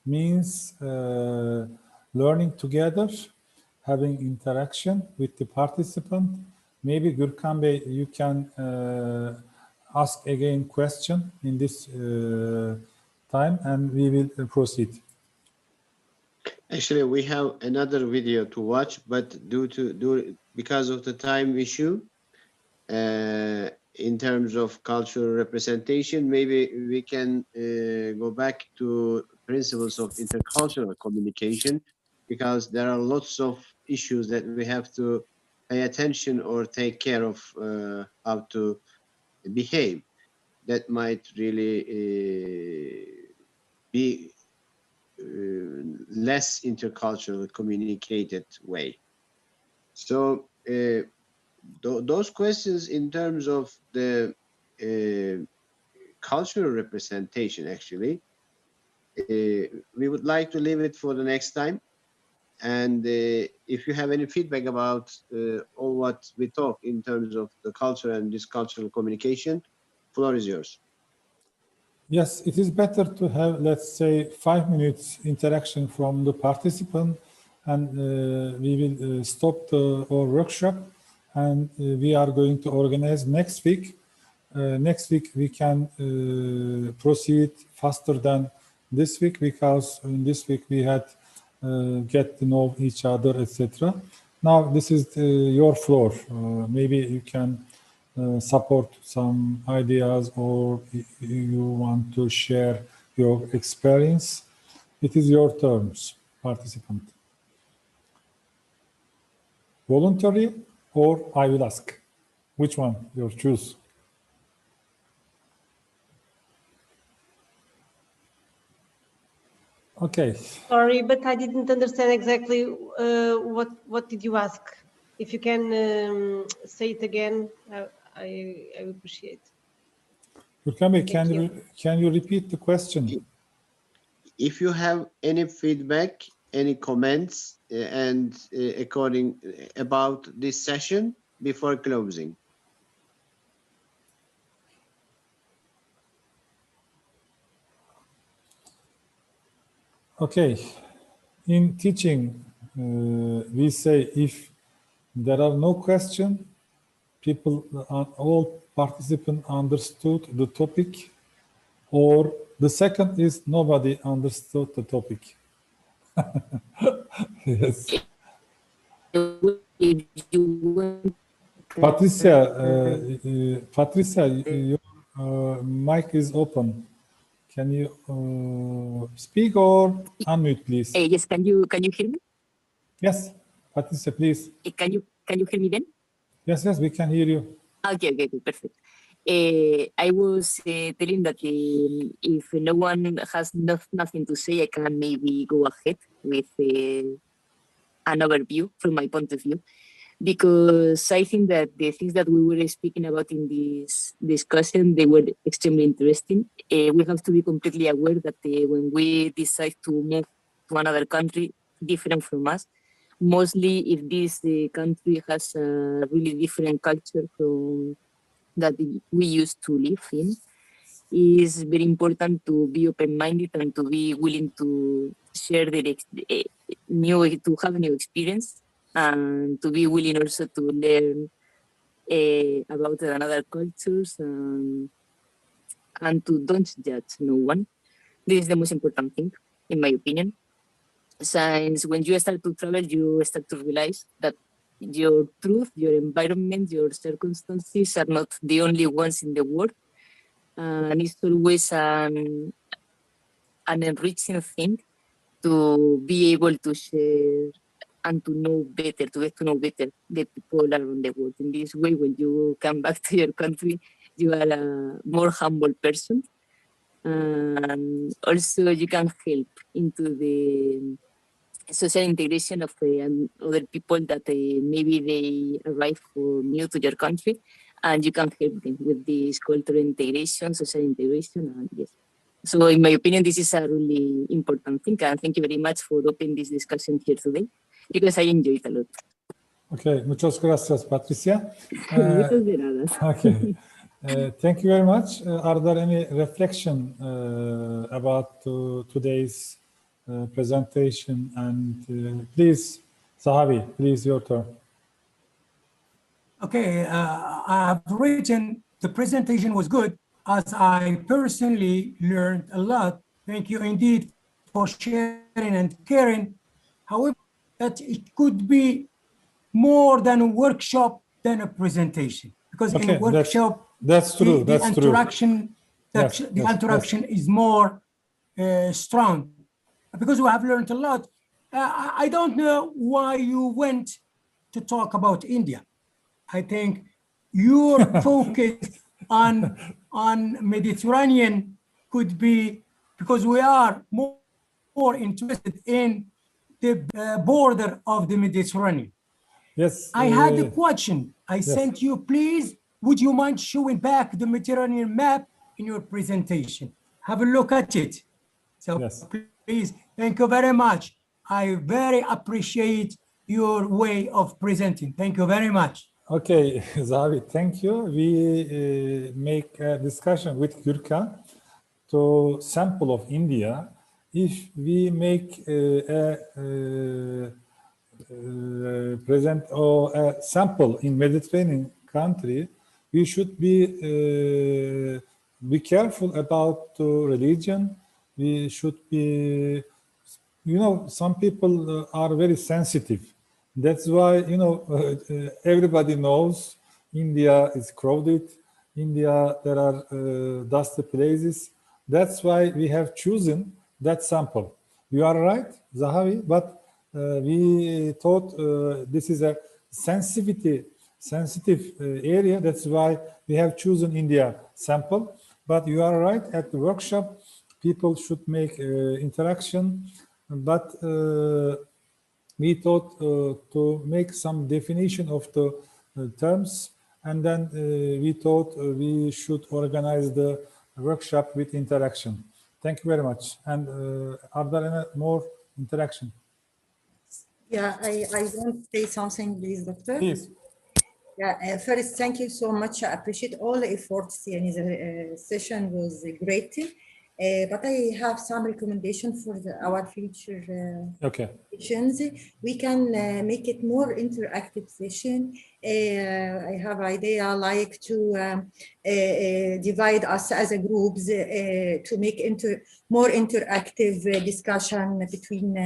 means learning together, having interaction with the participant. Maybe Gürkan Bey, you can ask again question in this time and we will proceed. Actually, we have another video to watch, but because of the time issue, in terms of cultural representation, maybe we can go back to principles of intercultural communication, because there are lots of issues that we have to pay attention or take care of how to behave. That might really be less intercultural communicated way. So those questions in terms of the cultural representation, actually, we would like to leave it for the next time. And if you have any feedback about all what we talk in terms of the culture and this cultural communication, floor is yours. Yes, it is better to have, let's say, 5 minutes interaction from the participant, and we will stop our workshop, and we are going to organize next week. Next week we can proceed faster than this week, because in this week we had get to know each other, etc. Now this is your floor. Maybe you can support some ideas, or you want to share your experience. It is your terms, participant. Voluntary or I will ask? Which one you choose? Okay. Sorry, but I didn't understand exactly what did you ask. If you can say it again, I appreciate. Gürkan Bey, can you repeat the question? If you have any feedback, any comments, and about this session before closing. Okay. In teaching, we say if there are no questions, all participants understood the topic, or the second is nobody understood the topic. Yes. Patricia, your mic is open. Can you speak or unmute, please? Yes, can you hear me? Yes, Patricia, please. Can you hear me then? Yes, we can hear you. Okay, perfect. I was telling that if no one has nothing to say, I can maybe go ahead with an overview from my point of view, because I think that the things that we were speaking about in this discussion, they were extremely interesting. We have to be completely aware that when we decide to move to another country different from us, mostly if this country has a really different culture from that we used to live in, is very important to be open-minded and to be willing to share to have new experience, and to be willing also to learn about another cultures, and to don't judge no one. This is the most important thing, in my opinion. Since when you start to travel, you start to realize that your truth, your environment, your circumstances are not the only ones in the world. And it's always an enriching thing to be able to share and to know better, to get to know better the people around the world. In this way, when you come back to your country, you are a more humble person. And also you can help into the social integration of other people that maybe they arrive for new to your country, and you can help them with this cultural integration, social integration, and yes. So in my opinion, this is a really important thing, and thank you very much for opening this discussion here today, because I enjoyed it a lot. Okay, muchas gracias, Patricia. Muchas de nada. Okay, thank you very much. Are there any reflection about today's presentation? And please, Zahavi, please, your turn. Okay, I've written the presentation was good, as I personally learned a lot. Thank you indeed for sharing and caring. However, that it could be more than a workshop than a presentation, because in a workshop, that's true. The That's interaction, true. The interaction is more strong, because we have learned a lot. I don't know why you went to talk about India. I think your focus on Mediterranean could be, because we are more interested in the border of the Mediterranean. Yes. I had a question. I sent you, please, would you mind showing back the Mediterranean map in your presentation? Have a look at it. So please, thank you very much. I very appreciate your way of presenting. Thank you very much. Okay, Zahavi, thank you. We make a discussion with Gürkan to sample of India. If we make present or a sample in Mediterranean country, we should be careful about religion. We should be, some people are very sensitive. That's why, everybody knows India is crowded. India, there are dusty places. That's why we have chosen that sample. You are right, Zahavi, but we thought this is a sensitive area. That's why we have chosen India sample. But you are right, at the workshop, people should make interaction. But we thought to make some definition of the terms, and then we thought we should organize the workshop with interaction. Thank you very much. And are there any more interaction? Yeah, I want to say something, please, Doctor. Please. Yeah, first, thank you so much. I appreciate all the efforts. The session was great. But I have some recommendation for our future sessions. We can make it more interactive session. I have idea like to divide us as a groups to make more interactive discussion between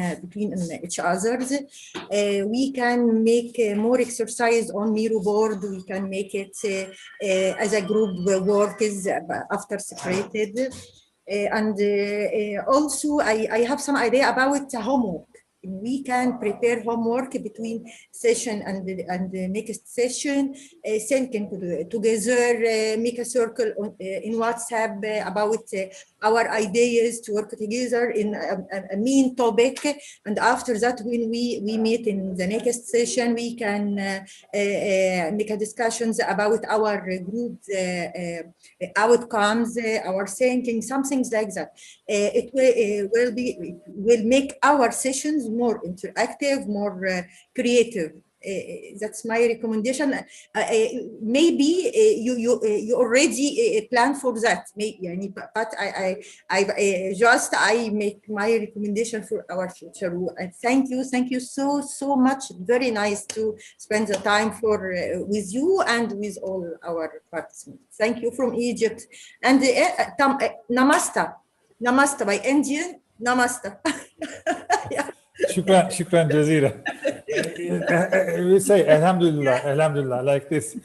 each others. We can make more exercise on Miro board. We can make it as a group work is after separated. And also, I have some idea about homework. we can prepare homework between session and the next session, send together, make a circle in WhatsApp about our ideas to work together in a main topic. And after that, when we meet in the next session, we can make a discussions about our group outcomes, our thinking, some things like that. It will make our sessions more interactive, more creative. That's my recommendation. Maybe you already plan for that. Maybe, but I make my recommendation for our future. Thank you so much. Very nice to spend the time with you and with all our participants. Thank you from Egypt. And Namaste by Indian. Namaste. Shukran jazira. We say Alhamdulillah, like this.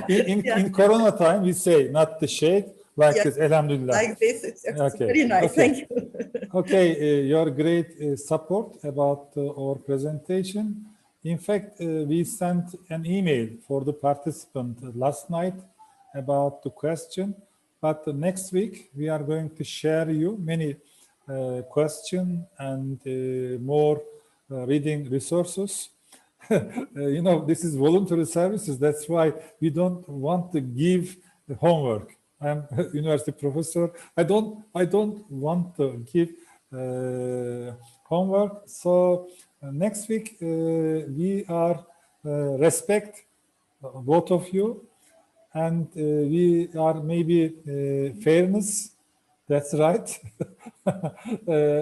In Corona time, we say not the shade, like this, Alhamdulillah. Like this, it's okay. Very nice, okay. Thank you. Okay, your great support about our presentation. In fact, we sent an email for the participant last night about the question, but next week we are going to share you many question and more reading resources. You know, this is voluntary services. That's why we don't want to give homework. I'm a university professor. I don't want to give homework. So next week we are respect both of you, and we are maybe fairness. That's right.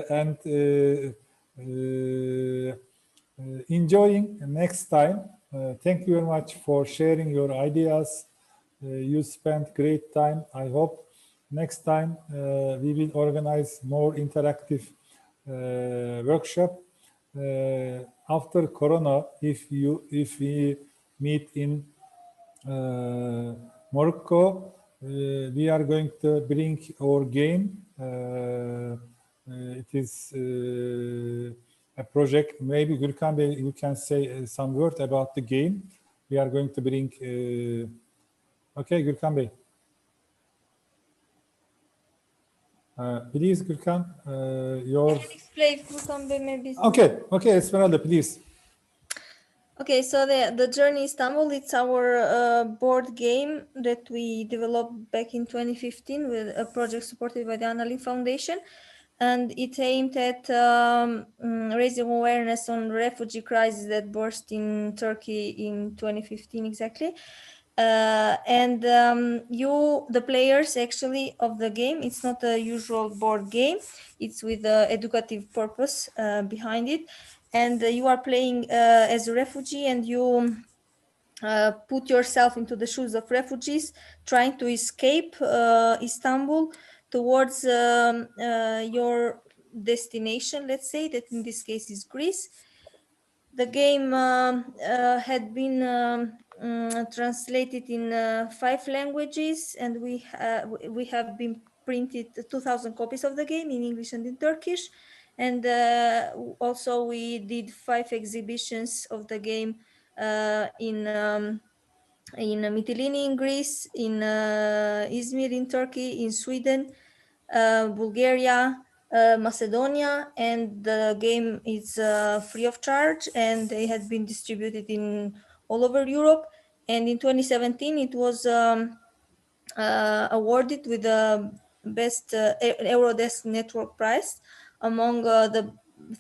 And enjoying next time. Thank you very much for sharing your ideas. You spent great time. I hope next time we will organize more interactive workshop. After Corona, if we meet in Morocco, we are going to bring our game. It is a project. Maybe Gürkan Bey, you can say some word about the game. We are going to bring. Okay, Gürkan Bey. Please, Gürkan, your. Can I explain, Gürkan Bey, maybe? Okay, Esmeralda, please. Okay, so the Journey Istanbul, it's our board game that we developed back in 2015 with a project supported by the Anna Lindh Foundation. And it aimed at raising awareness on refugee crisis that burst in Turkey in 2015 exactly. The players actually of the game, it's not a usual board game. It's with an educative purpose behind it. And you are playing as a refugee, and you put yourself into the shoes of refugees trying to escape Istanbul towards your destination, let's say, that in this case is Greece. The game had been translated in 5 languages, and we have been printed 2,000 copies of the game in English and in Turkish. And also we did 5 exhibitions of the game in Mytilene in Greece, in Izmir in Turkey, in Sweden, Bulgaria, Macedonia, and the game is free of charge, and they had been distributed in all over Europe. And in 2017 it was awarded with the best Eurodesk Network Prize among the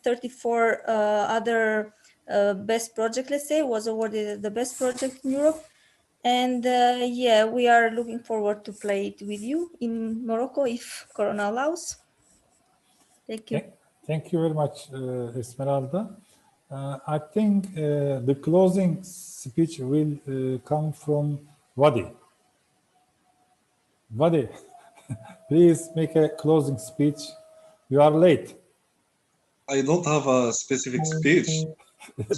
34 other best project, let's say, was awarded the best project in Europe. And yeah, we are looking forward to play it with you in Morocco if Corona allows. Thank you. Thank you very much, Esmeralda. I think the closing speech will come from Wadi. Wadi, please make a closing speech. You are late. I don't have a specific speech.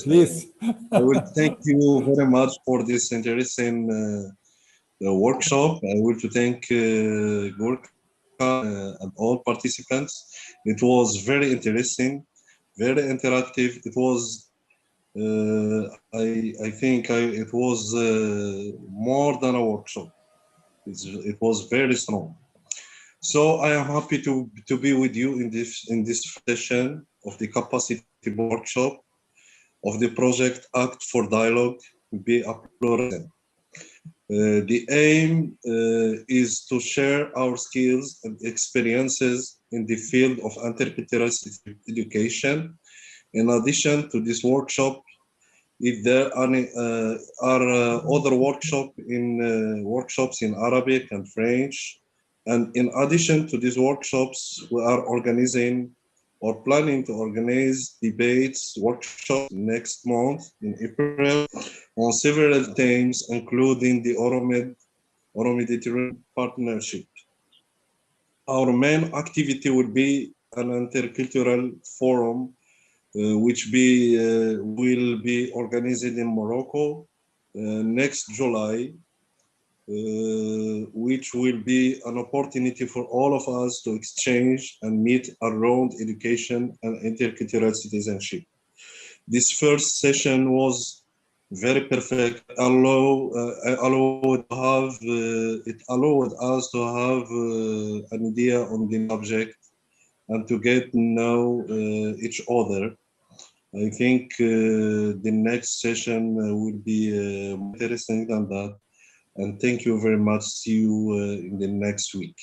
Please. I will thank you very much for this interesting workshop. I want to thank Gürkan and all participants. It was very interesting, very interactive. It was, I think it was more than a workshop. It was very strong. So I am happy to be with you in this session of the capacity workshop of the project Act for Dialogue, Be a Pluralism. The aim is to share our skills and experiences in the field of interculturality education. In addition to this workshop, if there are other workshops in Arabic and French, and in addition to these workshops, we are organizing or planning to organize debates, workshops next month in April on several themes, including the Euro-Mediterranean Partnership. Our main activity will be an intercultural forum, which will be organized in Morocco next July, which will be an opportunity for all of us to exchange and meet around education and intercultural citizenship. This first session was very perfect. It allowed us to have an idea on the subject and to get to know each other. I think the next session will be more interesting than that. And thank you very much. See you in the next week.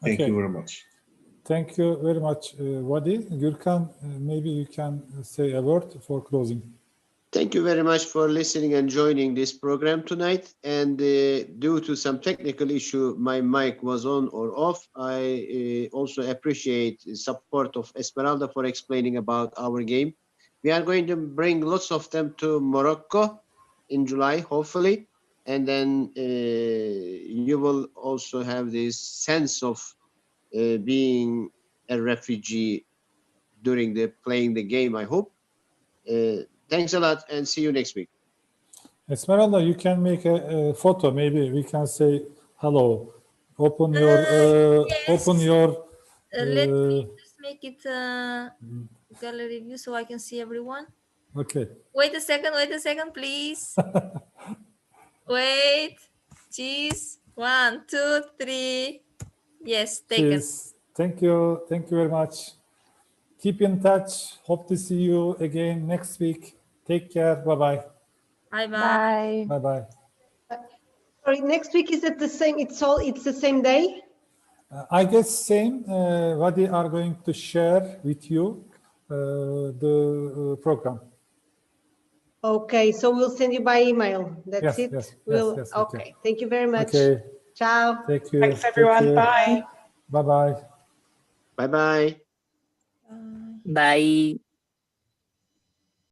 Thank you very much. Thank you very much, Wadi. Gürkan, maybe you can say a word for closing. Thank you very much for listening and joining this program tonight. And due to some technical issue, my mic was on or off. I also appreciate the support of Esmeralda for explaining about our game. We are going to bring lots of them to Morocco in July, hopefully. And then you will also have this sense of being a refugee during playing the game, I hope. Thanks a lot and see you next week. Esmeralda, you can make a photo. Maybe we can say hello. Open your. Let me just make it gallery view so I can see everyone. Okay. Wait a second, please. Wait. Cheese. 1, 2, 3. Yes, taken. Cheers. Thank you very much. Keep in touch. Hope to see you again next week. Take care. Bye-bye. Bye-bye. Bye-bye. Sorry, next week is it the same? It's the same day? I guess same. Wadi are going to share with you the program. Okay, so we'll send you by email. That's it? Yes, okay. Thank you very much. Okay. Ciao. Thank you. Thanks, everyone. Bye. Bye-bye. Bye-bye. Bye.